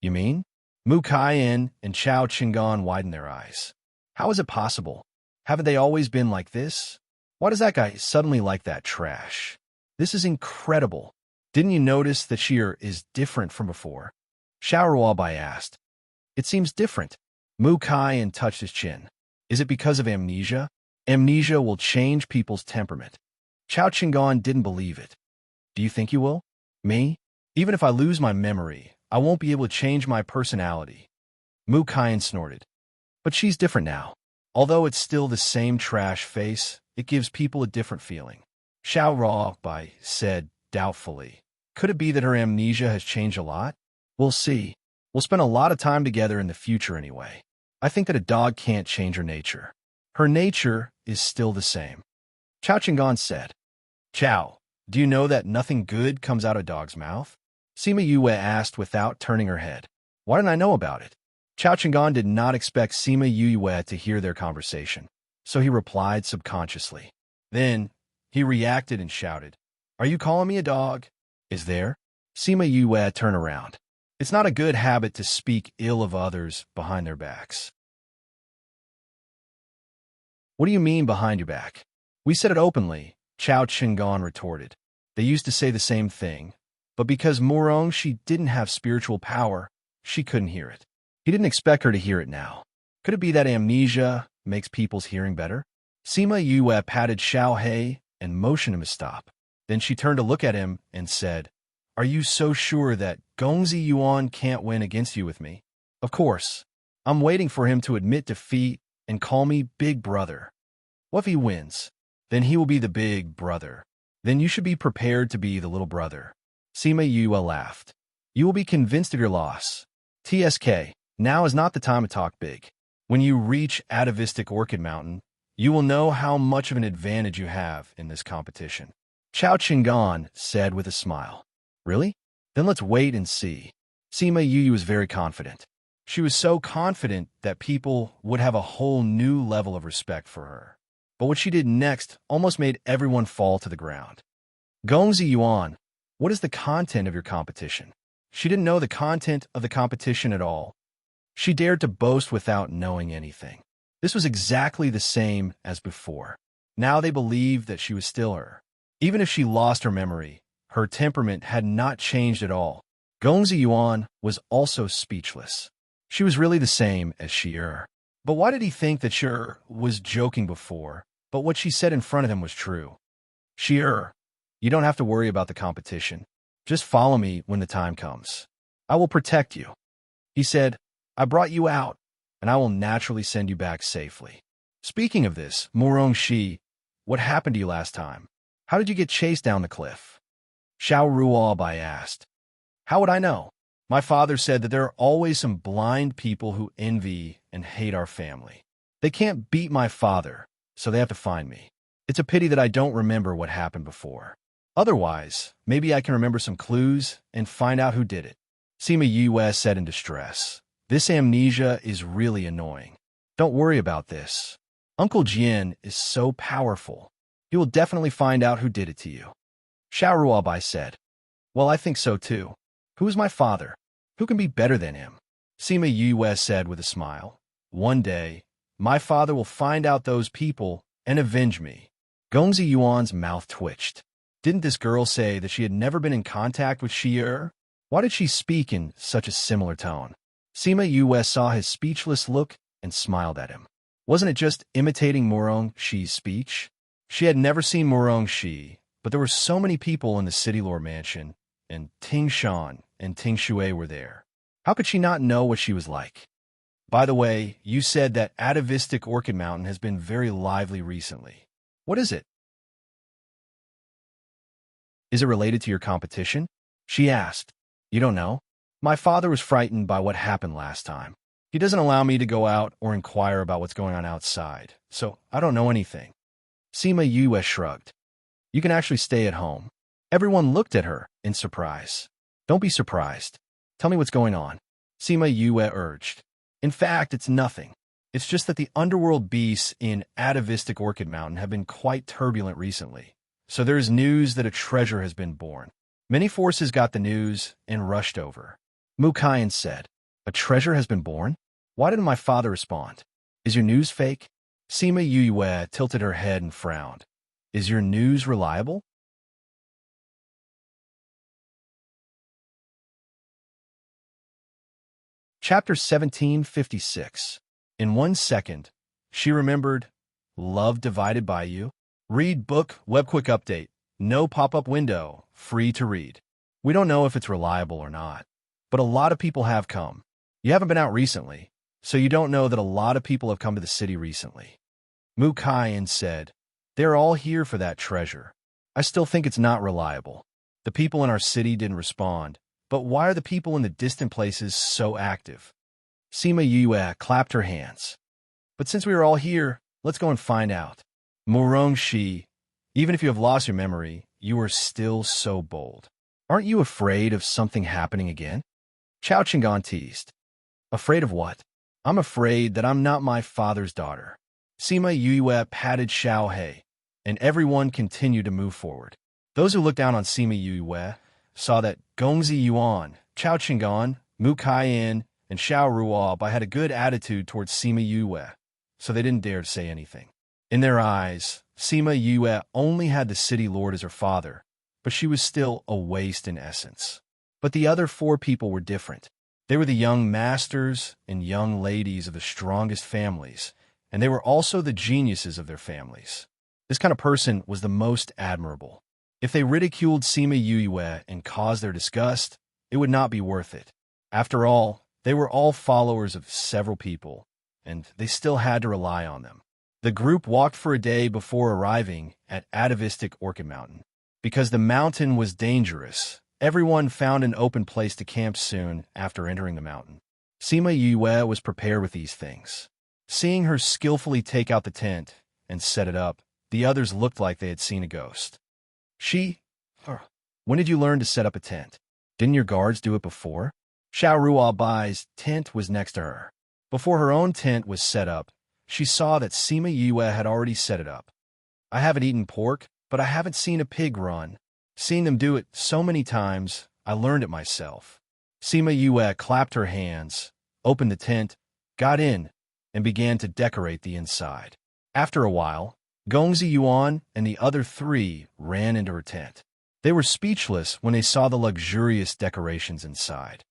"You mean?" Mu Kaiyan and Chao Chingan widened their eyes. "How is it possible? Haven't they always been like this? Why does that guy suddenly like that trash? This is incredible. Didn't you notice that Shir is different from before?" Xiao Ruo Bai asked. "It seems different." Mu Kaiyan touched his chin. "Is it because of amnesia? Amnesia will change people's temperament." Chao Chingan didn't believe it. "Do you think you will?" "Me? Even if I lose my memory, I won't be able to change my personality." Mu Kaiyan snorted. "But she's different now. Although it's still the same trash face, it gives people a different feeling." Xiao Ruo Bai said doubtfully. "Could it be that her amnesia has changed a lot?" "We'll see. We'll spend a lot of time together in the future anyway." I think that a dog can't change her nature. Her nature is still the same. Chao Chingon said. Chow, do you know that nothing good comes out of a dog's mouth? Sima Yue asked without turning her head. Why didn't I know about it? Chao Chingon did not expect Sima Yue to hear their conversation, so he replied subconsciously. Then, he reacted and shouted, Are you calling me a dog? Is there? Sima Yue turned around. It's not a good habit to speak ill of others behind their backs. What do you mean behind your back? We said it openly, Chao Chingon retorted. They used to say the same thing, but because Morong she didn't have spiritual power, she couldn't hear it. He didn't expect her to hear it now. Could it be that amnesia makes people's hearing better? Sima Yue patted Xiao He and motioned him to stop. Then she turned to look at him and said, Are you so sure that Gongzi Yuan can't win against you with me? Of course. I'm waiting for him to admit defeat and call me Big Brother. What if he wins? Then he will be the Big Brother. Then you should be prepared to be the Little Brother. Sima Yue laughed. You will be convinced of your loss. TSK, now is not the time to talk big. When you reach Atavistic Orchid Mountain, you will know how much of an advantage you have in this competition. Chao Chingon said with a smile. Really? Then let's wait and see. Sima Yue was very confident. She was so confident that people would have a whole new level of respect for her. But what she did next almost made everyone fall to the ground. Gongzi Yuan, what is the content of your competition? She didn't know the content of the competition at all. She dared to boast without knowing anything. This was exactly the same as before. Now they believed that she was still her. Even if she lost her memory, her temperament had not changed at all. Gongzi Yuan was also speechless. She was really the same as Shi-Er. But why did he think that Shi-Er was joking before, but what she said in front of him was true? Shi-Er, you don't have to worry about the competition. Just follow me when the time comes. I will protect you. He said, I brought you out, and I will naturally send you back safely. Speaking of this, Morong Shi, what happened to you last time? How did you get chased down the cliff? Xiao Ruobai asked. How would I know? My father said that there are always some blind people who envy and hate our family. They can't beat my father, so they have to find me. It's a pity that I don't remember what happened before. Otherwise, maybe I can remember some clues and find out who did it. Sima Yue said in distress. This amnesia is really annoying. Don't worry about this. Uncle Jian is so powerful. He will definitely find out who did it to you. Xiao Ruobai said. Well, I think so too. Who is my father? Who can be better than him? Sima Yue said with a smile. One day, my father will find out those people and avenge me. Gongzi Yuan's mouth twitched. Didn't this girl say that she had never been in contact with Shi-Er? Why did she speak in such a similar tone? Sima Yue saw his speechless look and smiled at him. Wasn't it just imitating Morong Shi's speech? She had never seen Morong Shi, but there were so many people in the City Lord Mansion, and Ting Shan and Ting Shui were there. How could she not know what she was like? By the way, you said that Atavistic Orchid Mountain has been very lively recently. What is it? Is it related to your competition? She asked. You don't know? My father was frightened by what happened last time. He doesn't allow me to go out or inquire about what's going on outside, so I don't know anything. Sima Yue shrugged. You can actually stay at home. Everyone looked at her in surprise. Don't be surprised. Tell me what's going on. Sima Yue urged. In fact, it's nothing. It's just that the underworld beasts in Atavistic Orchid Mountain have been quite turbulent recently. So there is news that a treasure has been born. Many forces got the news and rushed over. Mu Kaiyan said, A treasure has been born? Why didn't my father respond? Is your news fake? Sima Yue tilted her head and frowned. Is your news reliable? Chapter 1756. In 1 second, she remembered, Love divided by you. Read book, web quick update. No pop-up window, free to read. We don't know if it's reliable or not, but a lot of people have come. You haven't been out recently, so you don't know that a lot of people have come to the city recently. Mu Kaiyan said, They're all here for that treasure. I still think it's not reliable. The people in our city didn't respond, but why are the people in the distant places so active? Sima Yue clapped her hands. But since we are all here, let's go and find out. Murong Shi, even if you have lost your memory, you are still so bold. Aren't you afraid of something happening again? Chao Chingan teased. Afraid of what? I'm afraid that I'm not my father's daughter. Sima Yue patted Xiao He, and everyone continued to move forward. Those who looked down on Sima Yue saw that Gongzi Yuan, Chao Chingan, Mu Kaiyan, and Xiao Ruobai had a good attitude towards Sima Yue, so they didn't dare to say anything. In their eyes, Sima Yue only had the city lord as her father, but she was still a waste in essence. But the other 4 people were different. They were the young masters and young ladies of the strongest families, and they were also the geniuses of their families. This kind of person was the most admirable. If they ridiculed Sima Yue and caused their disgust, it would not be worth it. After all, they were all followers of several people, and they still had to rely on them. The group walked for a day before arriving at Atavistic Orchid Mountain. Because the mountain was dangerous, everyone found an open place to camp soon after entering the mountain. Sima Yue was prepared with these things. Seeing her skillfully take out the tent and set it up, the others looked like they had seen a ghost. When did you learn to set up a tent? Didn't your guards do it before? Xiao Ruobai's tent was next to her. Before her own tent was set up, she saw that Sima Yue had already set it up. I haven't eaten pork, but I haven't seen a pig run. Seeing them do it so many times, I learned it myself. Sima Yue clapped her hands, opened the tent, got in, and began to decorate the inside. After a while, Gongzi Yuan and the other 3 ran into her tent. They were speechless when they saw the luxurious decorations inside.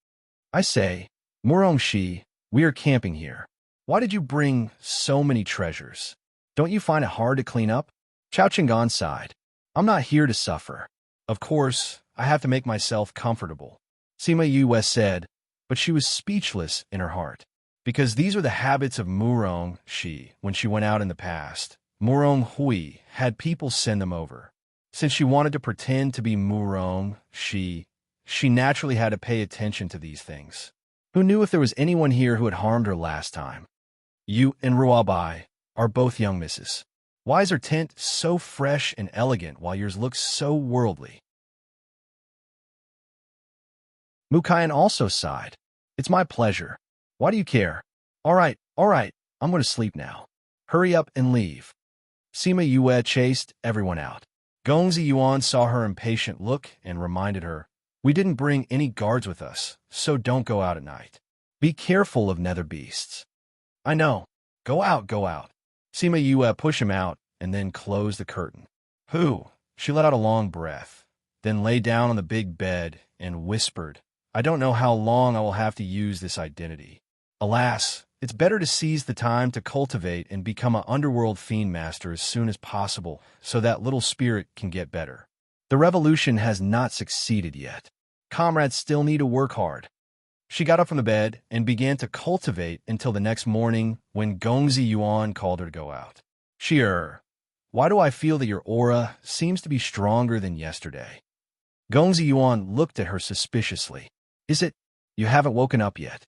I say, Murong Shi, we are camping here. Why did you bring so many treasures? Don't you find it hard to clean up? Chao Chingan sighed. I'm not here to suffer. Of course, I have to make myself comfortable. Sima Yue said, but she was speechless in her heart. Because these are the habits of Murong Shi when she went out in the past. Murong Hui had people send them over. Since she wanted to pretend to be Murong Shi, she naturally had to pay attention to these things. Who knew if there was anyone here who had harmed her last time? You and Ruobai are both young misses. Why is her tent so fresh and elegant while yours looks so worldly? Mu Kaiyan also sighed. It's my pleasure. Why do you care? All right, I'm going to sleep now. Hurry up and leave. Sima Yue chased everyone out. Gongzi Yuan saw her impatient look and reminded her, we didn't bring any guards with us, so don't go out at night. Be careful of nether beasts. I know. Go out. Sima Yue pushed him out and then closed the curtain. Who? She let out a long breath, then lay down on the big bed and whispered, I don't know how long I will have to use this identity. Alas, it's better to seize the time to cultivate and become an underworld fiend master as soon as possible so that little spirit can get better. The revolution has not succeeded yet. Comrades still need to work hard. She got up from the bed and began to cultivate until the next morning when Gongzi Yuan called her to go out. Why do I feel that your aura seems to be stronger than yesterday? Gongzi Yuan looked at her suspiciously. Is it? You haven't woken up yet.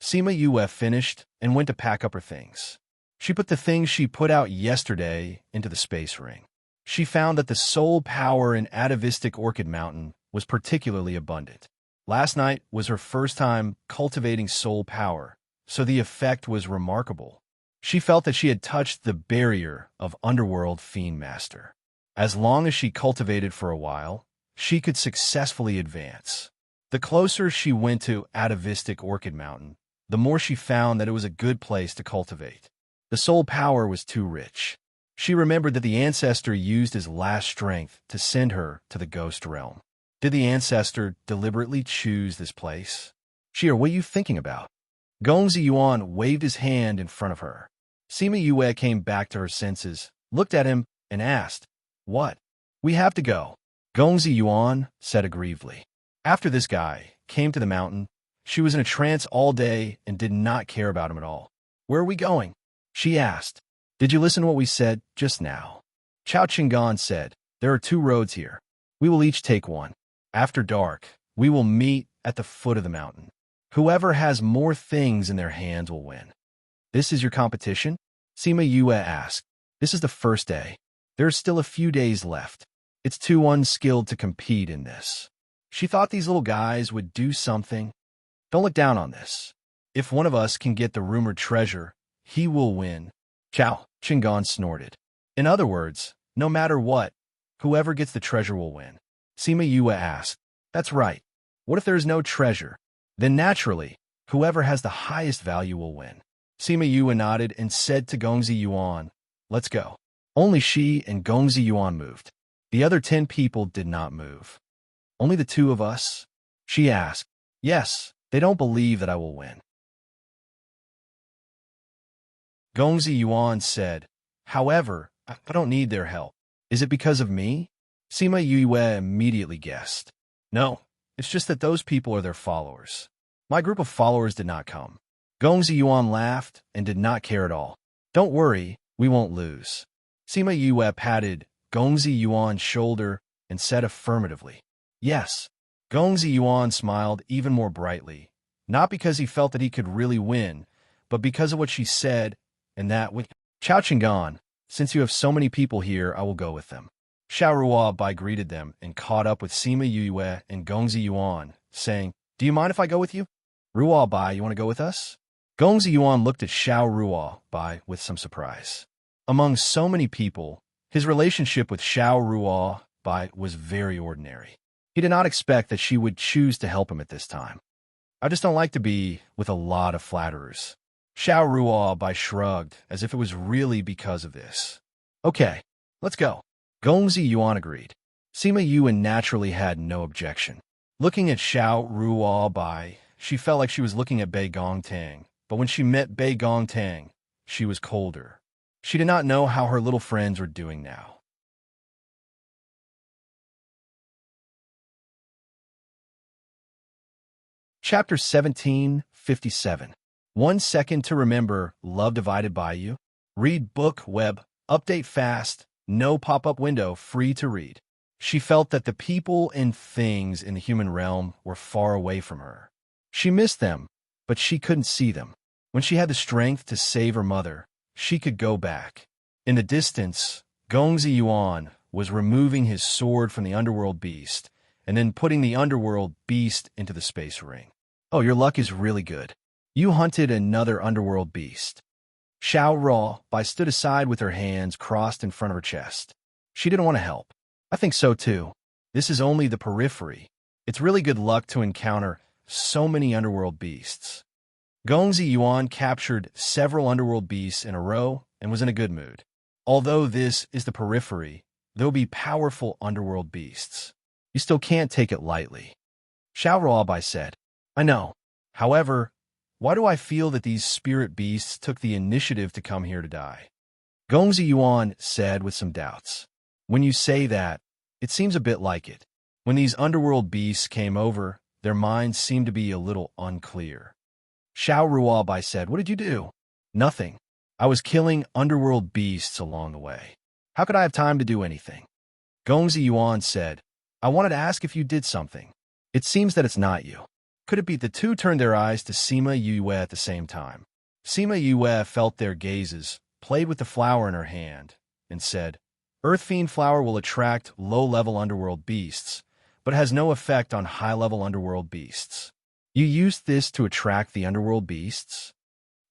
Sima Yue finished and went to pack up her things. She put the things she put out yesterday into the space ring. She found that the soul power in Atavistic Orchid Mountain was particularly abundant. Last night was her first time cultivating soul power, so the effect was remarkable. She felt that she had touched the barrier of Underworld Fiend Master. As long as she cultivated for a while, she could successfully advance. The closer she went to Atavistic Orchid Mountain, the more she found that it was a good place to cultivate. The soul power was too rich. She remembered that the ancestor used his last strength to send her to the ghost realm. Did the ancestor deliberately choose this place? What are you thinking about? Gongzi Yuan waved his hand in front of her. Sima Yue came back to her senses, looked at him, and asked, What? We have to go. Gongzi Yuan said aggrievedly. After this guy came to the mountain, she was in a trance all day and did not care about him at all. Where are we going? She asked. Did you listen to what we said just now? Chao Chingan said, There are 2 roads here. We will each take one. After dark, we will meet at the foot of the mountain. Whoever has more things in their hands will win. This is your competition? Sima Yue asked. This is the first day. There are still a few days left. It's too unskilled to compete in this. She thought these little guys would do something. Don't look down on this. If one of us can get the rumored treasure, he will win. Chao Chingon snorted. In other words, no matter what, whoever gets the treasure will win. Sima Yue asked. That's right. What if there is no treasure? Then naturally, whoever has the highest value will win. Sima Yue nodded and said to Gongzi Yuan, let's go. Only she and Gongzi Yuan moved. The other 10 people did not move. Only the two of us? She asked. Yes, they don't believe that I will win. Gongzi Yuan said, however, I don't need their help. Is it because of me? Sima Yue immediately guessed. No, it's just that those people are their followers. My group of followers did not come. Gongzi Yuan laughed and did not care at all. Don't worry, we won't lose. Sima Yue patted Gongzi Yuan's shoulder and said affirmatively. Yes. Gongzi Yuan smiled even more brightly, not because he felt that he could really win, but because of what she said, and that with Chao Chingon, since you have so many people here, I will go with them. Xiao Ruobai greeted them and caught up with Sima Yue and Gongzi Yuan, saying, do you mind if I go with you? Ruobai, you want to go with us? Gongzi Yuan looked at Xiao Ruobai with some surprise. Among so many people, his relationship with Xiao Ruobai was very ordinary. He did not expect that she would choose to help him at this time. I just don't like to be with a lot of flatterers. Xiao Ruobai shrugged, as if it was really because of this. Okay, let's go. Gongzi Yuan agreed. Sima Yue naturally had no objection. Looking at Xiao Ruobai, she felt like she was looking at Bei Gongtang, but when she met Bei Gongtang, she was colder. She did not know how her little friends were doing now. Chapter 1757. 1 second to remember, love divided by you. Read book, web, update fast, no pop-up window, free to read. She felt that the people and things in the human realm were far away from her. She missed them, but she couldn't see them. When she had the strength to save her mother, she could go back. In the distance, Gongzi Yuan was removing his sword from the underworld beast and then putting the underworld beast into the space ring. Oh, your luck is really good. You hunted another underworld beast. Xiao Ruobai stood aside with her hands crossed in front of her chest. She didn't want to help. I think so too. This is only the periphery. It's really good luck to encounter so many underworld beasts. Gongzi Yuan captured several underworld beasts in a row and was in a good mood. Although this is the periphery, there will be powerful underworld beasts. You still can't take it lightly. Xiao Ruobai said, I know. However, why do I feel that these spirit beasts took the initiative to come here to die? Gongzi Yuan said with some doubts. When you say that, it seems a bit like it. When these underworld beasts came over, their minds seemed to be a little unclear. Xiao Ruobai said, what did you do? Nothing. I was killing underworld beasts along the way. How could I have time to do anything? Gongzi Yuan said, I wanted to ask if you did something. It seems that it's not you. Could it be? The two turned their eyes to Sima Yue at the same time. Sima Yue felt their gazes, played with the flower in her hand, and said, Earth Fiend flower will attract low-level underworld beasts, but has no effect on high-level underworld beasts. You used this to attract the underworld beasts?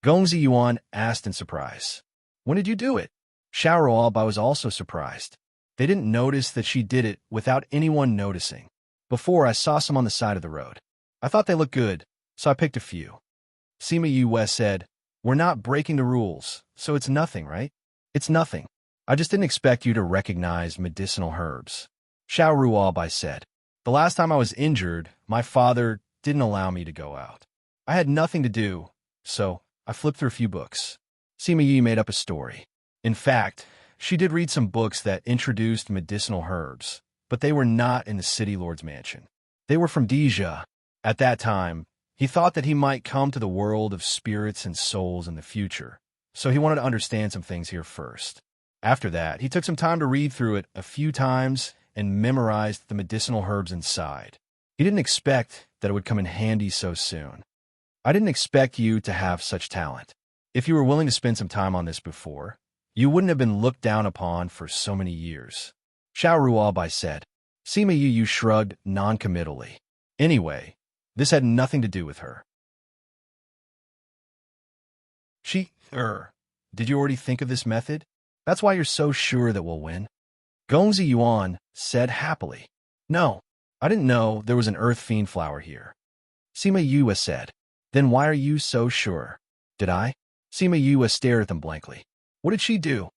Gongzi Yuan asked in surprise. When did you do it? Xiao Ruobai was also surprised. They didn't notice that she did it without anyone noticing. Before, I saw some on the side of the road. I thought they looked good, so I picked a few. Sima Yue said, We're not breaking the rules, so it's nothing, right? It's nothing. I just didn't expect you to recognize medicinal herbs. Xiao Ruobai said, The last time I was injured, my father didn't allow me to go out. I had nothing to do, so I flipped through a few books. Sima Yue made up a story. In fact, she did read some books that introduced medicinal herbs, but they were not in the city lord's mansion. They were from Deja. At that time, he thought that he might come to the world of spirits and souls in the future, so he wanted to understand some things here first. After that, he took some time to read through it a few times and memorized the medicinal herbs inside. He didn't expect that it would come in handy so soon. I didn't expect you to have such talent. If you were willing to spend some time on this before, you wouldn't have been looked down upon for so many years. Xiao Ruobai said. Sima Yu shrugged non-committally. Anyway, this had nothing to do with her. Did you already think of this method? That's why you're so sure that we'll win? Gongzi Yuan said happily. No, I didn't know there was an earth fiend flower here. Sima Yue said. Then why are you so sure? Did I? Sima Yue stared at them blankly. What did she do?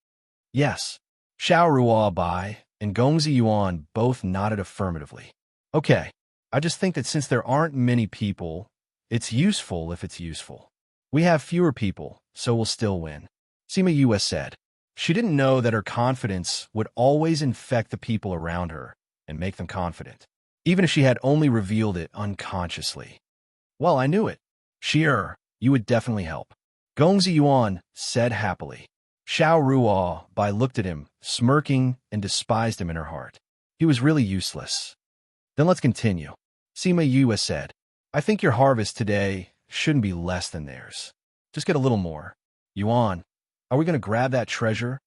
Yes. Xiao Ruobai and Gongzi Yuan both nodded affirmatively. Okay, I just think that since there aren't many people, it's useful if it's useful. We have fewer people, so we'll still win. Sima Yue said. She didn't know that her confidence would always infect the people around her and make them confident, even if she had only revealed it unconsciously. Well, I knew it. You would definitely help. Gongzi Yuan said happily. Xiao Ruobai looked at him, smirking, and despised him in her heart. He was really useless. Then let's continue. Sima Yue said. I think your harvest today shouldn't be less than theirs. Just get a little more. Yuan, are we going to grab that treasure?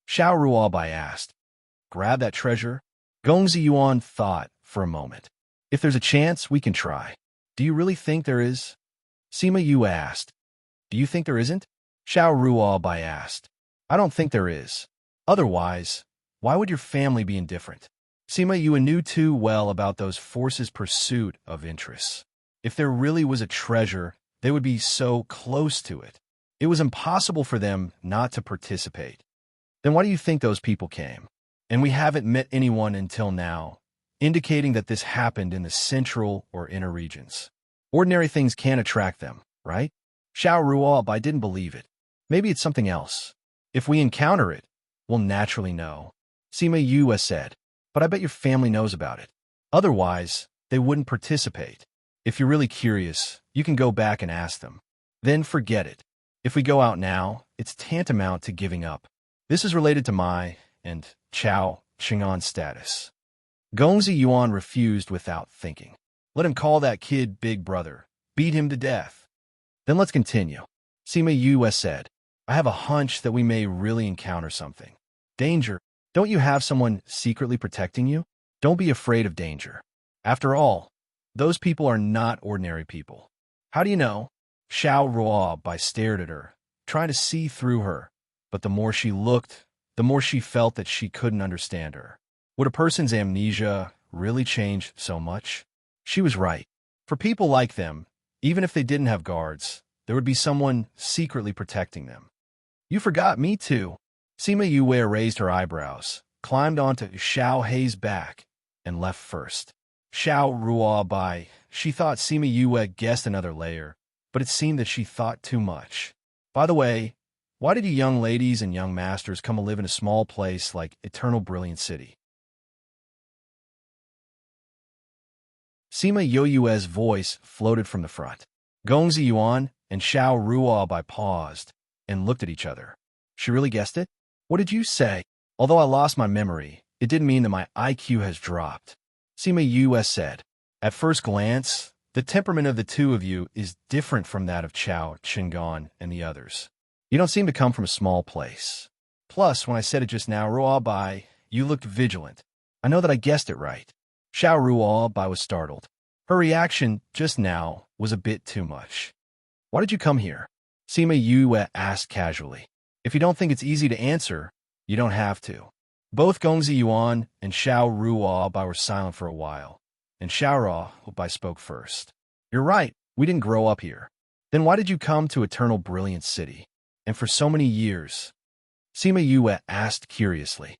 Xiao Ruobai asked. Grab that treasure? Gongzi Yuan thought for a moment. If there's a chance, we can try. Do you really think there is? Sima Yue asked. Do you think there isn't? Xiao Ruobai asked. I don't think there is. Otherwise, why would your family be indifferent? Sima Yue knew too well about those forces' pursuit of interests. If there really was a treasure, they would be so close to it. It was impossible for them not to participate. Then why do you think those people came? And we haven't met anyone until now, indicating that this happened in the central or inner regions. Ordinary things can't attract them, right? Xiao Ruobai didn't believe it. Maybe it's something else. If we encounter it, we'll naturally know. Sima Yue said, but I bet your family knows about it. Otherwise, they wouldn't participate. If you're really curious, you can go back and ask them. Then forget it. If we go out now, it's tantamount to giving up. This is related to my and Chao Qing'an's status. Gongzi Yuan refused without thinking. Let him call that kid Big Brother. Beat him to death. Then let's continue. Sima Yue said, I have a hunch that we may really encounter something. Danger. Don't you have someone secretly protecting you? Don't be afraid of danger. After all, those people are not ordinary people. How do you know? Xiao Ruobai stared at her, trying to see through her, but the more she looked, the more she felt that she couldn't understand her. Would a person's amnesia really change so much? She was right. For people like them, even if they didn't have guards, there would be someone secretly protecting them. You forgot me too. Sima Yue raised her eyebrows, climbed onto Xiao Hei's back, and left first. Xiao Ruobai, she thought Sima Yue guessed another layer, but it seemed that she thought too much. By the way, why did you young ladies and young masters come to live in a small place like Eternal Brilliant City? Sima Yue's voice floated from the front. Gongzi Yuan and Xiao Ruobai paused and looked at each other. She really guessed it? What did you say? Although I lost my memory, it didn't mean that my IQ has dropped. Sima Yue said, at first glance, the temperament of the two of you is different from that of Chao Qing'an and the others. You don't seem to come from a small place. Plus, when I said it just now, Ruobai, you looked vigilant. I know that I guessed it right. Xiao Ruobai was startled. Her reaction just now was a bit too much. Why did you come here? Sima Yue asked casually. If you don't think it's easy to answer, you don't have to. Both Gongzi Yuan and Xiao Ruobai were silent for a while, and Xiao Ruobai spoke first. You're right, we didn't grow up here. Then why did you come to Eternal Brilliant City? And for so many years? Sima Yue asked curiously.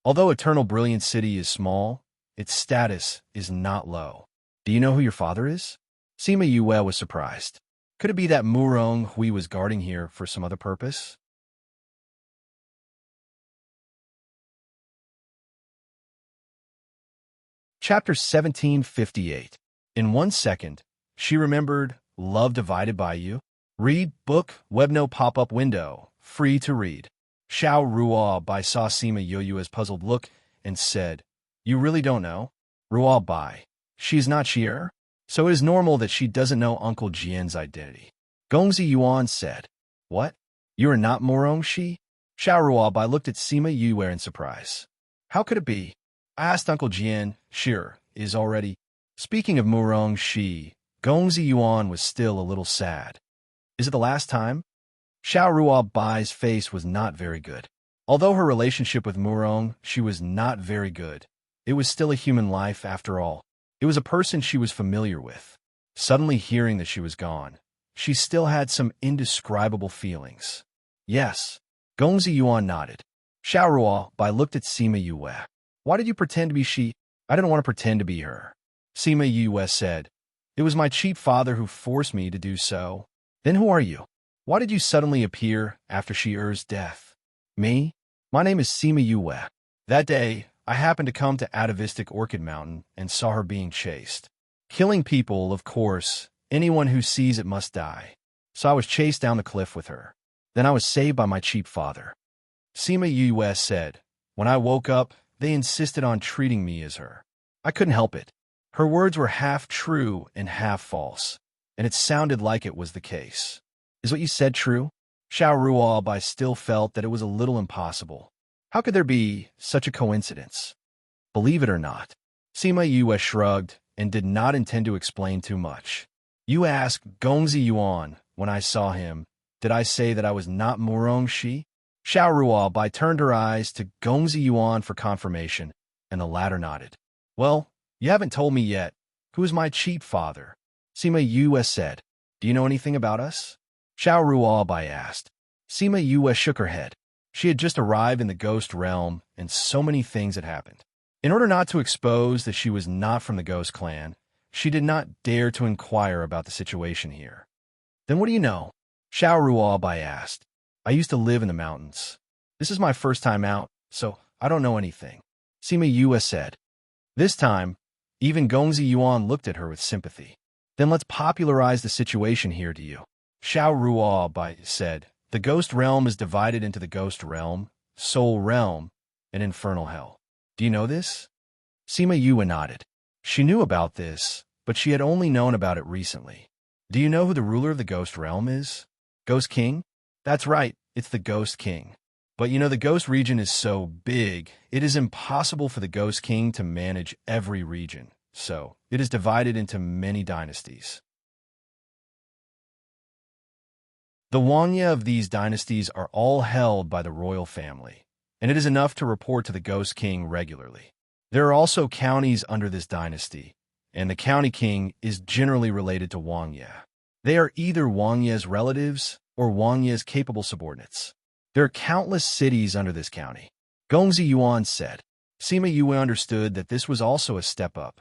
Although Eternal Brilliant City is small, its status is not low. Do you know who your father is? Sima Yue was surprised. Could it be that Murong Hui was guarding here for some other purpose? Chapter 1758. In 1 second, she remembered Love Divided by You. Read book, webno pop-up window, free to read. Xiao Ruobai saw Sima Yue's puzzled look and said, You really don't know? Ruobai, she's not here? so it is normal that she doesn't know Uncle Jian's identity. Gongzi Yuan said. What? You are not Morong Shi? Xiao Ruobai looked at Sima Yue in surprise. How could it be? I asked Uncle Jian. Sure, is already. Speaking of Morong Shi, Gongzi Yuan was still a little sad. Is it the last time? Xiao Ruobai's face was not very good. Although her relationship with Morong Shi was not very good, it was still a human life after all. It was a person she was familiar with. Suddenly hearing that she was gone, she still had some indescribable feelings. Yes. Gongzi Yuan nodded. Xiao Ruobai looked at Sima Yue. Why did you pretend to be she? I didn't want to pretend to be her. Sima Yue said. It was my cheap father who forced me to do so. Then who are you? Why did you suddenly appear after Shi-Er's death? Me? My name is Sima Yue. That day, I happened to come to Atavistic Orchid Mountain and saw her being chased. Killing people, of course. Anyone who sees it must die. So I was chased down the cliff with her. Then I was saved by my cheap father. Sima Yue said. When I woke up, they insisted on treating me as her. I couldn't help it. Her words were half true and half false, and it sounded like it was the case. Is what you said true? Xiao Ruobai still felt that it was a little impossible. How could there be such a coincidence? Believe it or not. Sima Yue shrugged and did not intend to explain too much. You asked Gongzi Yuan when I saw him, did I say that I was not Morong Shi? Xiao Ruobai turned her eyes to Gongzi Yuan for confirmation, and the latter nodded. Well, you haven't told me yet. Who is my cheap father? Sima Yue said. Do you know anything about us? Xiao Ruobai asked. Sima Yue shook her head. She had just arrived in the ghost realm, and so many things had happened. In order not to expose that she was not from the ghost clan, she did not dare to inquire about the situation here. Then what do you know? Xiao Ruobai asked. I used to live in the mountains. This is my first time out, so I don't know anything. Sima Yue said. This time, even Gongzi Yuan looked at her with sympathy. Then let's popularize the situation here to you. Xiao Ruobai said. The ghost realm is divided into the ghost realm, soul realm, and infernal hell. Do you know this? Sima Yue nodded. She knew about this, but she had only known about it recently. Do you know who the ruler of the ghost realm is? Ghost King? That's right, it's the Ghost King. But you know, the ghost region is so big, it is impossible for the Ghost King to manage every region, so it is divided into many dynasties. The Wangya of these dynasties are all held by the royal family, and it is enough to report to the Ghost King regularly. There are also counties under this dynasty, and the county king is generally related to Wangya. They are either Wangya's relatives or Wangya's capable subordinates. There are countless cities under this county. Gongzi Yuan said. Sima Yue understood that this was also a step up.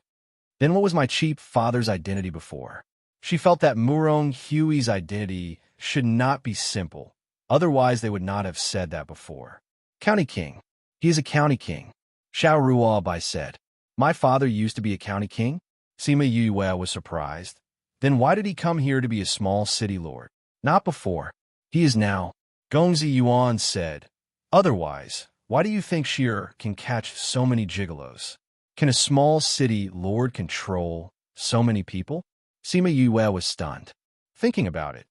Then what was my cheap father's identity before? She felt that Murong Hui's identity should not be simple, otherwise they would not have said that before. County king. He is a county king. Xiao Ruobai said. My father used to be a county king? Sima Yue was surprised. Then why did he come here to be a small city lord? Not before. He is now. Gongzi Yuan said. Otherwise, why do you think Shi-Er can catch so many gigolos? Can a small city lord control so many people? Sima Yue was stunned. Thinking about it,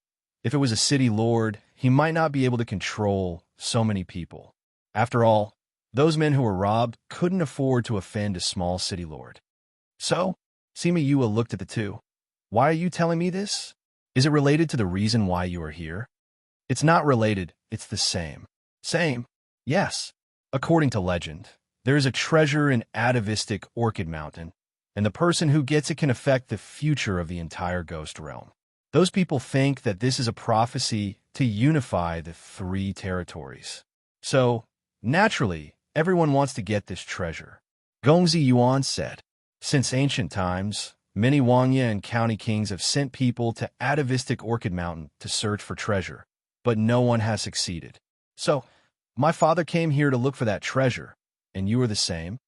if it was a city lord, he might not be able to control so many people. After all, those men who were robbed couldn't afford to offend a small city lord. So, Sima Yue looked at the two. Why are you telling me this? Is it related to the reason why you are here? It's not related, it's the same. Same? Yes. According to legend, there is a treasure in Atavistic Orchid Mountain, and the person who gets it can affect the future of the entire ghost realm. Those people think that this is a prophecy to unify the three territories. So, naturally, everyone wants to get this treasure. Gongzi Yuan said. Since ancient times, many Wangya and county kings have sent people to Atavistic Orchid Mountain to search for treasure, but no one has succeeded. So, my father came here to look for that treasure, and you are the same?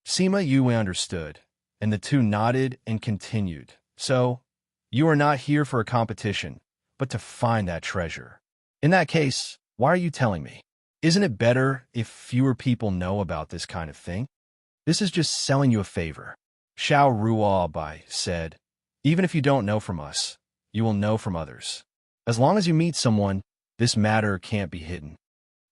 Sima Yue understood, and the two nodded and continued. So, you are not here for a competition, but to find that treasure. In that case, why are you telling me? Isn't it better if fewer people know about this kind of thing? This is just selling you a favor. Xiao Ruobai said. Even if you don't know from us, you will know from others. As long as you meet someone, this matter can't be hidden.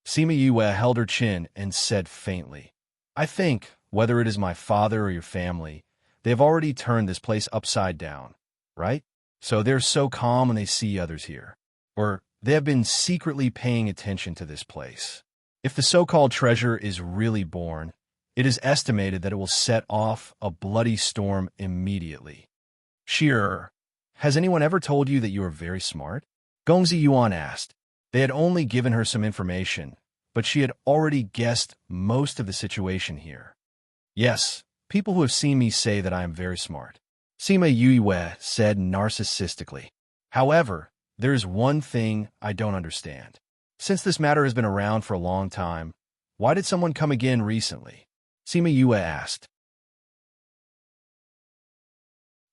Sima Yue held her chin and said faintly, I think, whether it is my father or your family, they have already turned this place upside down, right? So they're so calm when they see others here. Or they have been secretly paying attention to this place. If the so-called treasure is really born, it is estimated that it will set off a bloody storm immediately. Shearer, has anyone ever told you that you are very smart? Gongzi Yuan asked. They had only given her some information, but she had already guessed most of the situation here. Yes, people who have seen me say that I am very smart, Sima Yue said narcissistically. However, there is one thing I don't understand. Since this matter has been around for a long time, why did someone come again recently? Sima Yue asked.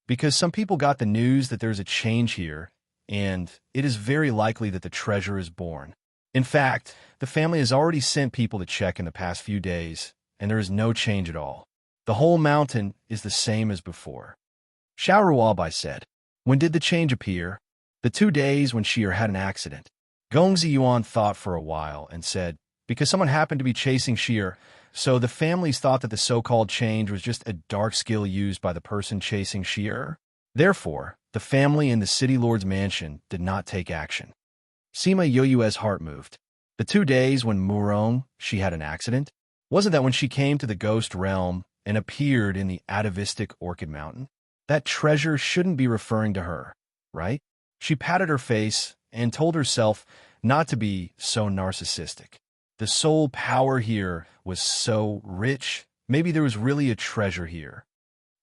Because some people got the news that there's a change here, and it is very likely that the treasure is born. In fact, the family has already sent people to check in the past few days, and there is no change at all. The whole mountain is the same as before. Xiao Ruobai said. When did the change appear? The 2 days when Shear had an accident. Gongzi Yuan thought for a while and said, because someone happened to be chasing Shear, so the families thought that the so-called change was just a dark skill used by the person chasing Shear. Therefore, the family in the city lord's mansion did not take action. Sima Yoyue's heart moved. The 2 days when Murong, she had an accident? Wasn't that when she came to the ghost realm and appeared in the atavistic Orchid Mountain? That treasure shouldn't be referring to her, right? She patted her face and told herself not to be so narcissistic. The soul power here was so rich, maybe there was really a treasure here.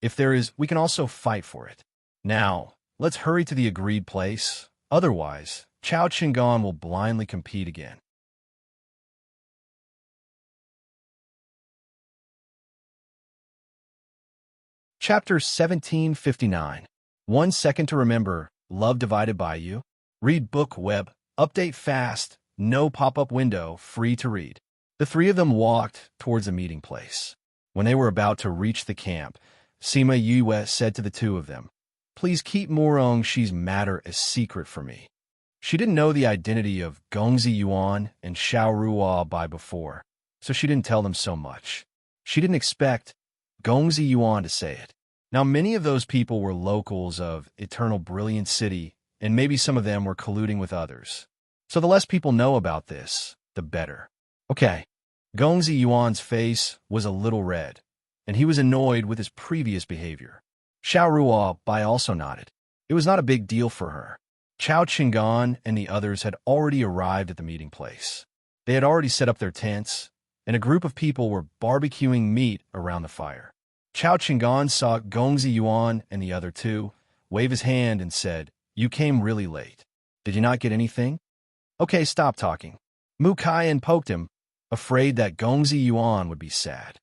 If there is, we can also fight for it. Now, let's hurry to the agreed place. Otherwise, Chao Qinggan will blindly compete again. Chapter 1759. 1 second to remember. Love divided by you. Read book web. Update fast. No pop-up window. Free to read. The three of them walked towards the meeting place. When they were about to reach the camp, Sima Yue said to the two of them, Please keep Murong Shi's matter a secret for me. She didn't know the identity of Gongzi Yuan and Xiao Ruo by before, so she didn't tell them so much. She didn't expect Gongzi Yuan to say it. Now, many of those people were locals of Eternal Brilliant City, and maybe some of them were colluding with others. So the less people know about this, the better. Okay, Gongzi Yuan's face was a little red, and he was annoyed with his previous behavior. Xiao Ruo Bai also nodded. It was not a big deal for her. Chao Qinggan and the others had already arrived at the meeting place. They had already set up their tents, and a group of people were barbecuing meat around the fire. Chao Qinggan saw Gongzi Yuan and the other two, wave his hand and said, You came really late. Did you not get anything? Okay, stop talking. Mu Kaiyan poked him, afraid that Gongzi Yuan would be sad.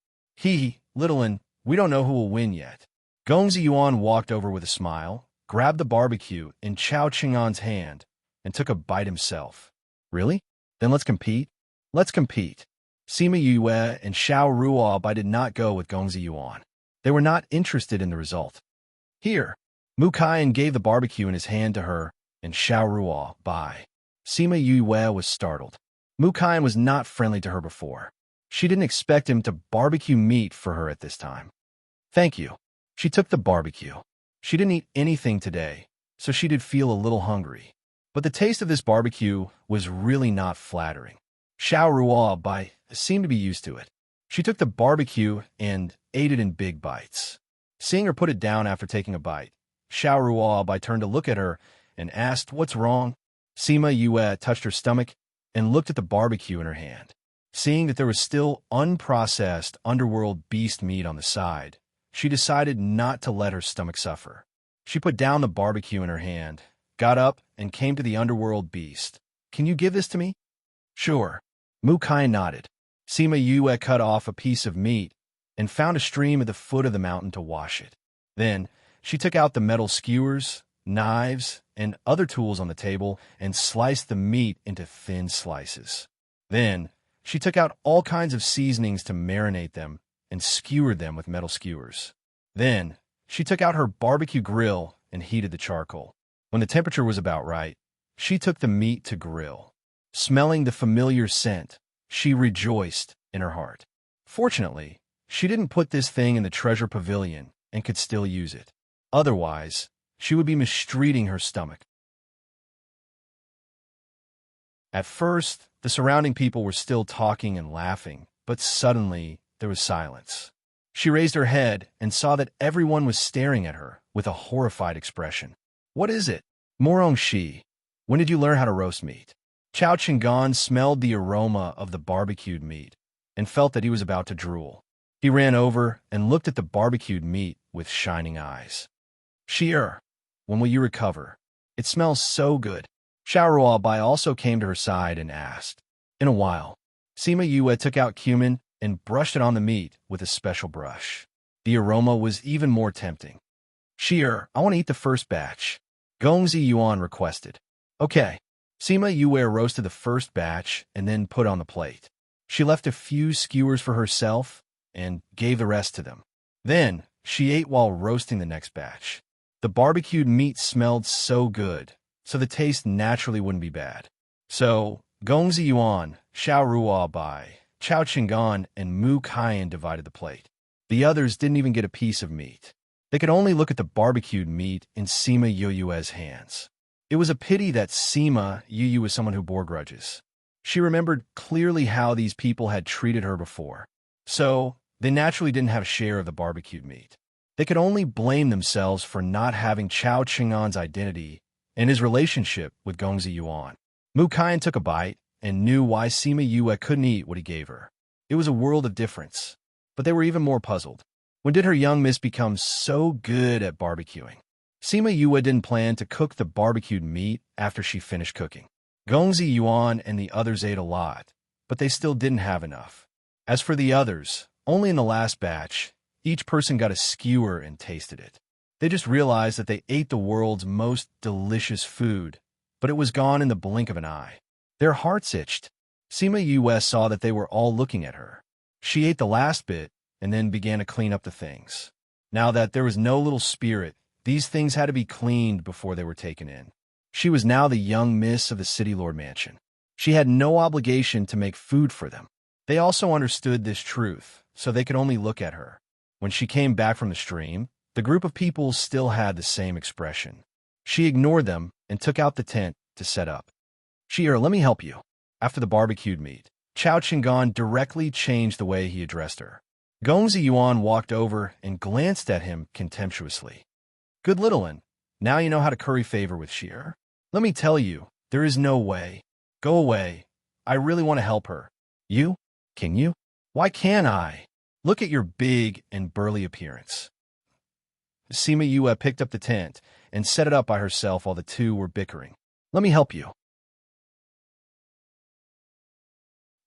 Little one, we don't know who will win yet. Gongzi Yuan walked over with a smile, grabbed the barbecue in Chao Qinggan's hand, and took a bite himself. Really? Then let's compete? Let's compete. Sima Yue and Xiao Ruo Bai did not go with Gongzi Yuan. They were not interested in the result. Here, Mu Kaiyan gave the barbecue in his hand to her and Xiao Ruo Bai. Sima Yue was startled. Mu Kaiyan was not friendly to her before. She didn't expect him to barbecue meat for her at this time. Thank you. She took the barbecue. She didn't eat anything today, so she did feel a little hungry. But the taste of this barbecue was really not flattering. Xiao Ruo Bai seemed to be used to it. She took the barbecue and ate it in big bites. Seeing her put it down after taking a bite, Xiao Ruo Bai turned to look at her and asked, What's wrong? Sima Yue touched her stomach and looked at the barbecue in her hand. Seeing that there was still unprocessed underworld beast meat on the side, she decided not to let her stomach suffer. She put down the barbecue in her hand, got up, and came to the underworld beast. Can you give this to me? Sure. Mu Kai nodded. Sima Yue cut off a piece of meat and found a stream at the foot of the mountain to wash it. Then, she took out the metal skewers, knives, and other tools on the table and sliced the meat into thin slices. Then, she took out all kinds of seasonings to marinate them and skewered them with metal skewers. Then, she took out her barbecue grill and heated the charcoal. When the temperature was about right, she took the meat to grill. Smelling the familiar scent, she rejoiced in her heart. Fortunately, she didn't put this thing in the treasure pavilion and could still use it. Otherwise, she would be mistreating her stomach. At first, the surrounding people were still talking and laughing, but suddenly there was silence. She raised her head and saw that everyone was staring at her with a horrified expression. "What is it?" "Morong Shi. When did you learn how to roast meat?" Chao Chingan smelled the aroma of the barbecued meat and felt that he was about to drool. He ran over and looked at the barbecued meat with shining eyes. "Shi, when will you recover? It smells so good." Xiao Ruobai also came to her side and asked. "In a while." Sima Yue took out cumin and brushed it on the meat with a special brush. The aroma was even more tempting. "Shi, I want to eat the first batch," Gongzi Yuan requested. "Okay." Sima Yue roasted the first batch and then put on the plate. She left a few skewers for herself and gave the rest to them. Then, she ate while roasting the next batch. The barbecued meat smelled so good, so the taste naturally wouldn't be bad. So, Gongzi Yuan, Xiao Ruobai, Chao Chingan, and Mu Kaiyan divided the plate. The others didn't even get a piece of meat. They could only look at the barbecued meat in Sima Yue's hands. It was a pity that Sima Yu was someone who bore grudges. She remembered clearly how these people had treated her before. So, they naturally didn't have a share of the barbecued meat. They could only blame themselves for not having Chao Chingan's identity and his relationship with Gongzi Yuan. Mu Kaiyan took a bite and knew why Sima Yue couldn't eat what he gave her. It was a world of difference, but they were even more puzzled. When did her young miss become so good at barbecuing? Sima Yue didn't plan to cook the barbecued meat after she finished cooking. Gongzi Yuan and the others ate a lot, but they still didn't have enough. As for the others, only in the last batch, each person got a skewer and tasted it. They just realized that they ate the world's most delicious food, but it was gone in the blink of an eye. Their hearts itched. Sima Yue saw that they were all looking at her. She ate the last bit and then began to clean up the things. Now that there was no little spirit, these things had to be cleaned before they were taken in. She was now the young miss of the City Lord Mansion. She had no obligation to make food for them. They also understood this truth, so they could only look at her. When she came back from the stream, the group of people still had the same expression. She ignored them and took out the tent to set up. "Shi, let me help you." After the barbecued meat, Chao Chingan directly changed the way he addressed her. Gongzi Yuan walked over and glanced at him contemptuously. "Good little one, now you know how to curry favor with Shi. Let me tell you, there is no way. Go away. I really want to help her." "You? Can you?" "Why can't I? Look at your big and burly appearance." Sima Yue picked up the tent and set it up by herself while the two were bickering. "Let me help you."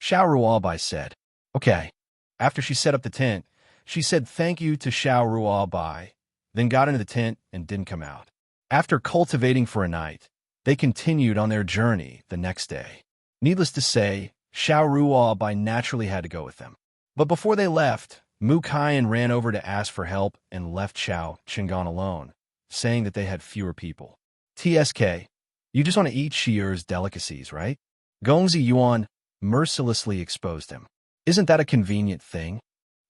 Xiao Ruobai said, "Okay." After she set up the tent, she said thank you to Xiao Ruobai, then got into the tent and didn't come out. After cultivating for a night, they continued on their journey the next day. Needless to say, Xiao Ruobai naturally had to go with them. But before they left, Mu Kaiyan ran over to ask for help and left Chao Chingan alone, saying that they had fewer people. "TSK, you just want to eat Shi'er's delicacies, right?" Gongzi Yuan mercilessly exposed him. "Isn't that a convenient thing?"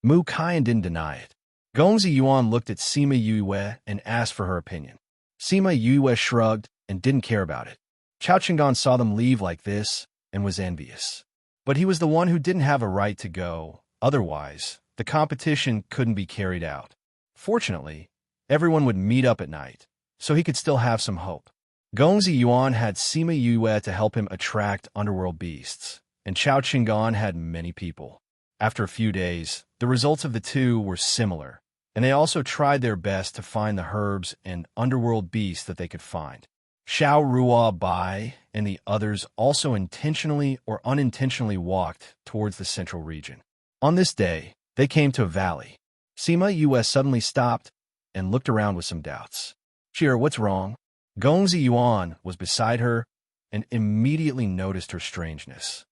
Mu Kaiyan didn't deny it. Gongzi Yuan looked at Sima Yue and asked for her opinion. Sima Yue shrugged and didn't care about it. Chao Chingan saw them leave like this and was envious. But he was the one who didn't have a right to go. Otherwise, the competition couldn't be carried out. Fortunately, everyone would meet up at night, so he could still have some hope. Gongzi Yuan had Sima Yue to help him attract underworld beasts, and Chao Chingan had many people. After a few days, the results of the two were similar, and they also tried their best to find the herbs and underworld beasts that they could find. Xiao Ruobai and the others also intentionally or unintentionally walked towards the central region. On this day, they came to a valley. Sima Yue suddenly stopped and looked around with some doubts. "Shi, what's wrong?" Gongzi Yuan was beside her and immediately noticed her strangeness.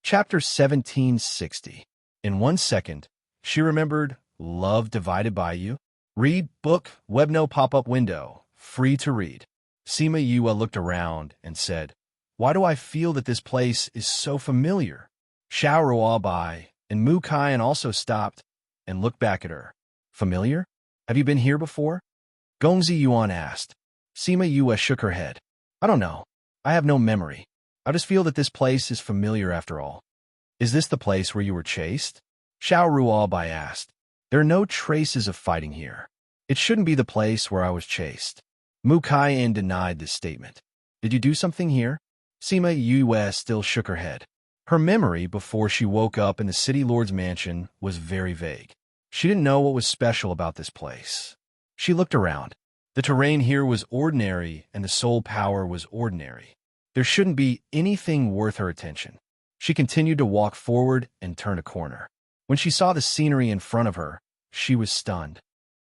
Chapter 1760. In 1 second, she remembered Love Divided by You. Read book, Webno pop-up window, free to read. Sima Yue looked around and said, "Why do I feel that this place is so familiar?" Xiao Ruobai and Mu Kaian also stopped and looked back at her. "Familiar? Have you been here before?" Gongzi Yuan asked. Sima Yue shook her head. "I don't know. I have no memory. I just feel that this place is familiar after all." "Is this the place where you were chased?" Xiao Ruobai asked. "There are no traces of fighting here. It shouldn't be the place where I was chased." Mu Kaian denied this statement. "Did you do something here?" Sima Yue still shook her head. Her memory before she woke up in the city lord's mansion was very vague. She didn't know what was special about this place. She looked around. The terrain here was ordinary and the soul power was ordinary. There shouldn't be anything worth her attention. She continued to walk forward and turn a corner. When she saw the scenery in front of her, she was stunned.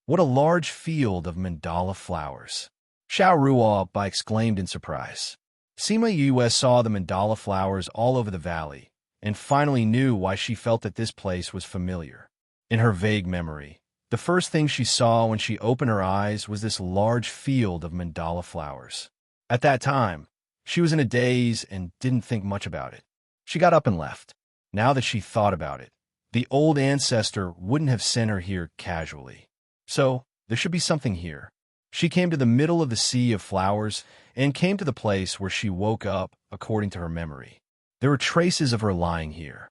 What a large field of mandala flowers! Xiao Ruobai exclaimed in surprise. Sima Yue saw the mandala flowers all over the valley, and finally knew why she felt that this place was familiar. In her vague memory, the first thing she saw when she opened her eyes was this large field of mandala flowers. At that time, she was in a daze and didn't think much about it. She got up and left. Now that she thought about it, the old ancestor wouldn't have sent her here casually. So, there should be something here. She came to the middle of the sea of flowers and came to the place where she woke up according to her memory. There were traces of her lying here.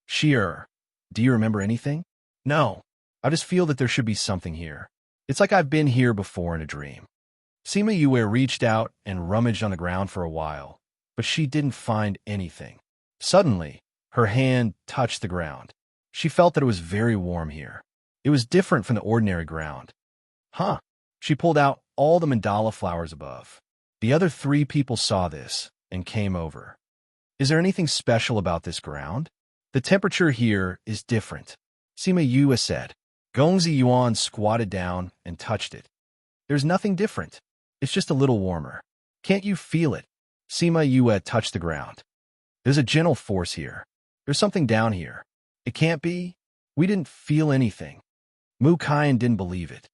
"Sheer, do you remember anything?" "No. I just feel that there should be something here. It's like I've been here before in a dream." Sima Yue reached out and rummaged on the ground for a while, but she didn't find anything. Suddenly, her hand touched the ground. She felt that it was very warm here. It was different from the ordinary ground. "Huh." She pulled out all the mandala flowers above. The other 3 people saw this and came over. "Is there anything special about this ground?" "The temperature here is different," Sima Yue said. Gongzi Yuan squatted down and touched it. "There's nothing different. It's just a little warmer. Can't you feel it?" Sima Yue touched the ground. "There's a gentle force here. There's something down here. It can't be. We didn't feel anything." Mu Kaian didn't believe it.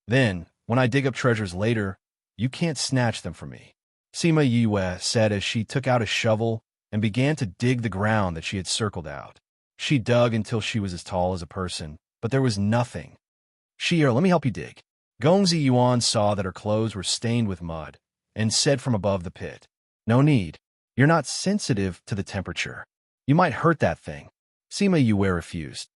"Then, when I dig up treasures later, you can't snatch them from me," Sima Yue said as she took out a shovel and began to dig the ground that she had circled out. She dug until she was as tall as a person, but there was nothing. "Sheer, let me help you dig." Gongzi Yuan saw that her clothes were stained with mud and said from above the pit, "No need. You're not sensitive to the temperature. You might hurt that thing." Sima Yue refused.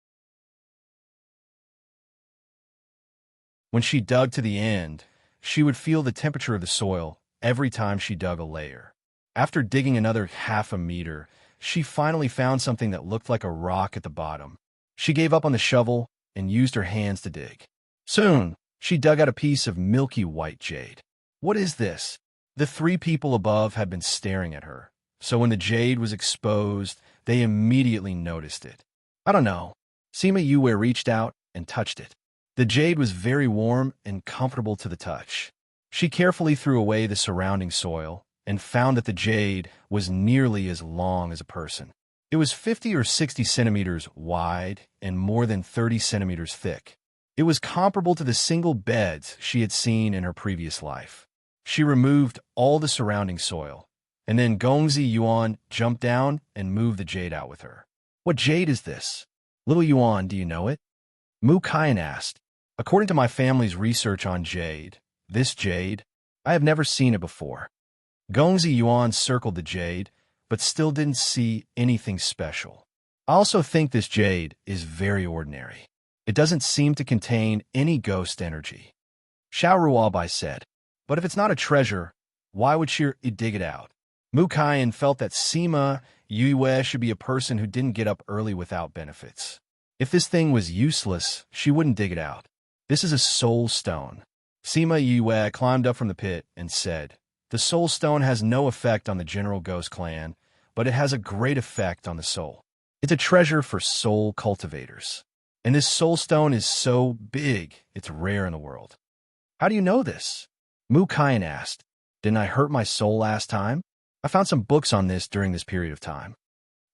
When she dug to the end, she would feel the temperature of the soil every time she dug a layer. After digging another half a meter, she finally found something that looked like a rock at the bottom. She gave up on the shovel and used her hands to dig. Soon, she dug out a piece of milky white jade. "What is this?" The 3 people above had been staring at her, so when the jade was exposed, they immediately noticed it. "I don't know." Sima Yue reached out and touched it. The jade was very warm and comfortable to the touch. She carefully threw away the surrounding soil and found that the jade was nearly as long as a person. It was 50 or 60 centimeters wide and more than 30 centimeters thick. It was comparable to the single beds she had seen in her previous life. She removed all the surrounding soil, and then Gongzi Yuan jumped down and moved the jade out with her. "What jade is this?" "Little Yuan, do you know it?" Mu Kaian asked. "According to my family's research on jade, this jade, I have never seen it before." Gongzi Yuan circled the jade, but still didn't see anything special. "I also think this jade is very ordinary. It doesn't seem to contain any ghost energy." Xiao Ruobai said, "But if it's not a treasure, why would she dig it out?" Mu Kaian felt that Sima Yue should be a person who didn't get up early without benefits. If this thing was useless, she wouldn't dig it out. "This is a soul stone." Sima Yue climbed up from the pit and said, "The soul stone has no effect on the general ghost clan, but it has a great effect on the soul. It's a treasure for soul cultivators. And this soul stone is so big, it's rare in the world." "How do you know this?" Mu Kaian asked. "Didn't I hurt my soul last time? I found some books on this during this period of time."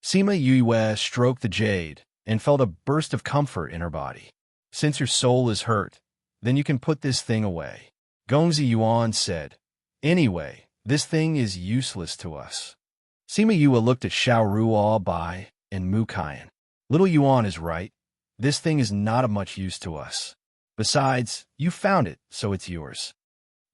Sima Yue stroked the jade and felt a burst of comfort in her body. Since your soul is hurt, then you can put this thing away. Gongzi Yuan said. Anyway, this thing is useless to us. Sima Yue looked at Xiao Ruo Bai and Mu Kaiyan. Little Yuan is right. This thing is not of much use to us. Besides, you found it, so it's yours.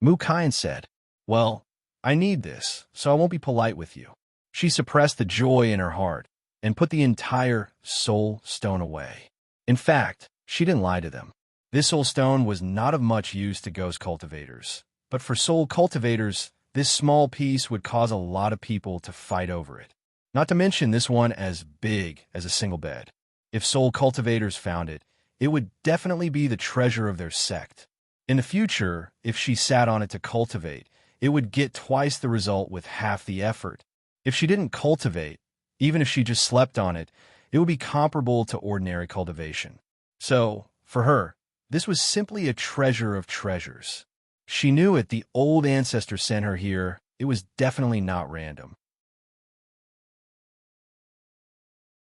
Mu Kaiyan said, well, I need this, so I won't be polite with you. She suppressed the joy in her heart and put the entire soul stone away. In fact, she didn't lie to them. This soul stone was not of much use to ghost cultivators, but for soul cultivators, this small piece would cause a lot of people to fight over it. Not to mention this one as big as a single bed. If soul cultivators found it, it would definitely be the treasure of their sect. In the future, if she sat on it to cultivate, it would get twice the result with half the effort. If she didn't cultivate, even if she just slept on it, it would be comparable to ordinary cultivation. So, for her, this was simply a treasure of treasures. She knew it, the old ancestor sent her here. It was definitely not random.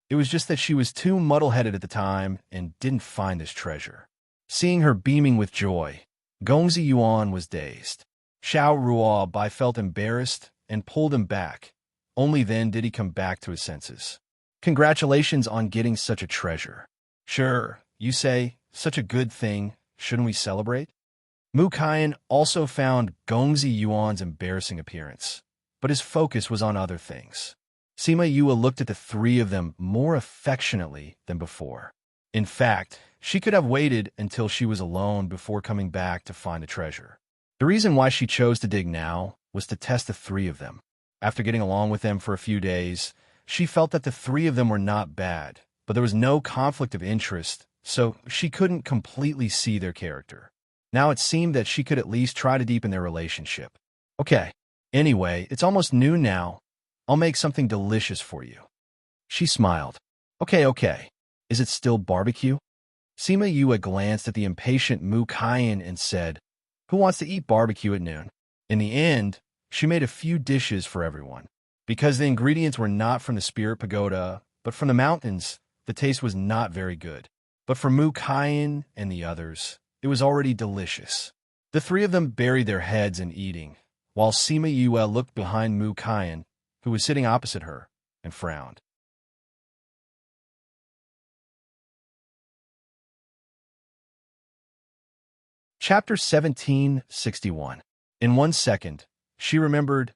It was just that she was too muddle-headed at the time and didn't find this treasure. Seeing her beaming with joy, Gongzi Yuan was dazed. Xiao Ruo Bai felt embarrassed and pulled him back. Only then did he come back to his senses. Congratulations on getting such a treasure. Sure, you say, such a good thing. Shouldn't we celebrate? Mu Kaiyan also found Gongzi Yuan's embarrassing appearance, but his focus was on other things. Sima Yue looked at the three of them more affectionately than before. In fact, she could have waited until she was alone before coming back to find the treasure. The reason why she chose to dig now was to test the three of them. After getting along with them for a few days, she felt that the three of them were not bad, but there was no conflict of interest, so she couldn't completely see their character. Now it seemed that she could at least try to deepen their relationship. Okay, anyway, it's almost noon now. I'll make something delicious for you. She smiled. Okay. Is it still barbecue? Sima Yue glanced at the impatient Mu Kaiyan and said, who wants to eat barbecue at noon? In the end, she made a few dishes for everyone. Because the ingredients were not from the Spirit Pagoda, but from the mountains, the taste was not very good. But for Mu Kaiyan and the others, it was already delicious. The three of them buried their heads in eating, while Sima Yue looked behind Mu Kaiyan, who was sitting opposite her, and frowned. Chapter 1761. In 1 second, she remembered,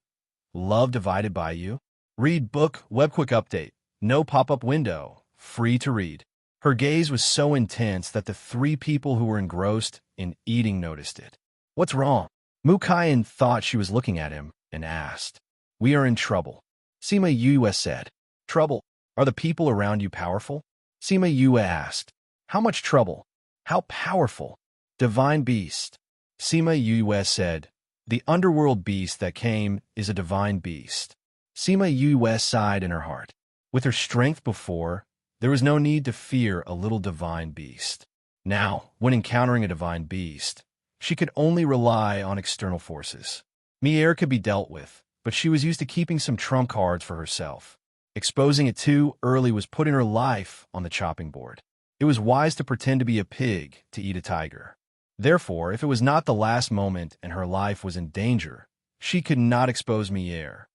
Love Divided by You? Read book, web quick update, no pop-up window, free to read. Her gaze was so intense that the three people who were engrossed in eating noticed it. What's wrong? Mu Kaiyan thought she was looking at him and asked. We are in trouble. Sima Yue said. Trouble? Are the people around you powerful? Sima Yue asked. How much trouble? How powerful? Divine beast. Sima Yue said. The underworld beast that came is a divine beast. Sima Yue sighed in her heart. With her strength before, there was no need to fear a little divine beast. Now, when encountering a divine beast, she could only rely on external forces. Mier could be dealt with, but she was used to keeping some trump cards for herself. Exposing it too early was putting her life on the chopping board. It was wise to pretend to be a pig to eat a tiger. Therefore, if it was not the last moment and her life was in danger, she could not expose Mier.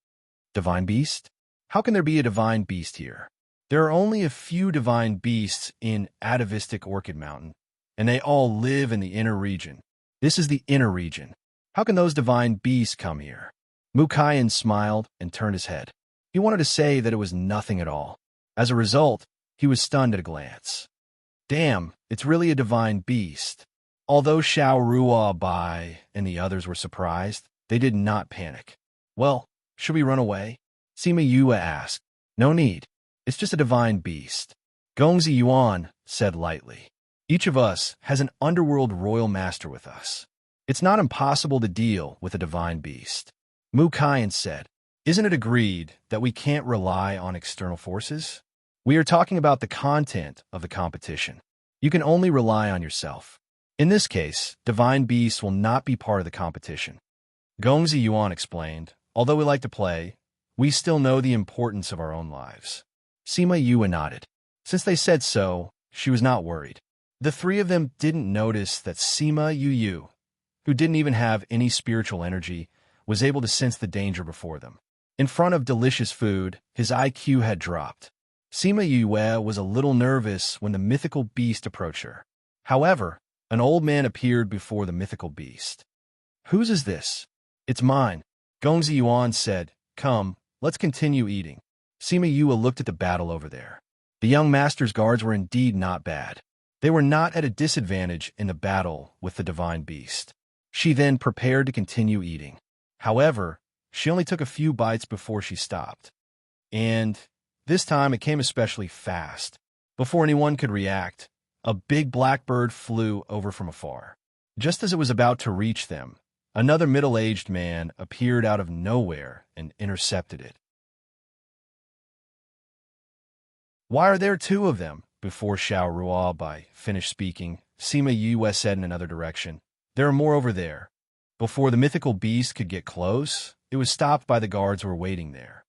Divine beast? How can there be a divine beast here? There are only a few divine beasts in atavistic Orchid Mountain, and they all live in the inner region. This is the inner region. How can those divine beasts come here? Mu Kaiyan smiled and turned his head. He wanted to say that it was nothing at all. As a result, he was stunned at a glance. Damn, it's really a divine beast. Although Xiao Ruo Bai and the others were surprised, they did not panic. Well, should we run away? Sima Yue asked. No need. It's just a divine beast. Gongzi Yuan said lightly. Each of us has an underworld royal master with us. It's not impossible to deal with a divine beast. Mu Kaiyan said, Isn't it agreed that we can't rely on external forces? We are talking about the content of the competition. You can only rely on yourself. In this case, divine beasts will not be part of the competition. Gongzi Yuan explained, although we like to play, we still know the importance of our own lives. Sima Yue nodded. Since they said so, she was not worried. The three of them didn't notice that Sima Yu, who didn't even have any spiritual energy, was able to sense the danger before them. In front of delicious food, his IQ had dropped. Sima Yu was a little nervous when the mythical beast approached her. However, an old man appeared before the mythical beast. "Whose is this?" "It's mine," Gongzi Yuan said. "Come, let's continue eating." Sima Yu looked at the battle over there. The young master's guards were indeed not bad. They were not at a disadvantage in the battle with the divine beast. She then prepared to continue eating. However, she only took a few bites before she stopped. And this time it came especially fast. Before anyone could react, a big blackbird flew over from afar. Just as it was about to reach them, another middle-aged man appeared out of nowhere and intercepted it. "Why are there two of them?" Before Xiao Ruobai finished speaking, Sima Yu said in another direction, "There are more over there." Before the mythical beast could get close, it was stopped by the guards who were waiting there.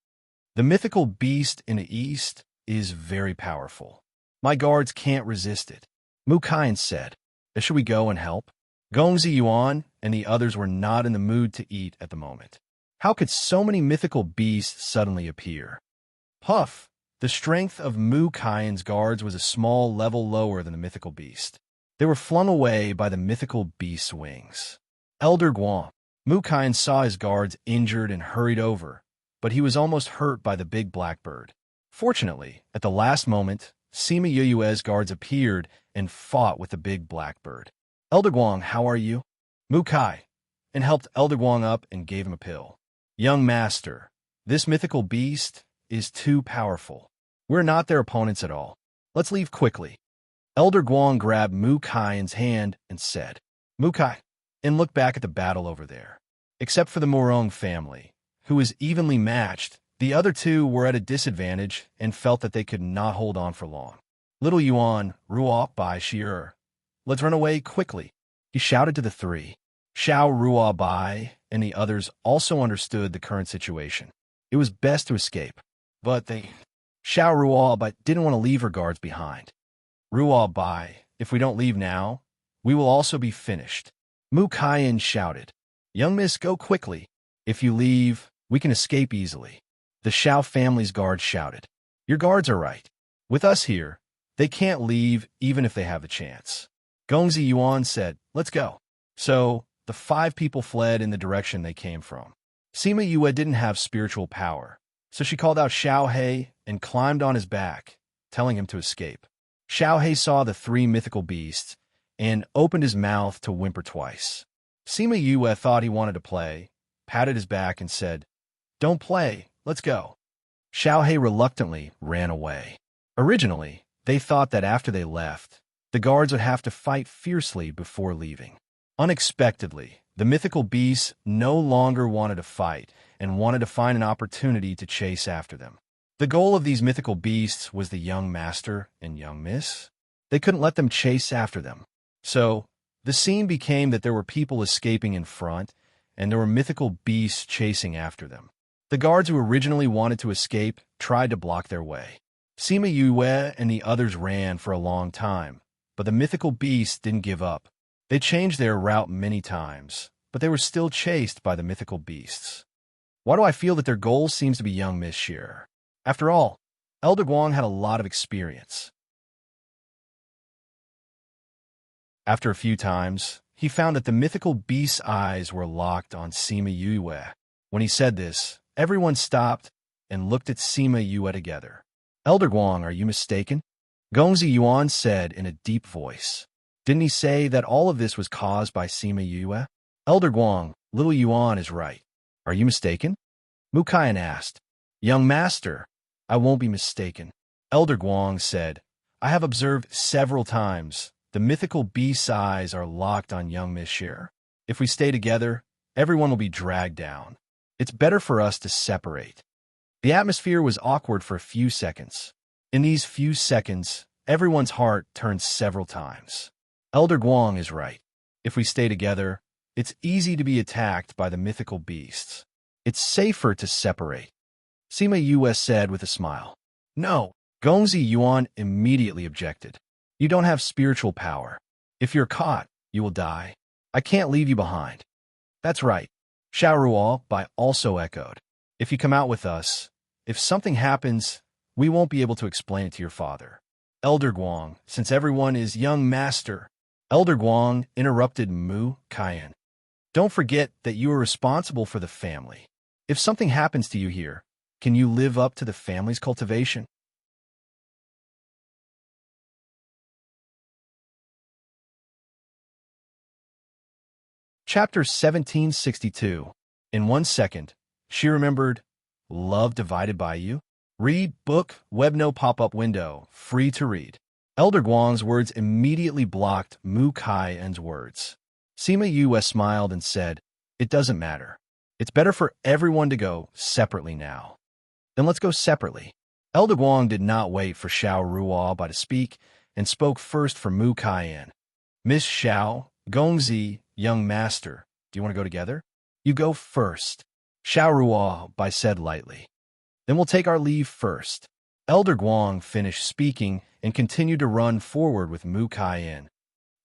"The mythical beast in the east is very powerful. My guards can't resist it," Mu Kaian said. "Should we go and help?" Gongzi Yuan and the others were not in the mood to eat at the moment. How could so many mythical beasts suddenly appear? Puff! The strength of Mu Kaian's guards was a small level lower than the mythical beast. They were flung away by the mythical beast's wings. Elder Guang. Mu Kaian saw his guards injured and hurried over, but he was almost hurt by the big blackbird. Fortunately, at the last moment, Sima Yu's guards appeared and fought with the big blackbird. "Elder Guang, how are you?" Mu Kai, and helped Elder Guang up and gave him a pill. "Young master, this mythical beast is too powerful. We're not their opponents at all. Let's leave quickly." Elder Guang grabbed Mu Kaian's hand and said, "Mu Kai," and looked back at the battle over there. Except for the Morong family, who was evenly matched, the other two were at a disadvantage and felt that they could not hold on for long. "Little Yuan, Ruo Bai Shi'er, let's run away quickly," he shouted to the three. Xiao Ruo Bai and the others also understood the current situation. It was best to escape. But Xiao Ruo Bai didn't want to leave her guards behind. "Ruo Bai, if we don't leave now, we will also be finished." Mu Kaian shouted. "Young miss, go quickly. If you leave, we can escape easily." The Xiao family's guards shouted. "Your guards are right. With us here, they can't leave even if they have the chance." Gongzi Yuan said, "Let's go." So, the 5 people fled in the direction they came from. Sima Yu didn't have spiritual power, so she called out Xiao He and climbed on his back, telling him to escape. Xiao He saw the 3 mythical beasts and opened his mouth to whimper twice. Sima Yu thought he wanted to play, patted his back and said, "Don't play, let's go." Xiao He reluctantly ran away. Originally, they thought that after they left, the guards would have to fight fiercely before leaving. Unexpectedly, the mythical beasts no longer wanted to fight and wanted to find an opportunity to chase after them. The goal of these mythical beasts was the young master and young miss. They couldn't let them chase after them. So, the scene became that there were people escaping in front, and there were mythical beasts chasing after them. The guards who originally wanted to escape tried to block their way. Sima Yu and the others ran for a long time, but the mythical beasts didn't give up. They changed their route many times, but they were still chased by the mythical beasts. Why do I feel that their goal seems to be young Miss Shearer? After all, Elder Guang had a lot of experience. After a few times, he found that the mythical beast's eyes were locked on Sima Yu. When he said this, everyone stopped and looked at Sima Yu together. "Elder Guang, are you mistaken?" Gongzi Yuan said in a deep voice. "Didn't he say that all of this was caused by Sima Yu?" "Elder Guang, little Yuan is right. Are you mistaken?" Mu Kaian asked. "Young master, I won't be mistaken." Elder Guang said, "I have observed several times the mythical beast's eyes are locked on young Miss Shearer. If we stay together, everyone will be dragged down. It's better for us to separate." The atmosphere was awkward for a few seconds. In these few seconds, everyone's heart turned several times. Elder Guang is right. If we stay together, it's easy to be attacked by the mythical beasts. It's safer to separate. Sima Yu said with a smile. "No, Gongzi Yuan immediately objected. You don't have spiritual power. If you're caught, you will die. I can't leave you behind. That's right. Xiao Ruo Bai also echoed. If you come out with us, if something happens, we won't be able to explain it to your father. Elder Guang, since everyone is young master. Elder Guang interrupted Mu Kaiyan. Don't forget that you are responsible for the family. If something happens to you here, can you live up to the family's cultivation? Chapter 1762. In 1 second, she remembered, Love Divided by You? Read book, webno pop-up window, free to read. Elder Guang's words immediately blocked Mu Kaiyan's words. Sima Yue smiled and said, It doesn't matter. It's better for everyone to go separately now. Then let's go separately. Elder Guang did not wait for Xiao Ruo Bai to speak and spoke first for Mu Kaiyan. Miss Xiao, Gongzi, young master, do you want to go together? You go first. Xiao Ruo Bai said lightly. Then we'll take our leave first. Elder Guang finished speaking and continued to run forward with Mu Kaiyan.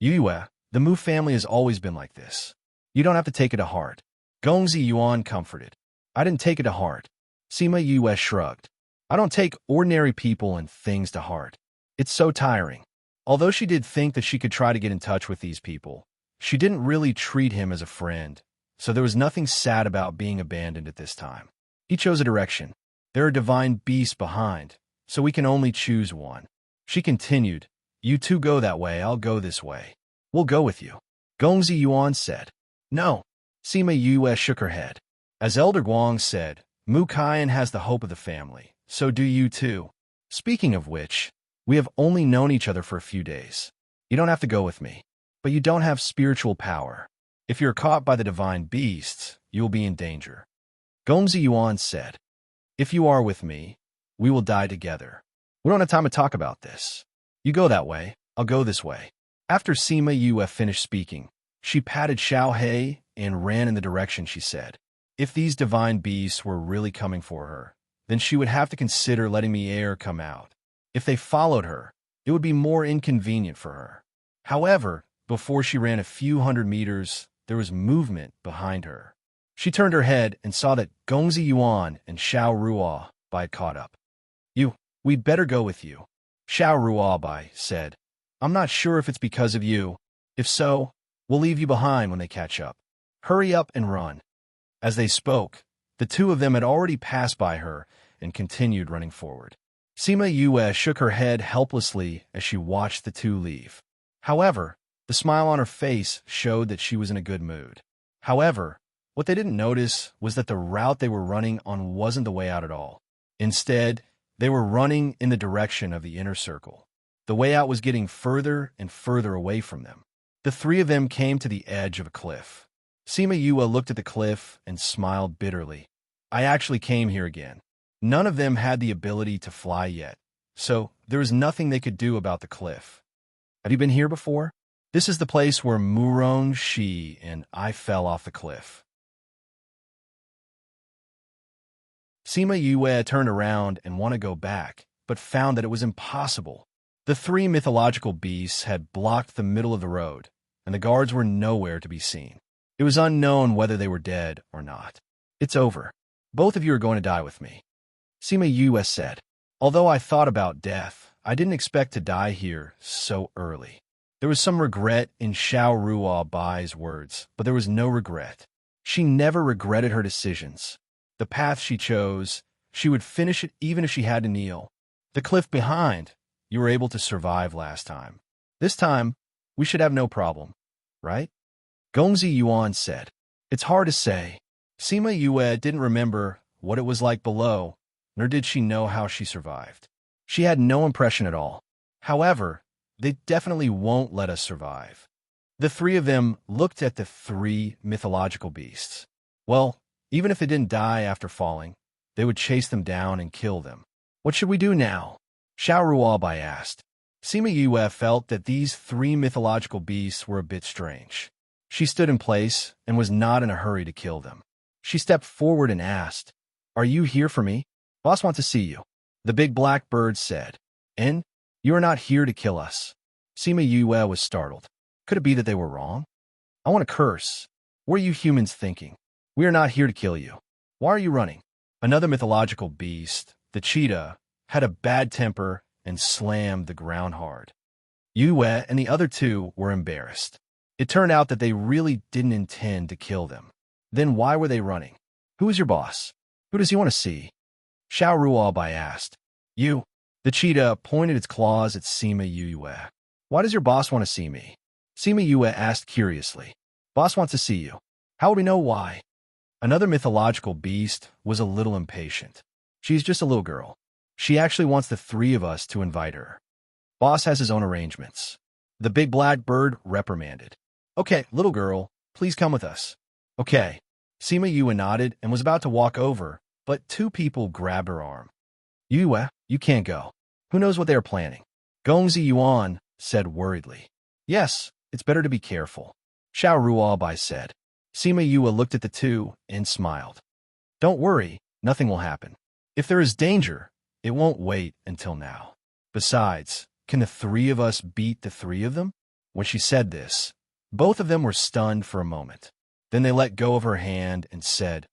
Yue, the Mu family has always been like this. You don't have to take it to heart. Gongzi Yuan comforted. I didn't take it to heart. Sima Yue shrugged. I don't take ordinary people and things to heart. It's so tiring. Although she did think that she could try to get in touch with these people, she didn't really treat him as a friend, so there was nothing sad about being abandoned at this time. He chose a direction. There are divine beasts behind, so we can only choose one. She continued, You two go that way, I'll go this way. We'll go with you. Gongzi Yuan said. No. Sima Yue shook her head. As Elder Guang said, Mu Kaiyan has the hope of the family, so do you too. Speaking of which, we have only known each other for a few days. You don't have to go with me, but you don't have spiritual power. If you're caught by the divine beasts, you will be in danger. Gongzi Yuan said, If you are with me, we will die together. We don't have time to talk about this. You go that way, I'll go this way. After Sima Yue finished speaking, she patted Xiao He and ran in the direction she said. If these divine beasts were really coming for her, then she would have to consider letting the air come out. If they followed her, it would be more inconvenient for her. However, before she ran a few hundred meters, there was movement behind her. She turned her head and saw that Gongzi Yuan and Xiao Ruo Bai had caught up. We'd better go with you. Xiao Ruo Bai said, I'm not sure if it's because of you. If so, we'll leave you behind when they catch up. Hurry up and run. As they spoke, the two of them had already passed by her and continued running forward. Sima Yue shook her head helplessly as she watched the two leave. However, the smile on her face showed that she was in a good mood. However, what they didn't notice was that the route they were running on wasn't the way out at all. Instead, they were running in the direction of the inner circle. The way out was getting further and further away from them. The three of them came to the edge of a cliff. Sima Yue looked at the cliff and smiled bitterly. I actually came here again. None of them had the ability to fly yet, so there was nothing they could do about the cliff. Have you been here before? This is the place where Murong Shi and I fell off the cliff. Sima Yue turned around and wanted to go back, but found that it was impossible. The three mythological beasts had blocked the middle of the road, and the guards were nowhere to be seen. It was unknown whether they were dead or not. It's over. Both of you are going to die with me. Sima Yue said, Although I thought about death, I didn't expect to die here so early. There was some regret in Xiao Ruo Bai's words, but there was no regret. She never regretted her decisions. The path she chose, she would finish it even if she had to kneel. The cliff behind, you were able to survive last time. This time, we should have no problem, right? Gongzi Yuan said. It's hard to say. Sima Yue didn't remember what it was like below, nor did she know how she survived. She had no impression at all. However, they definitely won't let us survive. The three of them looked at the three mythological beasts. Well, even if they didn't die after falling, they would chase them down and kill them. What should we do now? Xiao Ruo Bai asked. Sima Yue felt that these three mythological beasts were a bit strange. She stood in place and was not in a hurry to kill them. She stepped forward and asked, Are you here for me? Boss wants to see you. The big black bird said. And you are not here to kill us. Sima Yue was startled. Could it be that they were wrong? I want to curse. What are you humans thinking? We are not here to kill you. Why are you running? Another mythological beast, the cheetah, had a bad temper and slammed the ground hard. Yue and the other two were embarrassed. It turned out that they really didn't intend to kill them. Then why were they running? Who is your boss? Who does he want to see? Xiao Ruobai asked. You. The cheetah pointed its claws at Sima Yue. Why does your boss want to see me? Sima Yue asked curiously. Boss wants to see you. How would we know why? Another mythological beast was a little impatient. She's just a little girl. She actually wants the three of us to invite her. Boss has his own arrangements. The big black bird reprimanded. Okay, little girl, please come with us. Okay. Sima Yue nodded and was about to walk over, but two people grabbed her arm. Yue, you can't go. Who knows what they are planning? Gongzi Yuan said worriedly. Yes, it's better to be careful. Xiao Ruobai said. Sima Yue looked at the two and smiled. Don't worry, nothing will happen. If there is danger, it won't wait until now. Besides, can the three of us beat the three of them? When she said this, both of them were stunned for a moment. Then they let go of her hand and said,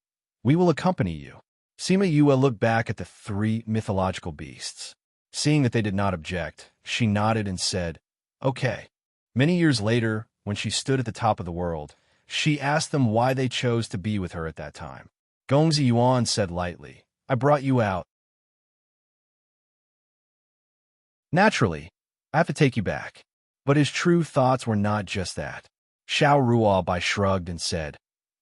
We will accompany you. Sima Yue looked back at the three mythological beasts. Seeing that they did not object, she nodded and said, Okay. Many years later, when she stood at the top of the world, she asked them why they chose to be with her at that time. Gongzi Yuan said lightly, I brought you out. Naturally, I have to take you back. But his true thoughts were not just that. Xiao Ruobai shrugged and said,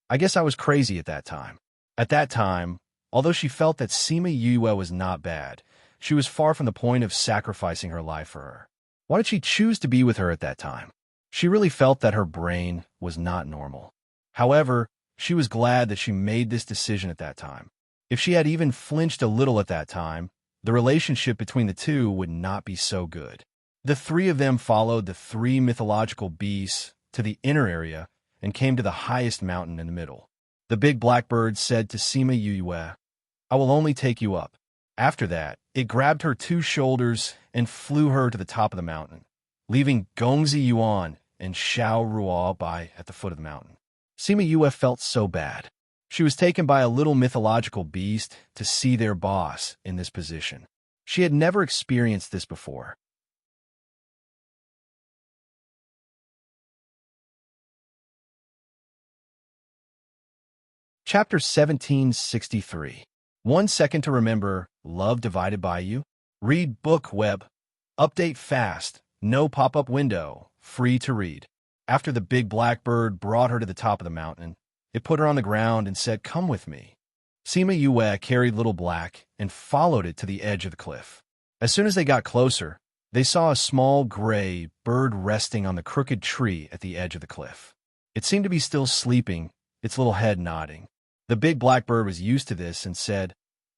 I guess I was crazy at that time. At that time, although she felt that Sima Yue was not bad, she was far from the point of sacrificing her life for her. Why did she choose to be with her at that time? She really felt that her brain was not normal. However, she was glad that she made this decision at that time. If she had even flinched a little at that time, the relationship between the two would not be so good. The three of them followed the three mythological beasts to the inner area and came to the highest mountain in the middle. The big blackbird said to Sima Yue, I will only take you up. After that, it grabbed her two shoulders and flew her to the top of the mountain, leaving Gongzi Yuan and Xiao Ruobai at the foot of the mountain. Sima Yue felt so bad. She was taken by a little mythological beast to see their boss in this position. She had never experienced this before. Chapter 1763. 1 second to remember, love divided by you. Read book web. Update fast. No pop-up window. Free to read. After the big blackbird brought her to the top of the mountain, it put her on the ground and said, Come with me. Sima Yue carried Little Black and followed it to the edge of the cliff. As soon as they got closer, they saw a small gray bird resting on the crooked tree at the edge of the cliff. It seemed to be still sleeping, its little head nodding. The big blackbird was used to this and said,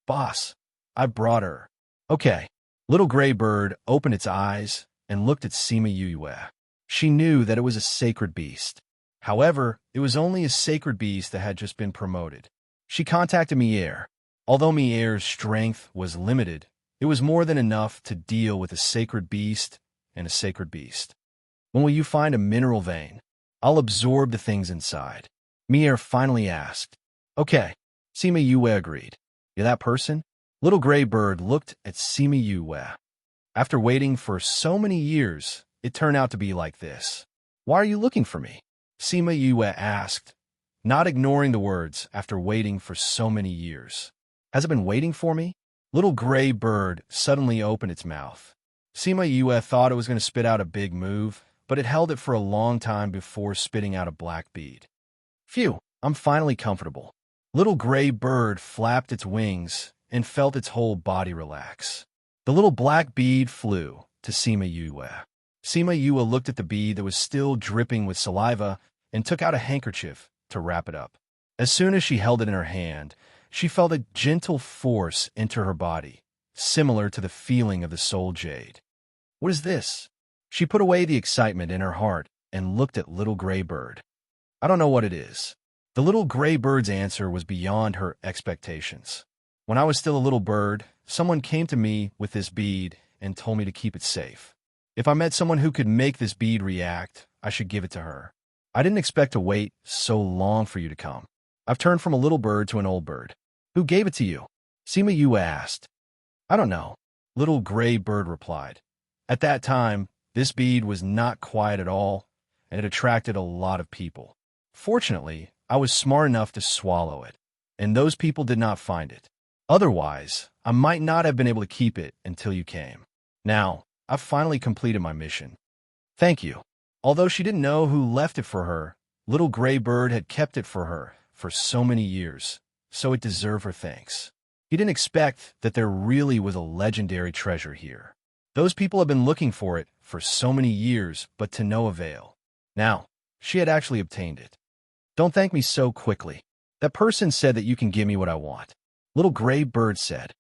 Boss, I brought her. Okay. Little gray bird opened its eyes and looked at Sima Yue. She knew that it was a sacred beast. However, it was only a sacred beast that had just been promoted. She contacted Mier. Although Mier's strength was limited, it was more than enough to deal with a sacred beast and a sacred beast. When will you find a mineral vein? I'll absorb the things inside. Mier finally asked. Okay. Sima Yue agreed. You that person? Little gray bird looked at Sima Yue. After waiting for so many years, it turned out to be like this. Why are you looking for me? Sima Yue asked, not ignoring the words after waiting for so many years. Has it been waiting for me? Little gray bird suddenly opened its mouth. Sima Yue thought it was going to spit out a big move, but it held it for a long time before spitting out a black bead. Phew, I'm finally comfortable. Little gray bird flapped its wings and felt its whole body relax. The little black bead flew to Sima Yue. Sima Yue looked at the bead that was still dripping with saliva and took out a handkerchief to wrap it up. As soon as she held it in her hand, she felt a gentle force enter her body, similar to the feeling of the soul jade. What is this? She put away the excitement in her heart and looked at Little Gray Bird. I don't know what it is. The Little Gray Bird's answer was beyond her expectations. When I was still a little bird, someone came to me with this bead and told me to keep it safe. If I met someone who could make this bead react, I should give it to her. I didn't expect to wait so long for you to come. I've turned from a little bird to an old bird. Who gave it to you? Sima Yue asked. I don't know. Little gray bird replied. At that time, this bead was not quiet at all, and it attracted a lot of people. Fortunately, I was smart enough to swallow it, and those people did not find it. Otherwise, I might not have been able to keep it until you came. Now, I've finally completed my mission. Thank you. Although she didn't know who left it for her, little gray bird had kept it for her for so many years, so it deserved her thanks. He didn't expect that there really was a legendary treasure here. Those people had been looking for it for so many years, but to no avail. Now, she had actually obtained it. Don't thank me so quickly. That person said that you can give me what I want. Little gray bird said.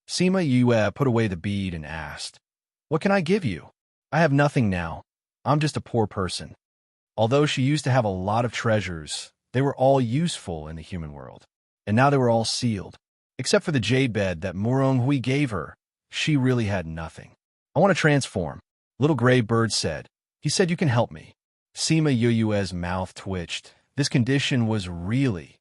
Sima Yue put away the bead and asked, What can I give you? I have nothing now. I'm just a poor person. Although she used to have a lot of treasures, they were all useful in the human world. And now they were all sealed. Except for the jade bed that Murong Hui gave her, she really had nothing. I want to transform. Little gray bird said. He said you can help me. Sima Yue's mouth twitched. This condition was really...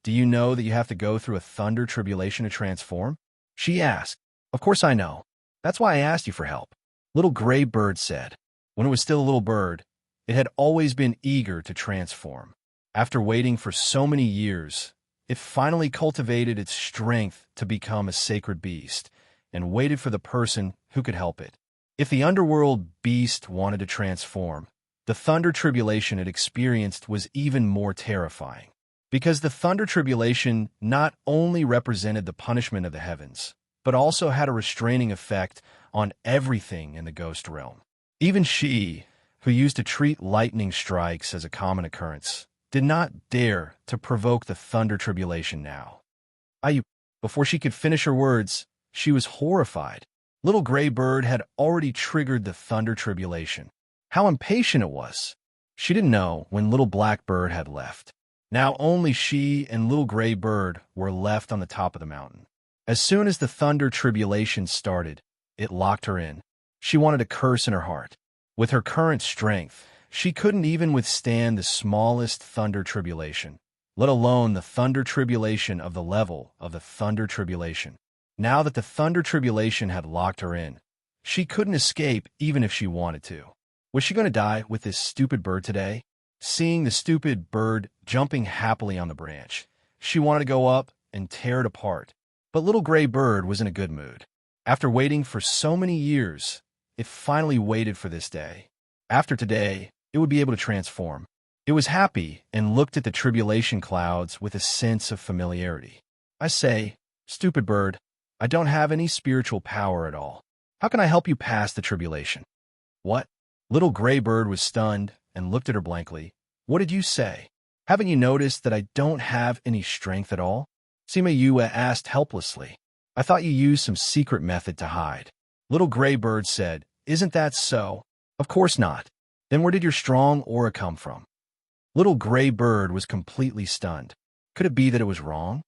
Do you know that you have to go through a thunder tribulation to transform? She asked. Of course I know. That's why I asked you for help. Little gray bird said. When it was still a little bird, it had always been eager to transform. After waiting for so many years, it finally cultivated its strength to become a sacred beast and waited for the person who could help it. If the underworld beast wanted to transform, the thunder tribulation it experienced was even more terrifying. Because the thunder tribulation not only represented the punishment of the heavens, but also had a restraining effect on everything in the ghost realm. Even she, who used to treat lightning strikes as a common occurrence, did not dare to provoke the thunder tribulation now. Before she could finish her words, she was horrified. Little gray bird had already triggered the thunder tribulation. How impatient it was! She didn't know when little black bird had left. Now only she and little gray bird were left on the top of the mountain. As soon as the thunder tribulation started, it locked her in. She wanted to curse in her heart. With her current strength, she couldn't even withstand the smallest thunder tribulation, let alone the thunder tribulation of the level of the thunder tribulation. Now that the thunder tribulation had locked her in, she couldn't escape even if she wanted to. Was she going to die with this stupid bird today? Seeing the stupid bird jumping happily on the branch, she wanted to go up and tear it apart. But little gray bird was in a good mood. After waiting for so many years, it finally waited for this day. After today, it would be able to transform. It was happy and looked at the tribulation clouds with a sense of familiarity. I say, stupid bird, I don't have any spiritual power at all. How can I help you pass the tribulation? What? Little gray bird was stunned and looked at her blankly. What did you say? Haven't you noticed that I don't have any strength at all? Sima Yue asked helplessly. I thought you used some secret method to hide. Little gray bird said, Isn't that so? Of course not. Then where did your strong aura come from? Little gray bird was completely stunned. Could it be that it was wrong?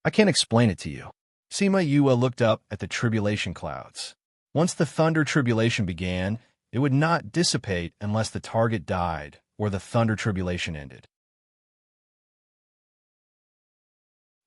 I can't explain it to you. Sima Yue looked up at the tribulation clouds. Once the thunder tribulation began, it would not dissipate unless the target died or the thunder tribulation ended.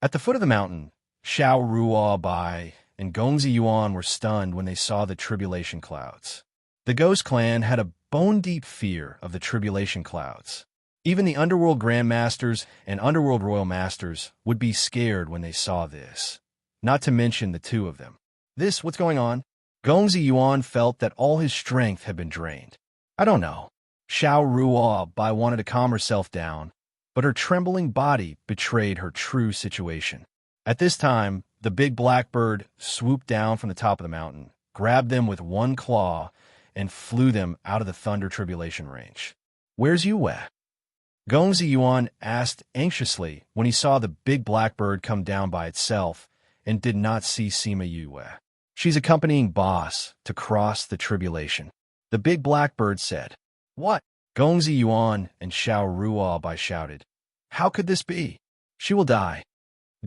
At the foot of the mountain, Xiao Ruo Bai and Gongzi Yuan were stunned when they saw the tribulation clouds. The Ghost Clan had a bone-deep fear of the tribulation clouds. Even the Underworld Grandmasters and Underworld Royal Masters would be scared when they saw this. Not to mention the two of them. What's going on? Gongzi Yuan felt that all his strength had been drained. I don't know. Xiao Ruo Bai wanted to calm herself down, but her trembling body betrayed her true situation. At this time, the big black bird swooped down from the top of the mountain, grabbed them with one claw, and flew them out of the thunder tribulation range. Where's Yue? Gongzi Yuan asked anxiously when he saw the big black bird come down by itself and did not see Sima Yue. She's accompanying Boss to cross the tribulation. The big black bird said. What? Gongzi Yuan and Xiao Ruo Bai shouted. How could this be? She will die.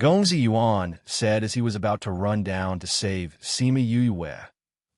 Gongzi Yuan said as he was about to run down to save Sima Yue,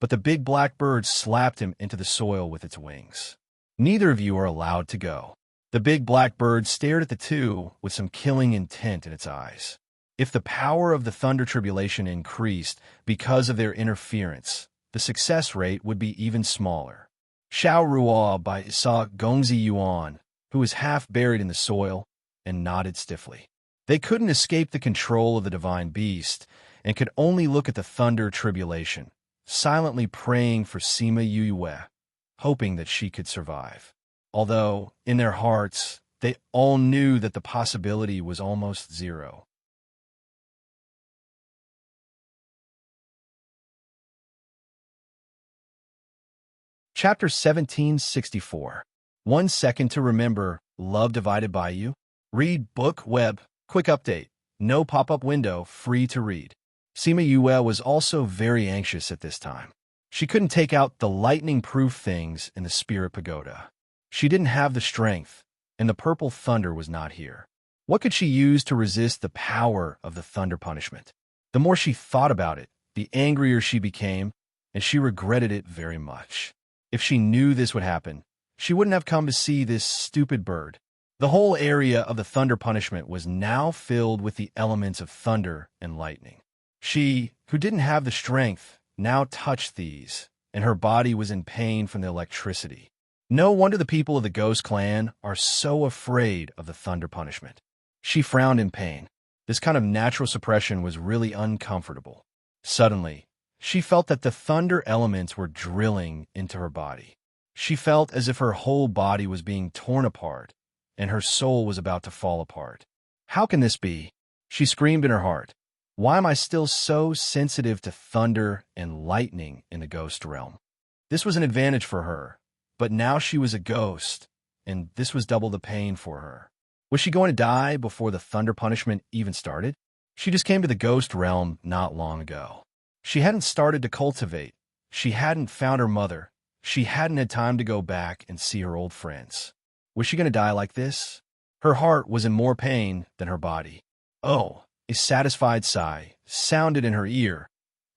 but the big black bird slapped him into the soil with its wings. Neither of you are allowed to go. The big black bird stared at the two with some killing intent in its eyes. If the power of the Thunder Tribulation increased because of their interference, the success rate would be even smaller. Xiao Ruo saw Gongzi Yuan, who was half buried in the soil, and nodded stiffly. They couldn't escape the control of the divine beast and could only look at the Thunder Tribulation, silently praying for Sima Yue, hoping that she could survive. Although, in their hearts, they all knew that the possibility was almost zero. Chapter 1764. 1 second to remember, love divided by you. Read book web, quick update, no pop-up window, free to read. Sima Yue was also very anxious at this time. She couldn't take out the lightning-proof things in the Spirit Pagoda. She didn't have the strength, and the purple thunder was not here. What could she use to resist the power of the thunder punishment? The more she thought about it, the angrier she became, and she regretted it very much. If she knew this would happen, she wouldn't have come to see this stupid bird. The whole area of the thunder punishment was now filled with the elements of thunder and lightning. She, who didn't have the strength, now touched these, and her body was in pain from the electricity. No wonder the people of the Ghost Clan are so afraid of the thunder punishment. She frowned in pain. This kind of natural suppression was really uncomfortable. Suddenly, she felt that the thunder elements were drilling into her body. She felt as if her whole body was being torn apart, and her soul was about to fall apart. How can this be? She screamed in her heart. Why am I still so sensitive to thunder and lightning in the ghost realm? This was an advantage for her, but now she was a ghost, and this was double the pain for her. Was she going to die before the thunder punishment even started? She just came to the ghost realm not long ago. She hadn't started to cultivate. She hadn't found her mother. She hadn't had time to go back and see her old friends. Was she going to die like this? Her heart was in more pain than her body. Oh, a satisfied sigh sounded in her ear,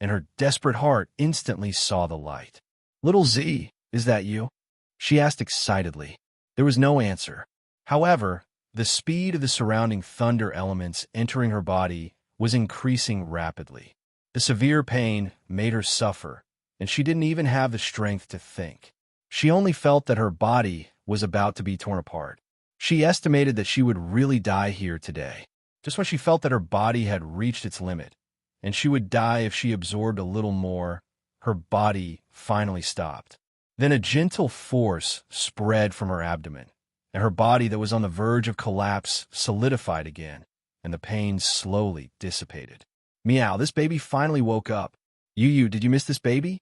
and her desperate heart instantly saw the light. Little Z, is that you? She asked excitedly. There was no answer. However, the speed of the surrounding thunder elements entering her body was increasing rapidly. The severe pain made her suffer, and she didn't even have the strength to think. She only felt that her body was about to be torn apart. She estimated that she would really die here today. Just when she felt that her body had reached its limit, and she would die if she absorbed a little more, her body finally stopped. Then a gentle force spread from her abdomen, and her body that was on the verge of collapse solidified again, and the pain slowly dissipated. Meow, this baby finally woke up. Yu, did you miss this baby?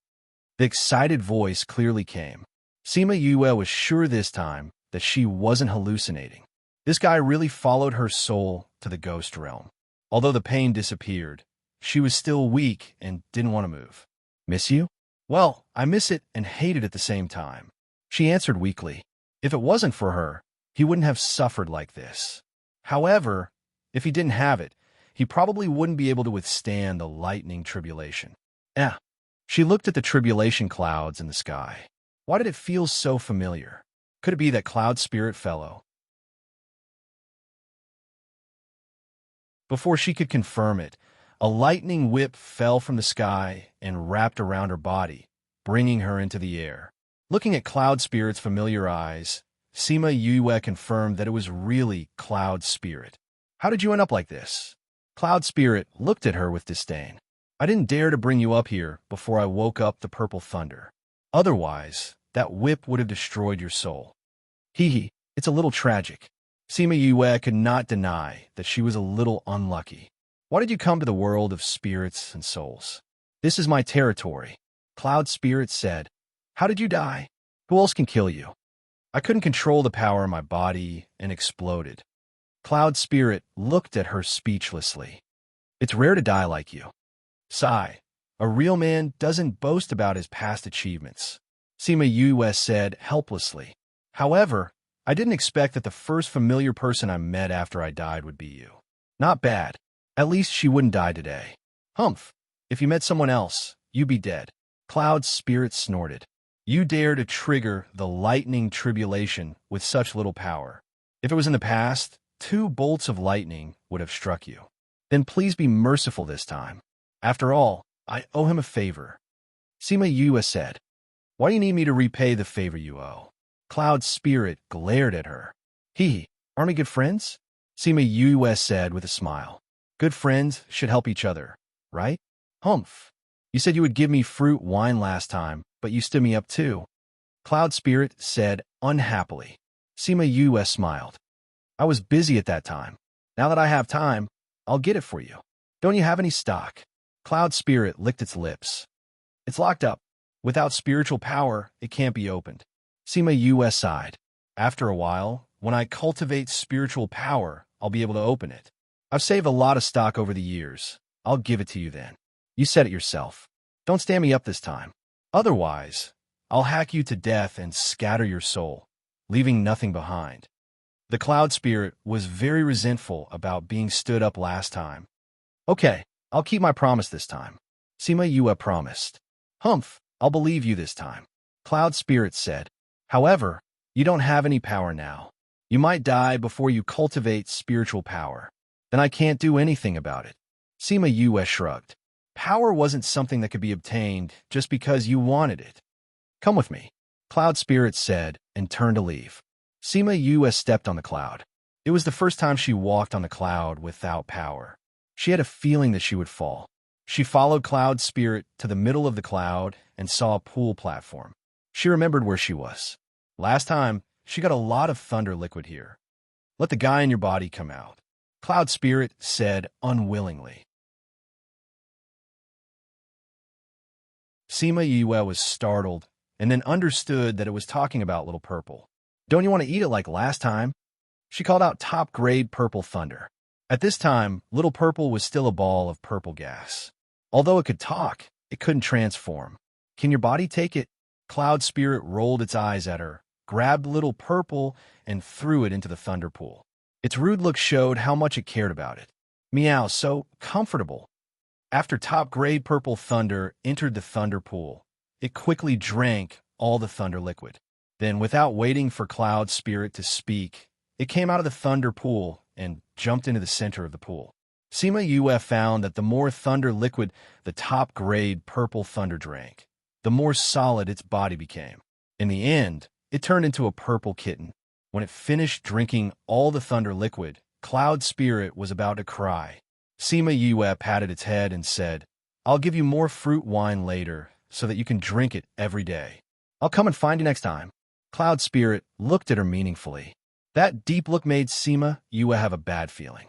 The excited voice clearly came. Sima Yue was sure this time that she wasn't hallucinating. This guy really followed her soul to the ghost realm. Although the pain disappeared, she was still weak and didn't want to move. Miss you? Well, I miss it and hate it at the same time. She answered weakly. If it wasn't for her, he wouldn't have suffered like this. However, if he didn't have it, he probably wouldn't be able to withstand the lightning tribulation. She looked at the tribulation clouds in the sky. Why did it feel so familiar? Could it be that cloud spirit fellow? Before she could confirm it, a lightning whip fell from the sky and wrapped around her body, bringing her into the air. Looking at Cloud Spirit's familiar eyes, Sima Yue confirmed that it was really Cloud Spirit. How did you end up like this? Cloud Spirit looked at her with disdain. I didn't dare to bring you up here before I woke up the purple thunder. Otherwise, that whip would have destroyed your soul. Hee, it's a little tragic. Sima Yue could not deny that she was a little unlucky. Why did you come to the world of spirits and souls? This is my territory. Cloud Spirit said. How did you die? Who else can kill you? I couldn't control the power in my body and exploded. Cloud Spirit looked at her speechlessly. It's rare to die like you. Sigh. A real man doesn't boast about his past achievements. Sima Yue said helplessly. However, I didn't expect that the first familiar person I met after I died would be you. Not bad. At least she wouldn't die today. Humph. If you met someone else, you'd be dead. Cloud's spirit snorted. You dare to trigger the lightning tribulation with such little power. If it was in the past, 2 bolts of lightning would have struck you. Then please be merciful this time. After all, I owe him a favor. Sima Yue said. Why do you need me to repay the favor you owe? Cloud's spirit glared at her. Aren't we good friends? Sima Yue said with a smile. Good friends should help each other, right? Humph. You said you would give me fruit wine last time, but you stood me up too. Cloud spirit said unhappily. Sima Yue smiled. I was busy at that time. Now that I have time, I'll get it for you. Don't you have any stock? Cloud spirit licked its lips. It's locked up. Without spiritual power, it can't be opened. Sima Yue sighed. After a while, when I cultivate spiritual power, I'll be able to open it. I've saved a lot of stock over the years. I'll give it to you then. You said it yourself. Don't stand me up this time. Otherwise, I'll hack you to death and scatter your soul, leaving nothing behind. The cloud spirit was very resentful about being stood up last time. Okay, I'll keep my promise this time. Sima Yue promised. Humph, I'll believe you this time. Cloud spirit said. However, you don't have any power now. You might die before you cultivate spiritual power. Then I can't do anything about it. Sima Yue shrugged. Power wasn't something that could be obtained just because you wanted it. Come with me, Cloud Spirit said and turned to leave. Sima Yue stepped on the cloud. It was the first time she walked on the cloud without power. She had a feeling that she would fall. She followed Cloud Spirit to the middle of the cloud and saw a pool platform. She remembered where she was. Last time, she got a lot of thunder liquid here. Let the guy in your body come out, Cloud Spirit said unwillingly. Sima Yue was startled and then understood that it was talking about Little Purple. Don't you want to eat it like last time? She called out top-grade purple thunder. At this time, Little Purple was still a ball of purple gas. Although it could talk, it couldn't transform. Can your body take it? Cloud Spirit rolled its eyes at her, grabbed Little Purple, and threw it into the thunder pool. Its rude look showed how much it cared about it. Meow, so comfortable. After top-grade purple thunder entered the thunder pool, it quickly drank all the thunder liquid. Then, without waiting for Cloud Spirit to speak, it came out of the thunder pool and jumped into the center of the pool. Sima Yue found that the more thunder liquid the top-grade purple thunder drank, the more solid its body became. In the end, it turned into a purple kitten. When it finished drinking all the thunder liquid, Cloud Spirit was about to cry. Sima Yue patted its head and said, I'll give you more fruit wine later so that you can drink it every day. I'll come and find you next time. Cloud Spirit looked at her meaningfully. That deep look made Sima Yue have a bad feeling.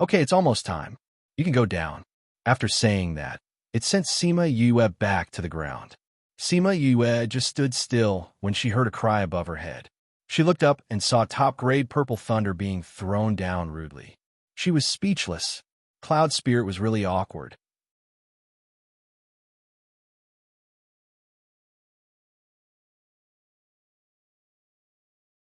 Okay, it's almost time. You can go down. After saying that, it sent Sima Yue back to the ground. Sima Yue just stood still when she heard a cry above her head. She looked up and saw top-grade purple thunder being thrown down rudely. She was speechless. Cloud Spirit was really awkward.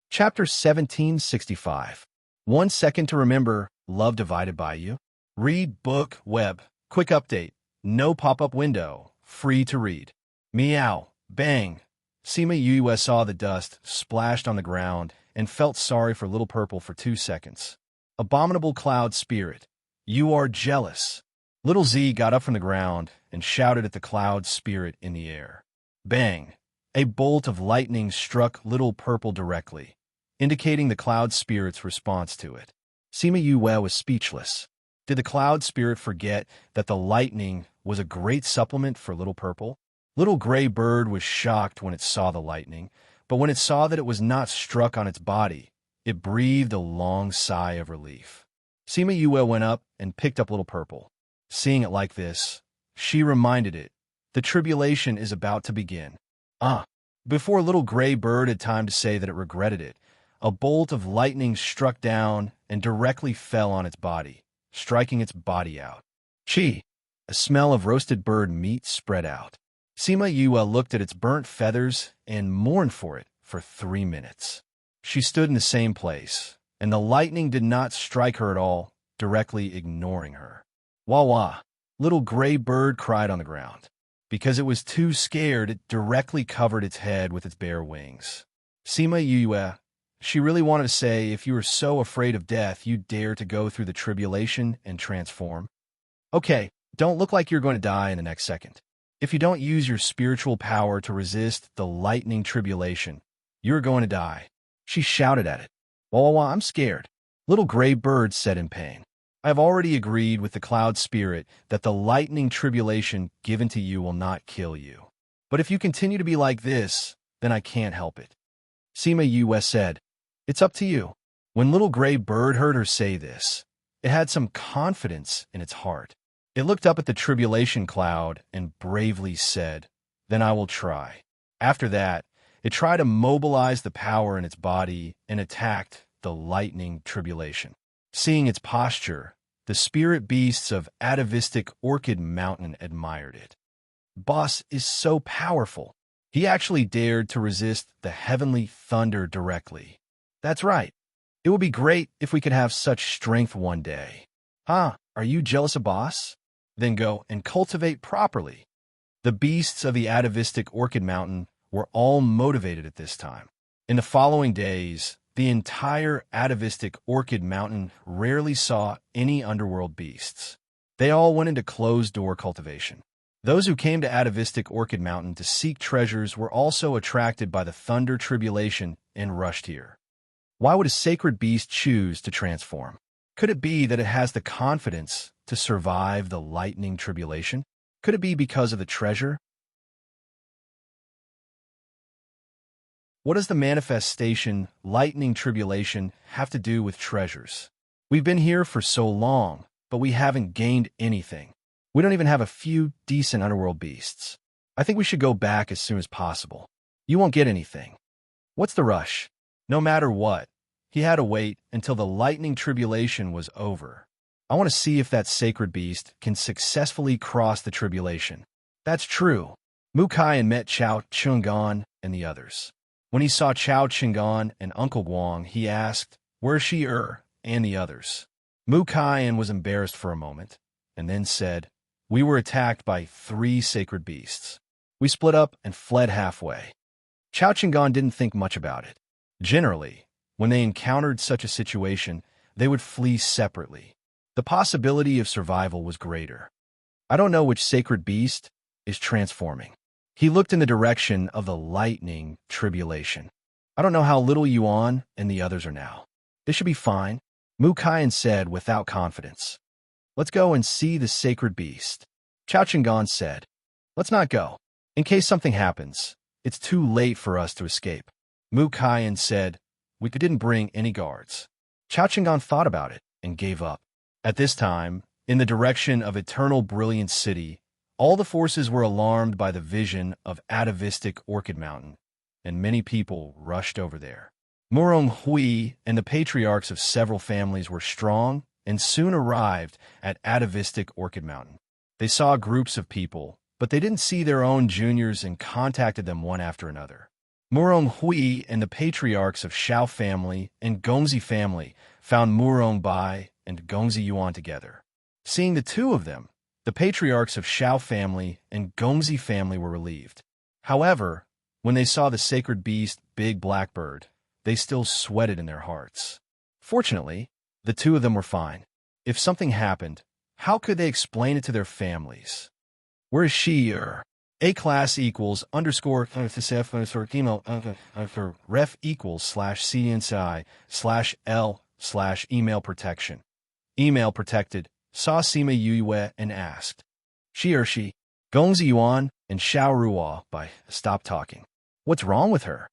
Chapter 1765. 1 second to remember, love divided by you. Read book, web, quick update, no pop-up window, free to read. Meow, bang. Sima Yue saw the dust splashed on the ground and felt sorry for Little Purple for 2 seconds. Abominable Cloud Spirit, you are jealous. Little Z got up from the ground and shouted at the Cloud Spirit in the air. Bang! A bolt of lightning struck Little Purple directly, indicating the Cloud Spirit's response to it. Sima Yue was speechless. Did the Cloud Spirit forget that the lightning was a great supplement for Little Purple? Little Gray Bird was shocked when it saw the lightning, but when it saw that it was not struck on its body, it breathed a long sigh of relief. Sima Yue went up and picked up Little Purple. Seeing it like this, she reminded it, the tribulation is about to begin. Before Little Gray Bird had time to say that it regretted it, a bolt of lightning struck down and directly fell on its body, striking its body out. Chi! A smell of roasted bird meat spread out. Sima Yue looked at its burnt feathers and mourned for it for 3 minutes. She stood in the same place, and the lightning did not strike her at all, directly ignoring her. Wah wah, little gray bird cried on the ground. Because it was too scared, it directly covered its head with its bare wings. Sima Yue, she really wanted to say, if you were so afraid of death, you dare to go through the tribulation and transform. Okay, don't look like you're going to die in the next second. If you don't use your spiritual power to resist the lightning tribulation, you're going to die. She shouted at it. Wah, I'm scared. Little gray bird said in pain. I have already agreed with the cloud spirit that the lightning tribulation given to you will not kill you. But if you continue to be like this, then I can't help it. Sima Yue said, it's up to you. When little gray bird heard her say this, it had some confidence in its heart. It looked up at the tribulation cloud and bravely said, then I will try. After that, it tried to mobilize the power in its body and attacked the lightning tribulation. Seeing its posture, the spirit beasts of atavistic Orchid Mountain admired it. Boss is so powerful. He actually dared to resist the heavenly thunder directly. That's right. It would be great if we could have such strength one day. Are you jealous of Boss? Then go and cultivate properly. The beasts of the atavistic Orchid Mountain were all motivated at this time. In the following days, the entire atavistic Orchid Mountain rarely saw any underworld beasts. They all went into closed-door cultivation. Those who came to atavistic Orchid Mountain to seek treasures were also attracted by the thunder tribulation and rushed here. Why would a sacred beast choose to transform? Could it be that it has the confidence to survive the lightning tribulation? Could it be because of the treasure? What does the manifestation, lightning tribulation, have to do with treasures? We've been here for so long, but we haven't gained anything. We don't even have a few decent underworld beasts. I think we should go back as soon as possible. You won't get anything. What's the rush? No matter what, he had to wait until the lightning tribulation was over. I want to see if that sacred beast can successfully cross the tribulation. That's true. Mu Kai met Chao Chungan and the others. When he saw Chao Chungan and Uncle Guang, he asked, where's she and the others? Mu Kai was embarrassed for a moment, and then said, we were attacked by 3 sacred beasts. We split up and fled halfway. Chao Chungan didn't think much about it. Generally, when they encountered such a situation, they would flee separately. The possibility of survival was greater. I don't know which sacred beast is transforming. He looked in the direction of the lightning tribulation. I don't know how little Yuan and the others are now. They should be fine, Mu Kai said without confidence. Let's go and see the sacred beast. Chao Chungan said, let's not go. In case something happens, it's too late for us to escape. Mu Kai said, we didn't bring any guards. Chao Chungan thought about it and gave up. At this time, in the direction of Eternal Brilliant City, all the forces were alarmed by the vision of atavistic Orchid Mountain, and many people rushed over there. Murong Hui and the patriarchs of several families were strong and soon arrived at atavistic Orchid Mountain. They saw groups of people, but they didn't see their own juniors and contacted them one after another. Murong Hui and the patriarchs of Shao family and Gongzi family found Murong Bai and Gongzi Yuan together. Seeing the two of them, the patriarchs of Shao family and Gongzi family were relieved. However, when they saw the sacred beast, Big Blackbird, they still sweated in their hearts. Fortunately, the two of them were fine. If something happened, how could they explain it to their families? Where is she? A-class equals underscore ref equals /CNCI/L/email protection. Email protected, saw Sima Yue and asked, she? Gongzi Yuan and Xiao Ruo by stop talking. What's wrong with her?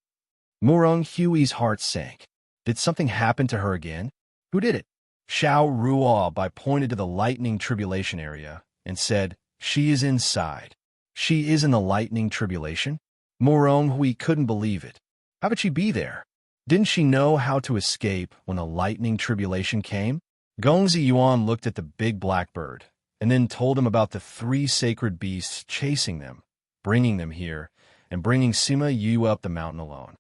Murong Hui's heart sank. Did something happen to her again? Who did it? Xiao Ruo by pointed to the lightning tribulation area and said, she is inside. She is in the lightning tribulation? Murong Hui couldn't believe it. How could she be there? Didn't she know how to escape when the lightning tribulation came? Gongzi Yuan looked at the big blackbird and then told him about the 3 sacred beasts chasing them, bringing them here, and bringing Sima Yu up the mountain alone.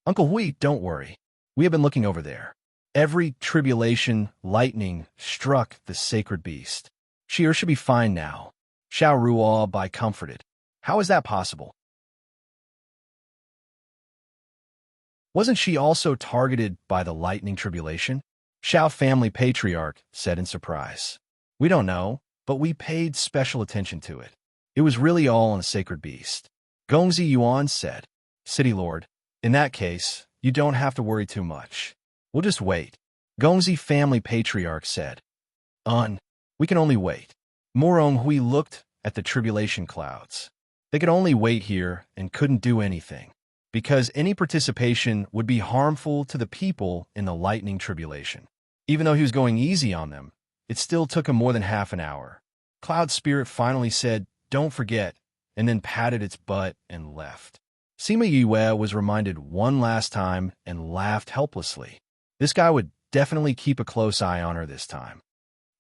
Uncle Hui, don't worry. We have been looking over there. Every tribulation lightning struck the sacred beast. She should be fine now. Xiao Ruo Bai comforted. How is that possible? Wasn't she also targeted by the lightning tribulation? Xiao family patriarch said in surprise. We don't know, but we paid special attention to it. It was really all on a sacred beast. Gongzi Yuan said, City Lord, in that case, you don't have to worry too much. We'll just wait. Gongzi family patriarch said. We can only wait. Morong Hui looked at the tribulation clouds. They could only wait here and couldn't do anything, because any participation would be harmful to the people in the lightning tribulation. Even though he was going easy on them, it still took him more than half an hour. Cloud Spirit finally said, don't forget, and then patted its butt and left. Sima Yue was reminded one last time and laughed helplessly. This guy would definitely keep a close eye on her this time.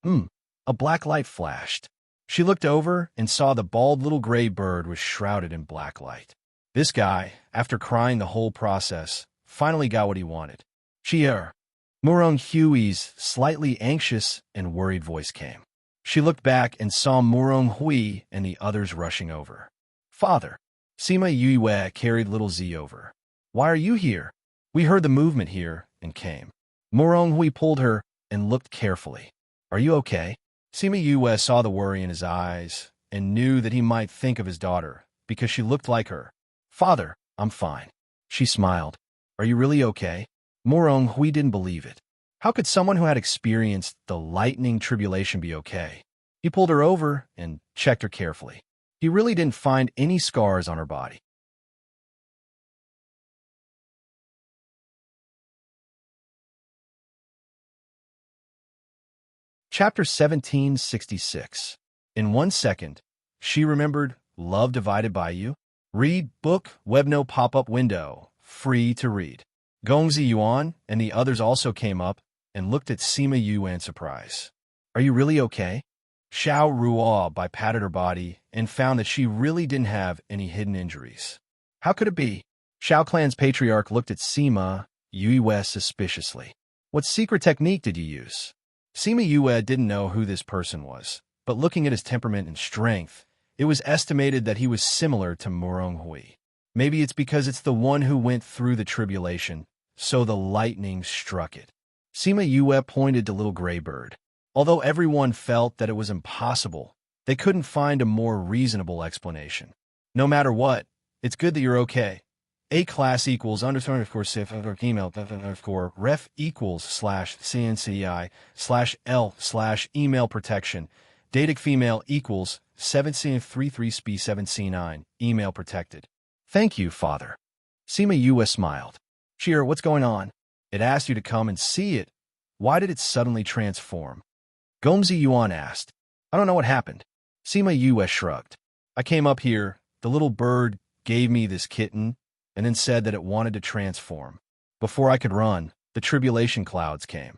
A black light flashed. She looked over and saw the bald little gray bird was shrouded in black light. This guy, after crying the whole process, finally got what he wanted. Murong Hui's slightly anxious and worried voice came. She looked back and saw Murong Hui and the others rushing over. Father, Sima Yue carried little Z over. Why are you here? We heard the movement here and came. Murong Hui pulled her and looked carefully. Are you okay? Sima Yue saw the worry in his eyes and knew that he might think of his daughter because she looked like her. Father, I'm fine. She smiled. Are you really okay? Murong Hui didn't believe it. How could someone who had experienced the lightning tribulation be okay? He pulled her over and checked her carefully. He really didn't find any scars on her body. Chapter 1766. In 1 second, she remembered Love Divided by You. Read book, webno pop-up window, free to read. Gongzi Yuan and the others also came up and looked at Sima Yu in surprise. Are you really okay? Xiao Ruo Bai patted her body and found that she really didn't have any hidden injuries. How could it be? Xiao Clan's patriarch looked at Sima Yue suspiciously. What secret technique did you use? Sima Yue didn't know who this person was, but looking at his temperament and strength, it was estimated that he was similar to Murong Hui. Maybe it's because it's the one who went through the tribulation, so the lightning struck it. Sima Yue pointed to Little Gray Bird. Although everyone felt that it was impossible, they couldn't find a more reasonable explanation. No matter what, it's good that you're okay. A class equals underscore sif email underscore ref equals /CNCI /L email protection. Datic female equals 7C33sp7C9 email protected. Thank you, Father. Sima Yue smiled. Cheer, what's going on? It asked you to come and see it. Why did it suddenly transform? Gongzi Yuan asked. I don't know what happened. Sima Yue shrugged. I came up here, the little bird gave me this kitten, and then said that it wanted to transform. Before I could run, the tribulation clouds came.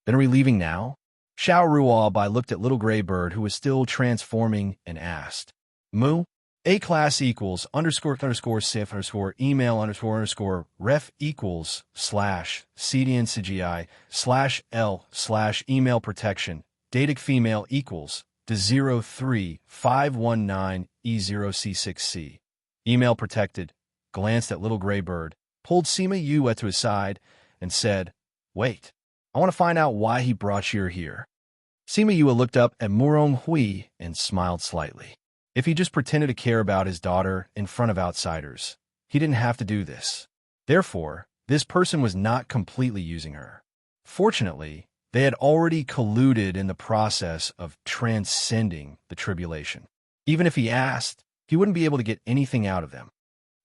Then are we leaving now? Xiao Ruo Bai looked at Little Gray Bird, who was still transforming, and asked. Mu? A class equals underscore sif underscore email underscore ref equals /CDNCGI /L email protection. Datic female equals D03519E0C6C. Email protected. Glanced at Little Gray Bird, pulled Sima Yue to his side, and said, Wait, I want to find out why he brought you here. Sima Yue looked up at Murong Hui and smiled slightly. If he just pretended to care about his daughter in front of outsiders, he didn't have to do this. Therefore, this person was not completely using her. Fortunately, they had already colluded in the process of transcending the tribulation. Even if he asked, he wouldn't be able to get anything out of them.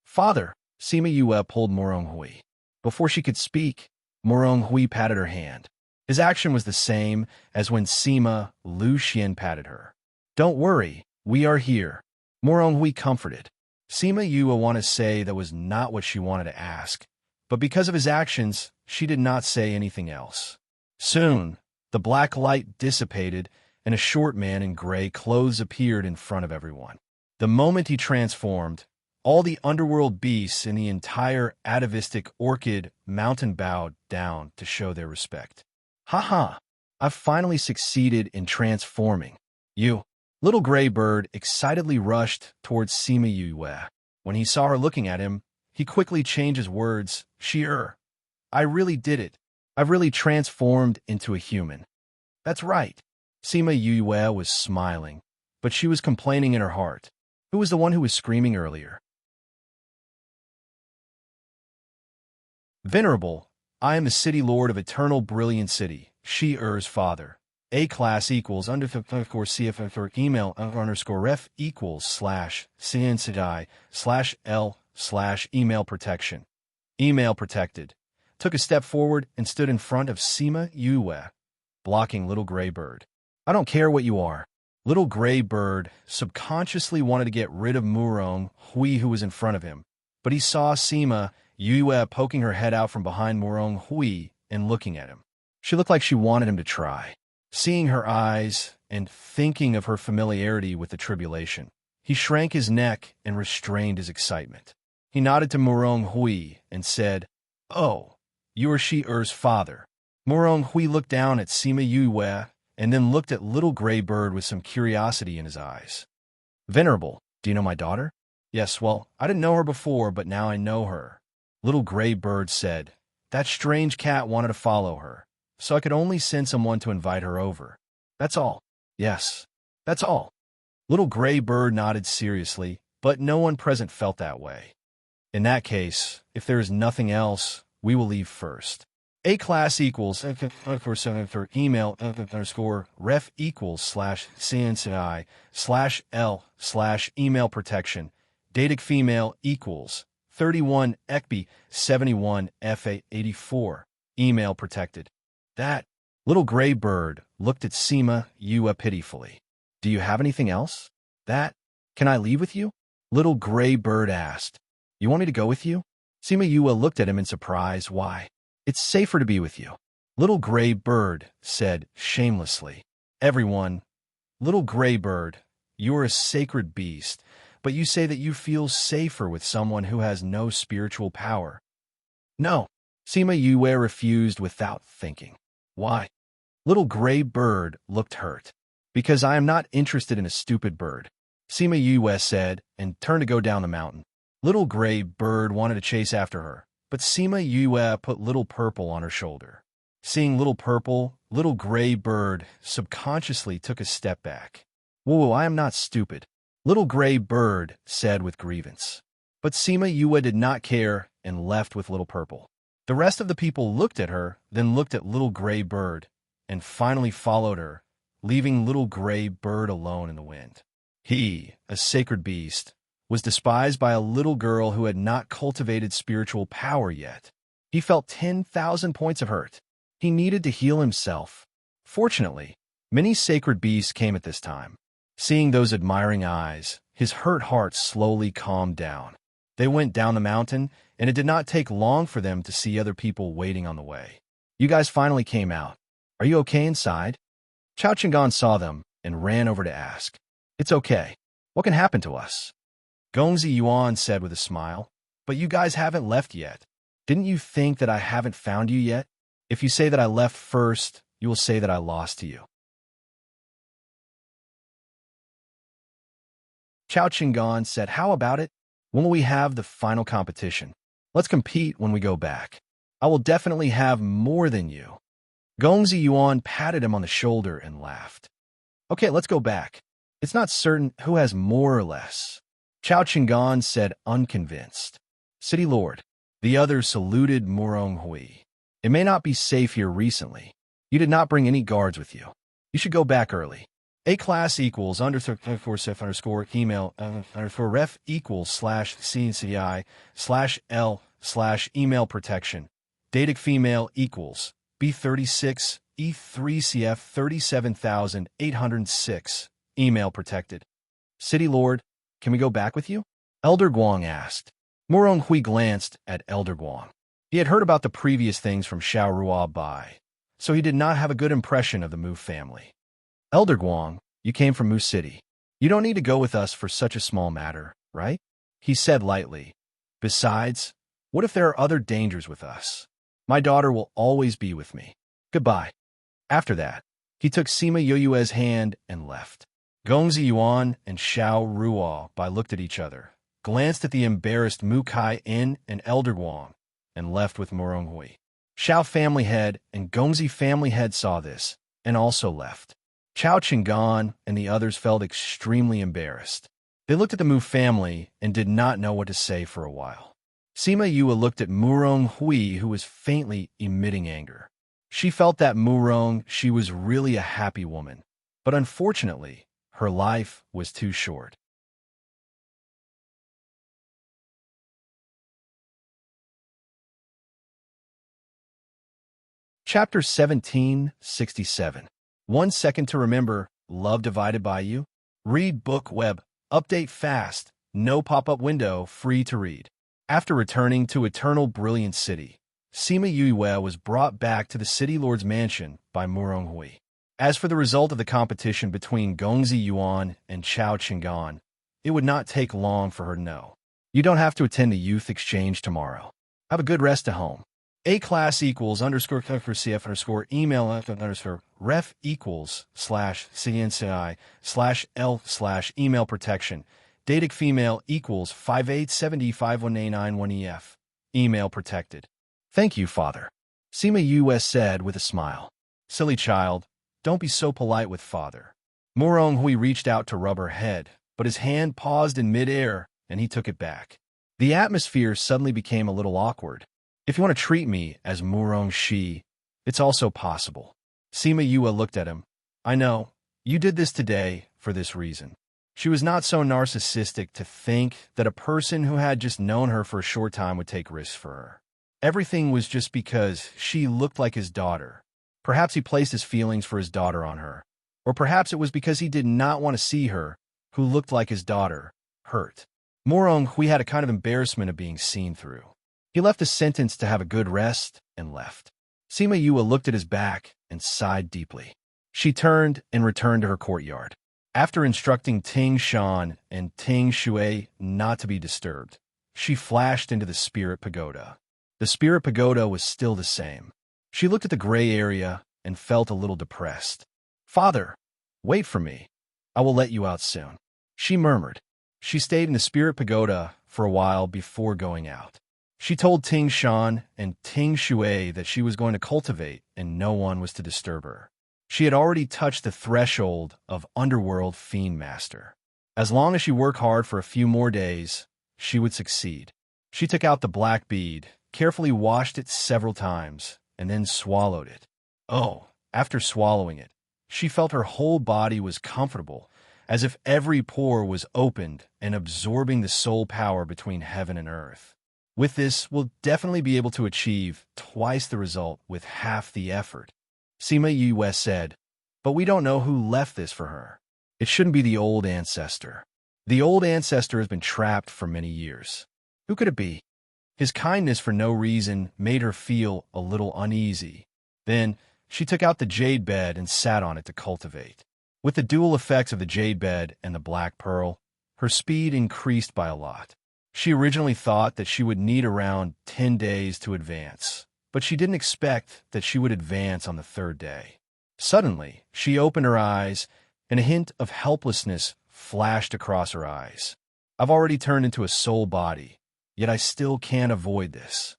Father, Sima Yue pulled Murong Hui. Before she could speak, Murong Hui patted her hand. His action was the same as when Sima Lu Xian patted her. Don't worry, we are here. Murong Hui comforted. Sima Yue wanted to say that was not what she wanted to ask, but because of his actions, she did not say anything else. Soon, the black light dissipated and a short man in gray clothes appeared in front of everyone. The moment he transformed, All the underworld beasts in the entire atavistic orchid mountain bowed down to show their respect. Ha! I've finally succeeded in transforming you. Little gray bird excitedly rushed towards Sima Yue. When he saw her looking at him, he quickly changed his words. I really did it. I've really transformed into a human. That's right. Sima Yue was smiling, but she was complaining in her heart. Who was the one who was screaming earlier? Venerable, I am the city lord of eternal brilliant city, Shi-Er's father. A class equals underscore CF email underscore ref equals slash CNCI slash L slash email protection. Email protected. Took a step forward and stood in front of Sima Yue, blocking Little Gray Bird. I don't care what you are. Little Gray Bird subconsciously wanted to get rid of Murong Hui, who was in front of him, but he saw Sima Yue poking her head out from behind Murong Hui and looking at him. She looked like she wanted him to try. Seeing her eyes and thinking of her familiarity with the tribulation, he shrank his neck and restrained his excitement. He nodded to Murong Hui and said, "Oh, you are Shi-Er's father." Murong Hui looked down at Sima Yue and then looked at Little Gray Bird with some curiosity in his eyes. Venerable, do you know my daughter? Yes, well, I didn't know her before, but now I know her. Little Gray Bird said, that strange cat wanted to follow her, so I could only send someone to invite her over. That's all. Yes, that's all. Little Gray Bird nodded seriously, but no one present felt that way. In that case, if there is nothing else, we will leave first. A class equals for email underscore ref equals slash CNCI slash L slash email protection. Datic female equals 31 ECB 71 FA 84. Email protected. That Little Gray Bird looked at Sima Yue pitifully. Do you have anything else? That, can I leave with you? Little Gray Bird asked. You want me to go with you? Sima Yue looked at him in surprise. Why? It's safer to be with you. Little Gray Bird said shamelessly. Everyone, Little Gray Bird, you are a sacred beast, but you say that you feel safer with someone who has no spiritual power. No, Sima Yue refused without thinking. Why? Little Gray Bird looked hurt. Because I am not interested in a stupid bird, Sima Yue said, and turned to go down the mountain. Little Gray Bird wanted to chase after her, but Sima Yue put Little Purple on her shoulder. Seeing Little Purple, Little Gray Bird subconsciously took a step back. Whoa, I am not stupid, Little Gray Bird said with grievance. But Sima Yue did not care and left with Little Purple. The rest of the people looked at her, then looked at Little Gray Bird, and finally followed her, leaving Little Gray Bird alone in the wind. He, a sacred beast, was despised by a little girl who had not cultivated spiritual power yet. He felt 10,000 points of hurt. He needed to heal himself. Fortunately, many sacred beasts came at this time. Seeing those admiring eyes, his hurt heart slowly calmed down. They went down the mountain, and it did not take long for them to see other people waiting on the way. You guys finally came out. Are you okay inside? Chao Chingan saw them and ran over to ask. It's okay. What can happen to us? Gongzi Yuan said with a smile, but you guys haven't left yet. Didn't you think that I haven't found you yet? If you say that I left first, you will say that I lost to you. Chao Chingan said, how about it? When will we have the final competition? Let's compete when we go back. I will definitely have more than you. Gongzi Yuan patted him on the shoulder and laughed. Okay, let's go back. It's not certain who has more or less. Chao Chingan said, unconvinced. City Lord. The others saluted Murong Hui. It may not be safe here recently. You did not bring any guards with you. You should go back early. A class equals underscore email underscore ref equals slash CNCI slash L slash email protection. Datic female equals B36 E3CF 37806. Email protected. City Lord, can we go back with you? Elder Guang asked. Murong Hui glanced at Elder Guang. He had heard about the previous things from Xiao Rua Bai, so he did not have a good impression of the Mu family. Elder Guang, you came from Mu City. You don't need to go with us for such a small matter, right? he said lightly. Besides, what if there are other dangers with us? My daughter will always be with me. Goodbye. After that, he took Sima Yoyue's hand and left. Gongzi Yuan and Xiao Ruobai looked at each other, glanced at the embarrassed Mu Kai In and Elder Wang, and left with Murong Hui. Xiao family head and Gongzi family head saw this, and also left. Chao Qinggan and the others felt extremely embarrassed. They looked at the Mu family and did not know what to say for a while. Sima Yue looked at Murong Hui, who was faintly emitting anger. She felt that she was really a happy woman, but unfortunately, her life was too short. Chapter 1767. 1 second to remember, love divided by you? Read book web, update fast, no pop-up window, free to read. After returning to Eternal Brilliant City, Sima Yue was brought back to the City Lord's mansion by Murong Hui. As for the result of the competition between Gongzi Yuan and Chao Qinggan, it would not take long for her to know. You don't have to attend the youth exchange tomorrow. Have a good rest at home. A class equals underscore CF underscore email underscore ref equals slash CNCI slash L slash email protection. Datic female equals 587051891EF. Email protected. Thank you, Father. Sima Yue said with a smile. Silly child, don't be so polite with Father. Murong Hui reached out to rub her head, but his hand paused in midair, and he took it back. The atmosphere suddenly became a little awkward. If you want to treat me as Murong Shi, it's also possible. Sima Yue looked at him. I know, you did this today for this reason. She was not so narcissistic to think that a person who had just known her for a short time would take risks for her. Everything was just because she looked like his daughter. Perhaps he placed his feelings for his daughter on her. Or perhaps it was because he did not want to see her, who looked like his daughter, hurt. Murong Hui had a kind of embarrassment of being seen through. He left the sentence to have a good rest and left. Sima Yue looked at his back and sighed deeply. She turned and returned to her courtyard. After instructing Ting Shan and Ting Shui not to be disturbed, she flashed into the spirit pagoda. The spirit pagoda was still the same. She looked at the gray area and felt a little depressed. Father, wait for me. I will let you out soon, she murmured. She stayed in the spirit pagoda for a while before going out. She told Ting Shan and Ting Shui that she was going to cultivate and no one was to disturb her. She had already touched the threshold of Underworld Fiend Master. As long as she worked hard for a few more days, she would succeed. She took out the black bead, carefully washed it several times, and then swallowed it. Oh, after swallowing it, she felt her whole body was comfortable, as if every pore was opened and absorbing the soul power between heaven and earth. With this, we'll definitely be able to achieve twice the result with half the effort. Sima Yue said, but we don't know who left this for her. It shouldn't be the old ancestor. The old ancestor has been trapped for many years. Who could it be? His kindness for no reason made her feel a little uneasy. Then, she took out the jade bed and sat on it to cultivate. With the dual effects of the jade bed and the black pearl, her speed increased by a lot. She originally thought that she would need around 10 days to advance, but she didn't expect that she would advance on the third day. Suddenly, she opened her eyes, and a hint of helplessness flashed across her eyes. I've already turned into a soul body, yet I still can't avoid this.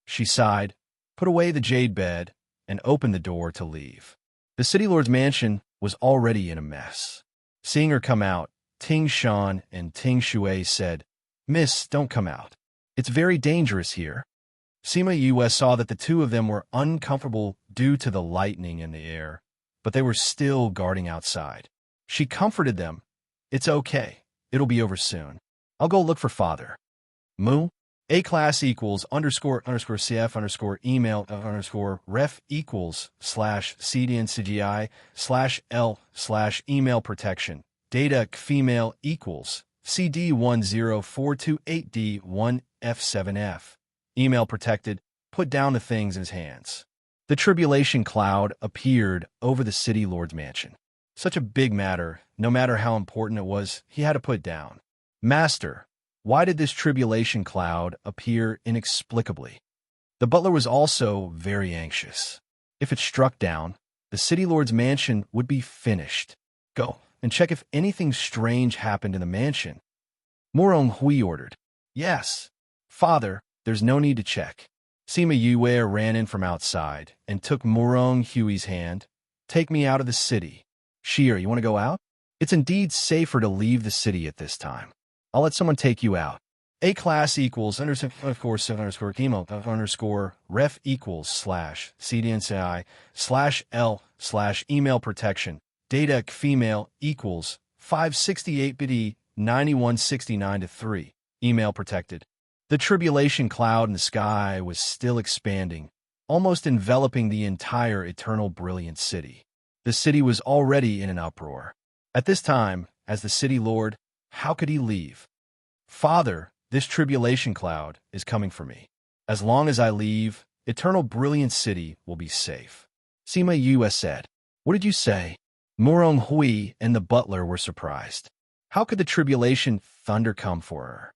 She sighed, put away the jade bed, and opened the door to leave. The City Lord's mansion was already in a mess. Seeing her come out, Ting Shan and Ting Shui said, Miss, don't come out. It's very dangerous here. Sima Yue saw that the two of them were uncomfortable due to the lightning in the air, but they were still guarding outside. She comforted them. It's okay. It'll be over soon. I'll go look for Father. Mu? A class equals underscore CF underscore email underscore ref equals slash CDNCGI slash L slash email protection. Data female equals CD10428D1F7F. Email protected. Put down the things in his hands. The tribulation cloud appeared over the City Lord's mansion. Such a big matter, no matter how important it was, he had to put down. Master, why did this tribulation cloud appear inexplicably? The butler was also very anxious. If it struck down, the city lord's mansion would be finished. Go and check if anything strange happened in the mansion. Morong Hui ordered. Yes. Father, there's no need to check. Sima Yue ran in from outside and took Morong Hui's hand. Take me out of the city. Sheer, you want to go out? It's indeed safer to leave the city at this time. I'll let someone take you out. A class equals underscore chemo underscore ref equals slash cdnci slash l slash email protection data female equals 568 bit 9169 to 3 email protected. The tribulation cloud in the sky was still expanding, almost enveloping the entire eternal brilliant city. The city was already in an uproar. At this time, as the city lord, how could he leave? Father, this tribulation cloud is coming for me. As long as I leave, eternal brilliant city will be safe. Sima Yue said. What did you say? Morong Hui and the butler were surprised. How could the tribulation thunder come for her?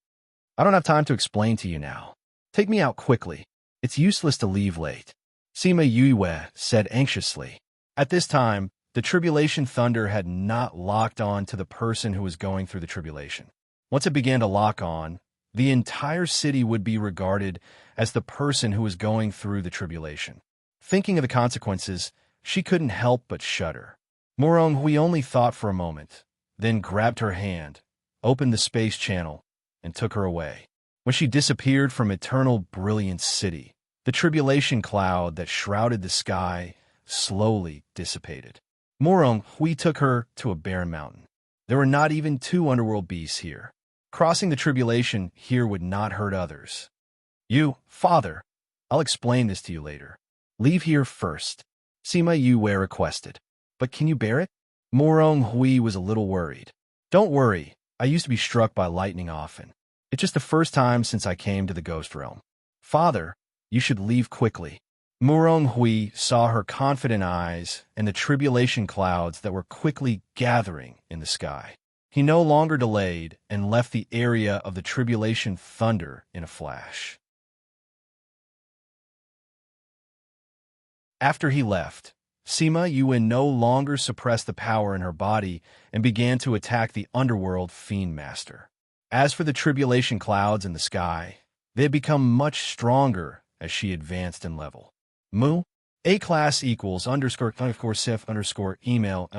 I don't have time to explain to you now. Take me out quickly. It's useless to leave late. Sima Yue said anxiously. At this time, the tribulation thunder had not locked on to the person who was going through the tribulation. Once it began to lock on, the entire city would be regarded as the person who was going through the tribulation. Thinking of the consequences, she couldn't help but shudder. Morong Hui only thought for a moment, then grabbed her hand, opened the space channel, and took her away. When she disappeared from eternal brilliant city, the tribulation cloud that shrouded the sky slowly dissipated. Morong Hui took her to a barren mountain. There were not even 2 underworld beasts here. Crossing the tribulation here would not hurt others. You, father, I'll explain this to you later. Leave here first. Sima Yue requested. But can you bear it? Morong Hui was a little worried. Don't worry, I used to be struck by lightning often. It's just the first time since I came to the ghost realm. Father, you should leave quickly. Morong Hui saw her confident eyes and the tribulation clouds that were quickly gathering in the sky. He no longer delayed and left the area of the tribulation thunder in a flash. After he left, Sima Yue no longer suppressed the power in her body and began to attack the underworld fiend master. As for the tribulation clouds in the sky, they had become much stronger as she advanced in level. Mu, A class equals underscore sif underscore email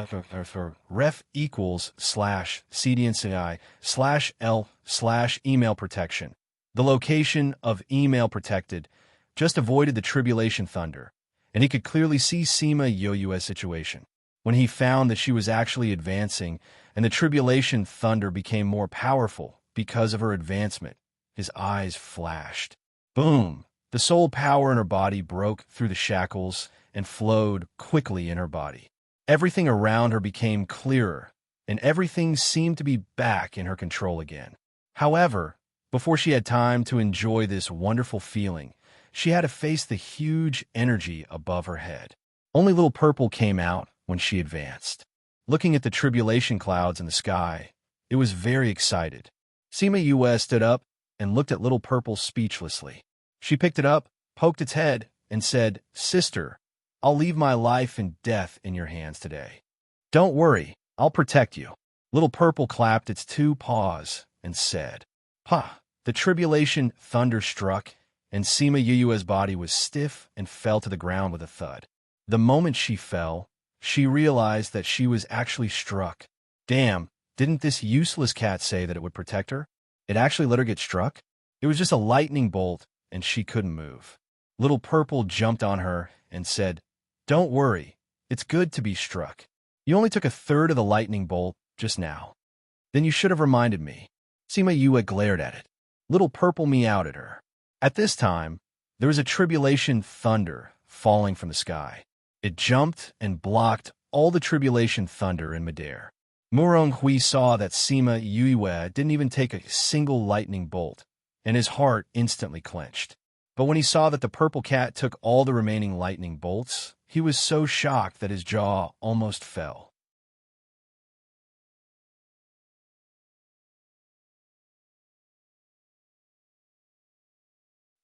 ref equals slash cdnci slash l slash email protection. The location of email protected just avoided the tribulation thunder, and he could clearly see Sima Yue's situation. When he found that she was actually advancing and the tribulation thunder became more powerful because of her advancement, his eyes flashed. Boom! The soul power in her body broke through the shackles and flowed quickly in her body. Everything around her became clearer, and everything seemed to be back in her control again. However, before she had time to enjoy this wonderful feeling, she had to face the huge energy above her head. Only little purple came out when she advanced. Looking at the tribulation clouds in the sky, it was very excited. Sima Yue stood up and looked at little purple speechlessly. She picked it up, poked its head, and said, "Sister, I'll leave my life and death in your hands today. Don't worry, I'll protect you." Little purple clapped its 2 paws and said, "Pa." The tribulation thunder struck, and Sima Yue's body was stiff and fell to the ground with a thud. The moment she fell, she realized that she was actually struck. Damn, didn't this useless cat say that it would protect her? It actually let her get struck? It was just a lightning bolt, and she couldn't move. Little purple jumped on her and said, "Don't worry, it's good to be struck. You only took a third of the lightning bolt just now. Then you should have reminded me." Sima Yue glared at it. Little purple meowed at her. At this time, there was a tribulation thunder falling from the sky. It jumped and blocked all the tribulation thunder in midair. Morong Hui saw that Sima Yue didn't even take a single lightning bolt, and his heart instantly clenched. But when he saw that the purple cat took all the remaining lightning bolts, he was so shocked that his jaw almost fell.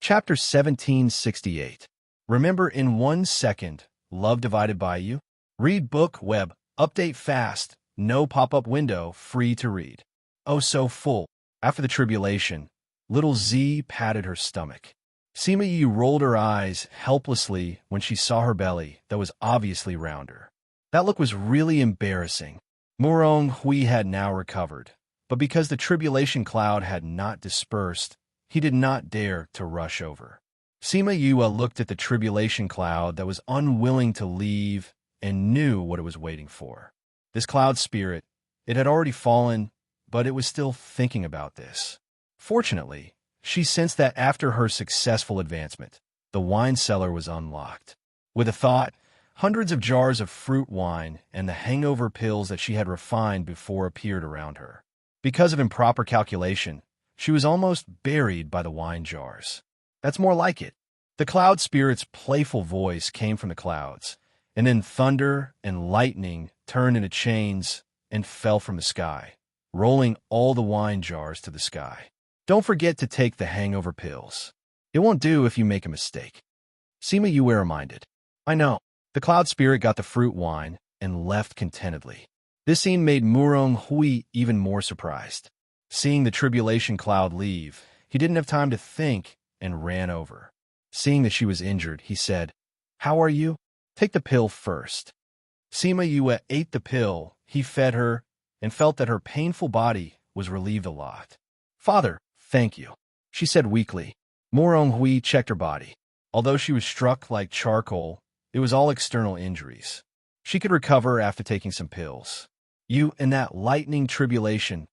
Chapter 1768. Remember in 1 second, love divided by you? Read book, web, update fast, no pop-up window, free to read. Oh, so full. After the tribulation, little Z patted her stomach. Sima Yi rolled her eyes helplessly when she saw her belly that was obviously rounder. That look was really embarrassing. Murong Hui had now recovered, but because the tribulation cloud had not dispersed, he did not dare to rush over. Sima Yue looked at the tribulation cloud that was unwilling to leave and knew what it was waiting for. This cloud spirit, it had already fallen, but it was still thinking about this. Fortunately, she sensed that after her successful advancement, the wine cellar was unlocked. With a thought, hundreds of jars of fruit wine and the hangover pills that she had refined before appeared around her. Because of improper calculation, she was almost buried by the wine jars. That's more like it. The cloud spirit's playful voice came from the clouds, and then thunder and lightning turned into chains and fell from the sky, rolling all the wine jars to the sky. Don't forget to take the hangover pills. It won't do if you make a mistake. Sima Yue reminded. I know. The cloud spirit got the fruit wine and left contentedly. This scene made Murong Hui even more surprised. Seeing the tribulation cloud leave, he didn't have time to think and ran over. Seeing that she was injured, he said, How are you? Take the pill first. Sima Yue ate the pill, he fed her, and felt that her painful body was relieved a lot. Father, thank you, she said weakly. Murong Hui checked her body. Although she was struck like charcoal, it was all external injuries. She could recover after taking some pills. You and that lightning tribulation,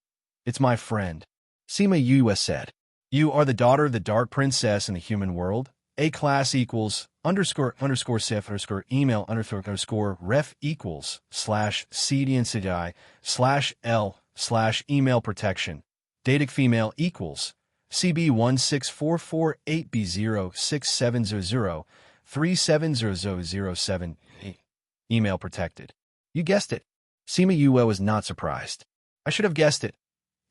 it's my friend. Sima Yue said. You are the daughter of the Dark Princess in the human world? A class equals _ sif _ email _ ref equals /cdncdi /l /email protection. Datic female equals CB16448B06700 370007. Email protected. You guessed it. Sima Yue was not surprised. I should have guessed it.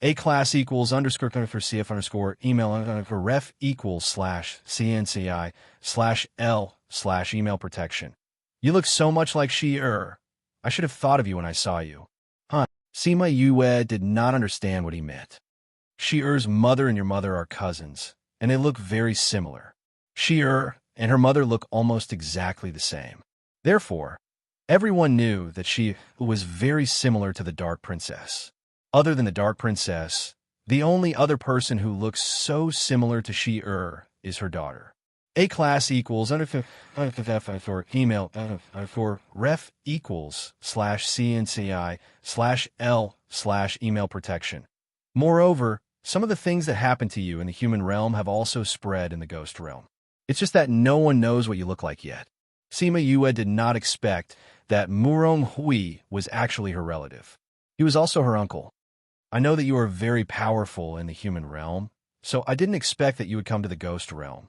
A class equals _ CF _ email ref equals /cnci /l /email protection. You look so much like I should have thought of you when I saw you. Huh. Sima Yue did not understand what he meant. Shi-Er's mother and your mother are cousins, and they look very similar. Shi-Er and her mother look almost exactly the same. Therefore, everyone knew that she was very similar to the Dark Princess. Other than the Dark Princess, the only other person who looks so similar to Shi-Er is her daughter. A class equals for email for ref equals /cnci /l /email protection. Moreover, some of the things that happen to you in the human realm have also spread in the ghost realm. It's just that no one knows what you look like yet. Sima Yue did not expect that Murong Hui was actually her relative. He was also her uncle. I know that you are very powerful in the human realm, so I didn't expect that you would come to the ghost realm.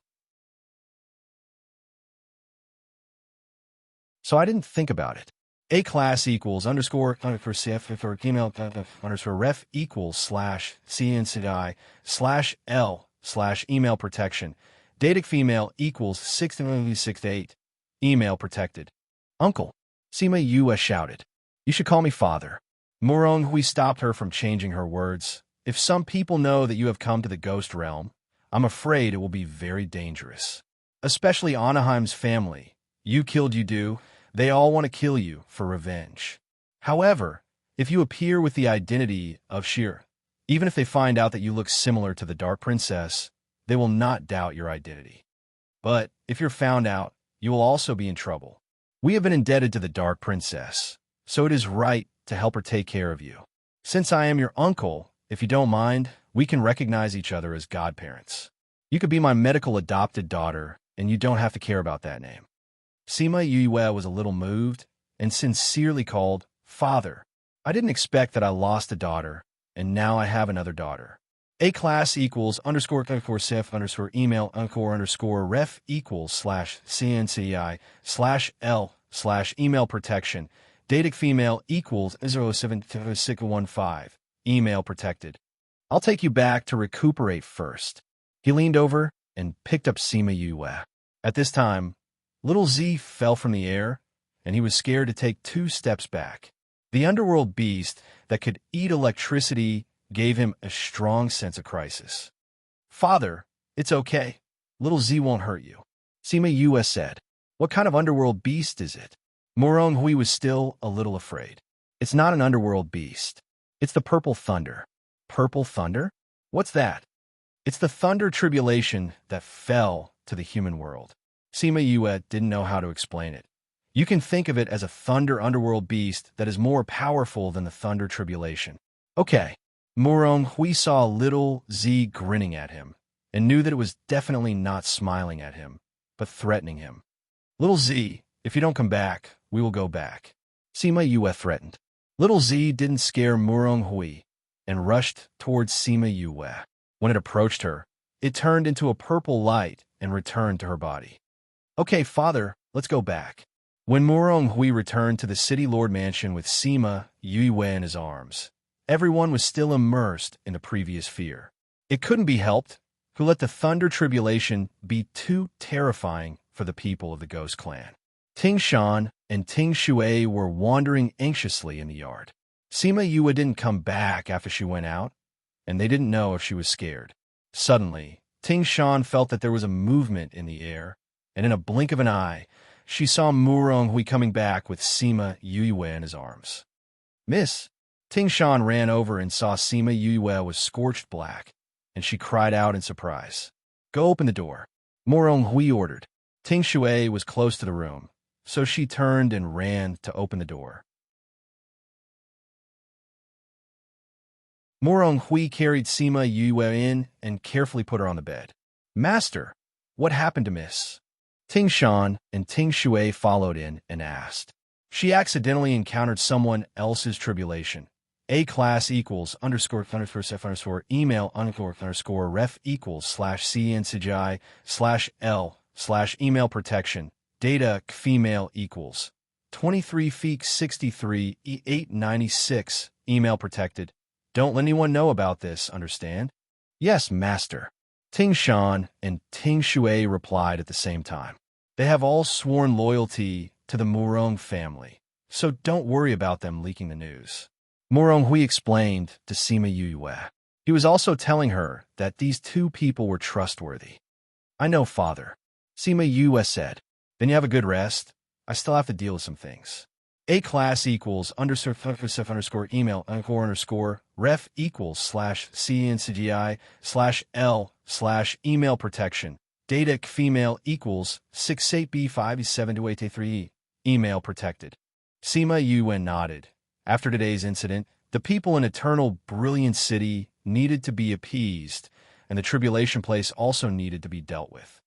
So I didn't think about it. A class equals _ for email _ ref equals /cnci /l /email protection. Datic female equals 668. Email protected. Uncle, Sima Yue shouted. You should call me father. Murong Hui stopped her from changing her words. If some people know that you have come to the ghost realm, I'm afraid it will be very dangerous. Especially Anaheim's family. You killed Yudu. They all want to kill you for revenge. However, if you appear with the identity of Shir, even if they find out that you look similar to the Dark Princess, they will not doubt your identity. But if you're found out, you will also be in trouble. We have been indebted to the Dark Princess, so it is right to help her take care of you. Since I am your uncle, if you don't mind, we can recognize each other as godparents. You could be my medical adopted daughter, and you don't have to care about that name. Sima Yue was a little moved and sincerely called father. I didn't expect that I lost a daughter, and now I have another daughter. A class equals _ sif _ email _ ref equals /cnci /l /email protection. Datic female equals 07615. Email protected. I'll take you back to recuperate first. He leaned over and picked up Sima Yue. At this time, little Z fell from the air, and he was scared to take 2 steps back. The underworld beast that could eat electricity gave him a strong sense of crisis. "Father, it's okay. Little Z won't hurt you," Sima Yue said. "What kind of underworld beast is it?" Murong Hui was still a little afraid. "It's not an underworld beast. It's the Purple Thunder." "Purple Thunder? What's that?" "It's the thunder tribulation that fell to the human world." Sima Yue didn't know how to explain it. "You can think of it as a thunder underworld beast that is more powerful than the thunder tribulation." "Okay." Murong Hui saw little Z grinning at him and knew that it was definitely not smiling at him, but threatening him. "Little Z, if you don't come back, we will go back," Sima Yue threatened. Little Z didn't scare Murong Hui and rushed towards Sima Yue. When it approached her, it turned into a purple light and returned to her body. "Okay, father, let's go back." When Murong Hui returned to the City Lord Mansion with Sima Yue in his arms, everyone was still immersed in the previous fear. It couldn't be helped. Who let the thunder tribulation be too terrifying for the people of the Ghost Clan? Ting Shan and Ting Shui were wandering anxiously in the yard. Sima Yue didn't come back after she went out, and they didn't know if she was scared. Suddenly, Ting Shan felt that there was a movement in the air, and in a blink of an eye, she saw Murong Hui coming back with Sima Yue in his arms. "Miss!" Ting Shan ran over and saw Sima Yue was scorched black, and she cried out in surprise. "Go open the door," Murong Hui ordered. Ting Shui was close to the room, so she turned and ran to open the door. Murong Hui carried Sima Yue in and carefully put her on the bed. "Master, what happened to Miss?" Ting Shan and Ting Shui followed in and asked. "She accidentally encountered someone else's tribulation. A-class equals underscore email underscore ref equals /cncgi/L/email protection. Data female equals 23 feet 63 E896 email protected. Don't let anyone know about this, understand?" "Yes, master," Ting Shan and Ting Shui replied at the same time. "They have all sworn loyalty to the Murong family, so don't worry about them leaking the news," Murong Hui explained to Sima Yue. He was also telling her that these 2 people were trustworthy. "I know, father," Sima Yue said. "Then you have a good rest. I still have to deal with some things." A-class equals underscore email underscore ref equals /cncgi/L/email protection. Data female equals 68B5E728A3E. Email protected. Sima Yue nodded. After today's incident, the people in Eternal Brilliant City needed to be appeased, and the Tribulation Place also needed to be dealt with.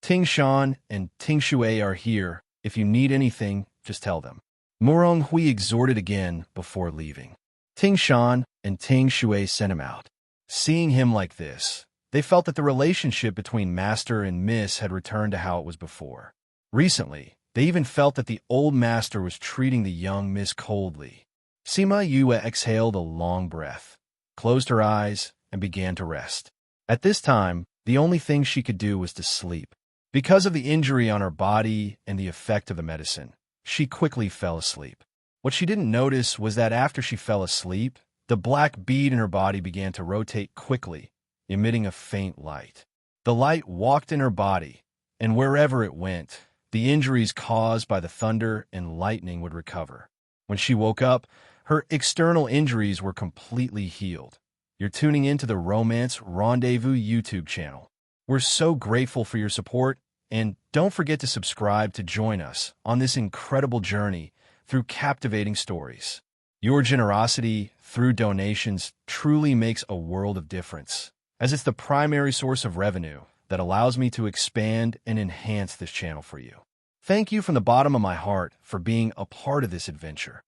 Ting Shan and Ting Shui are here. If you need anything, just tell them. Murong Hui exhorted again before leaving. Ting Shan and Ting Shui sent him out. Seeing him like this, they felt that the relationship between Master and Miss had returned to how it was before. Recently, they even felt that the old Master was treating the young Miss coldly. Sima Yue exhaled a long breath, closed her eyes, and began to rest. At this time, the only thing she could do was to sleep. Because of the injury on her body and the effect of the medicine, she quickly fell asleep. What she didn't notice was that after she fell asleep, the black bead in her body began to rotate quickly, emitting a faint light. The light walked in her body, and wherever it went, the injuries caused by the thunder and lightning would recover. When she woke up, her external injuries were completely healed. You're tuning into the Romance Rendezvous YouTube channel. We're so grateful for your support, and don't forget to subscribe to join us on this incredible journey through captivating stories. Your generosity through donations truly makes a world of difference, as it's the primary source of revenue that allows me to expand and enhance this channel for you. Thank you from the bottom of my heart for being a part of this adventure.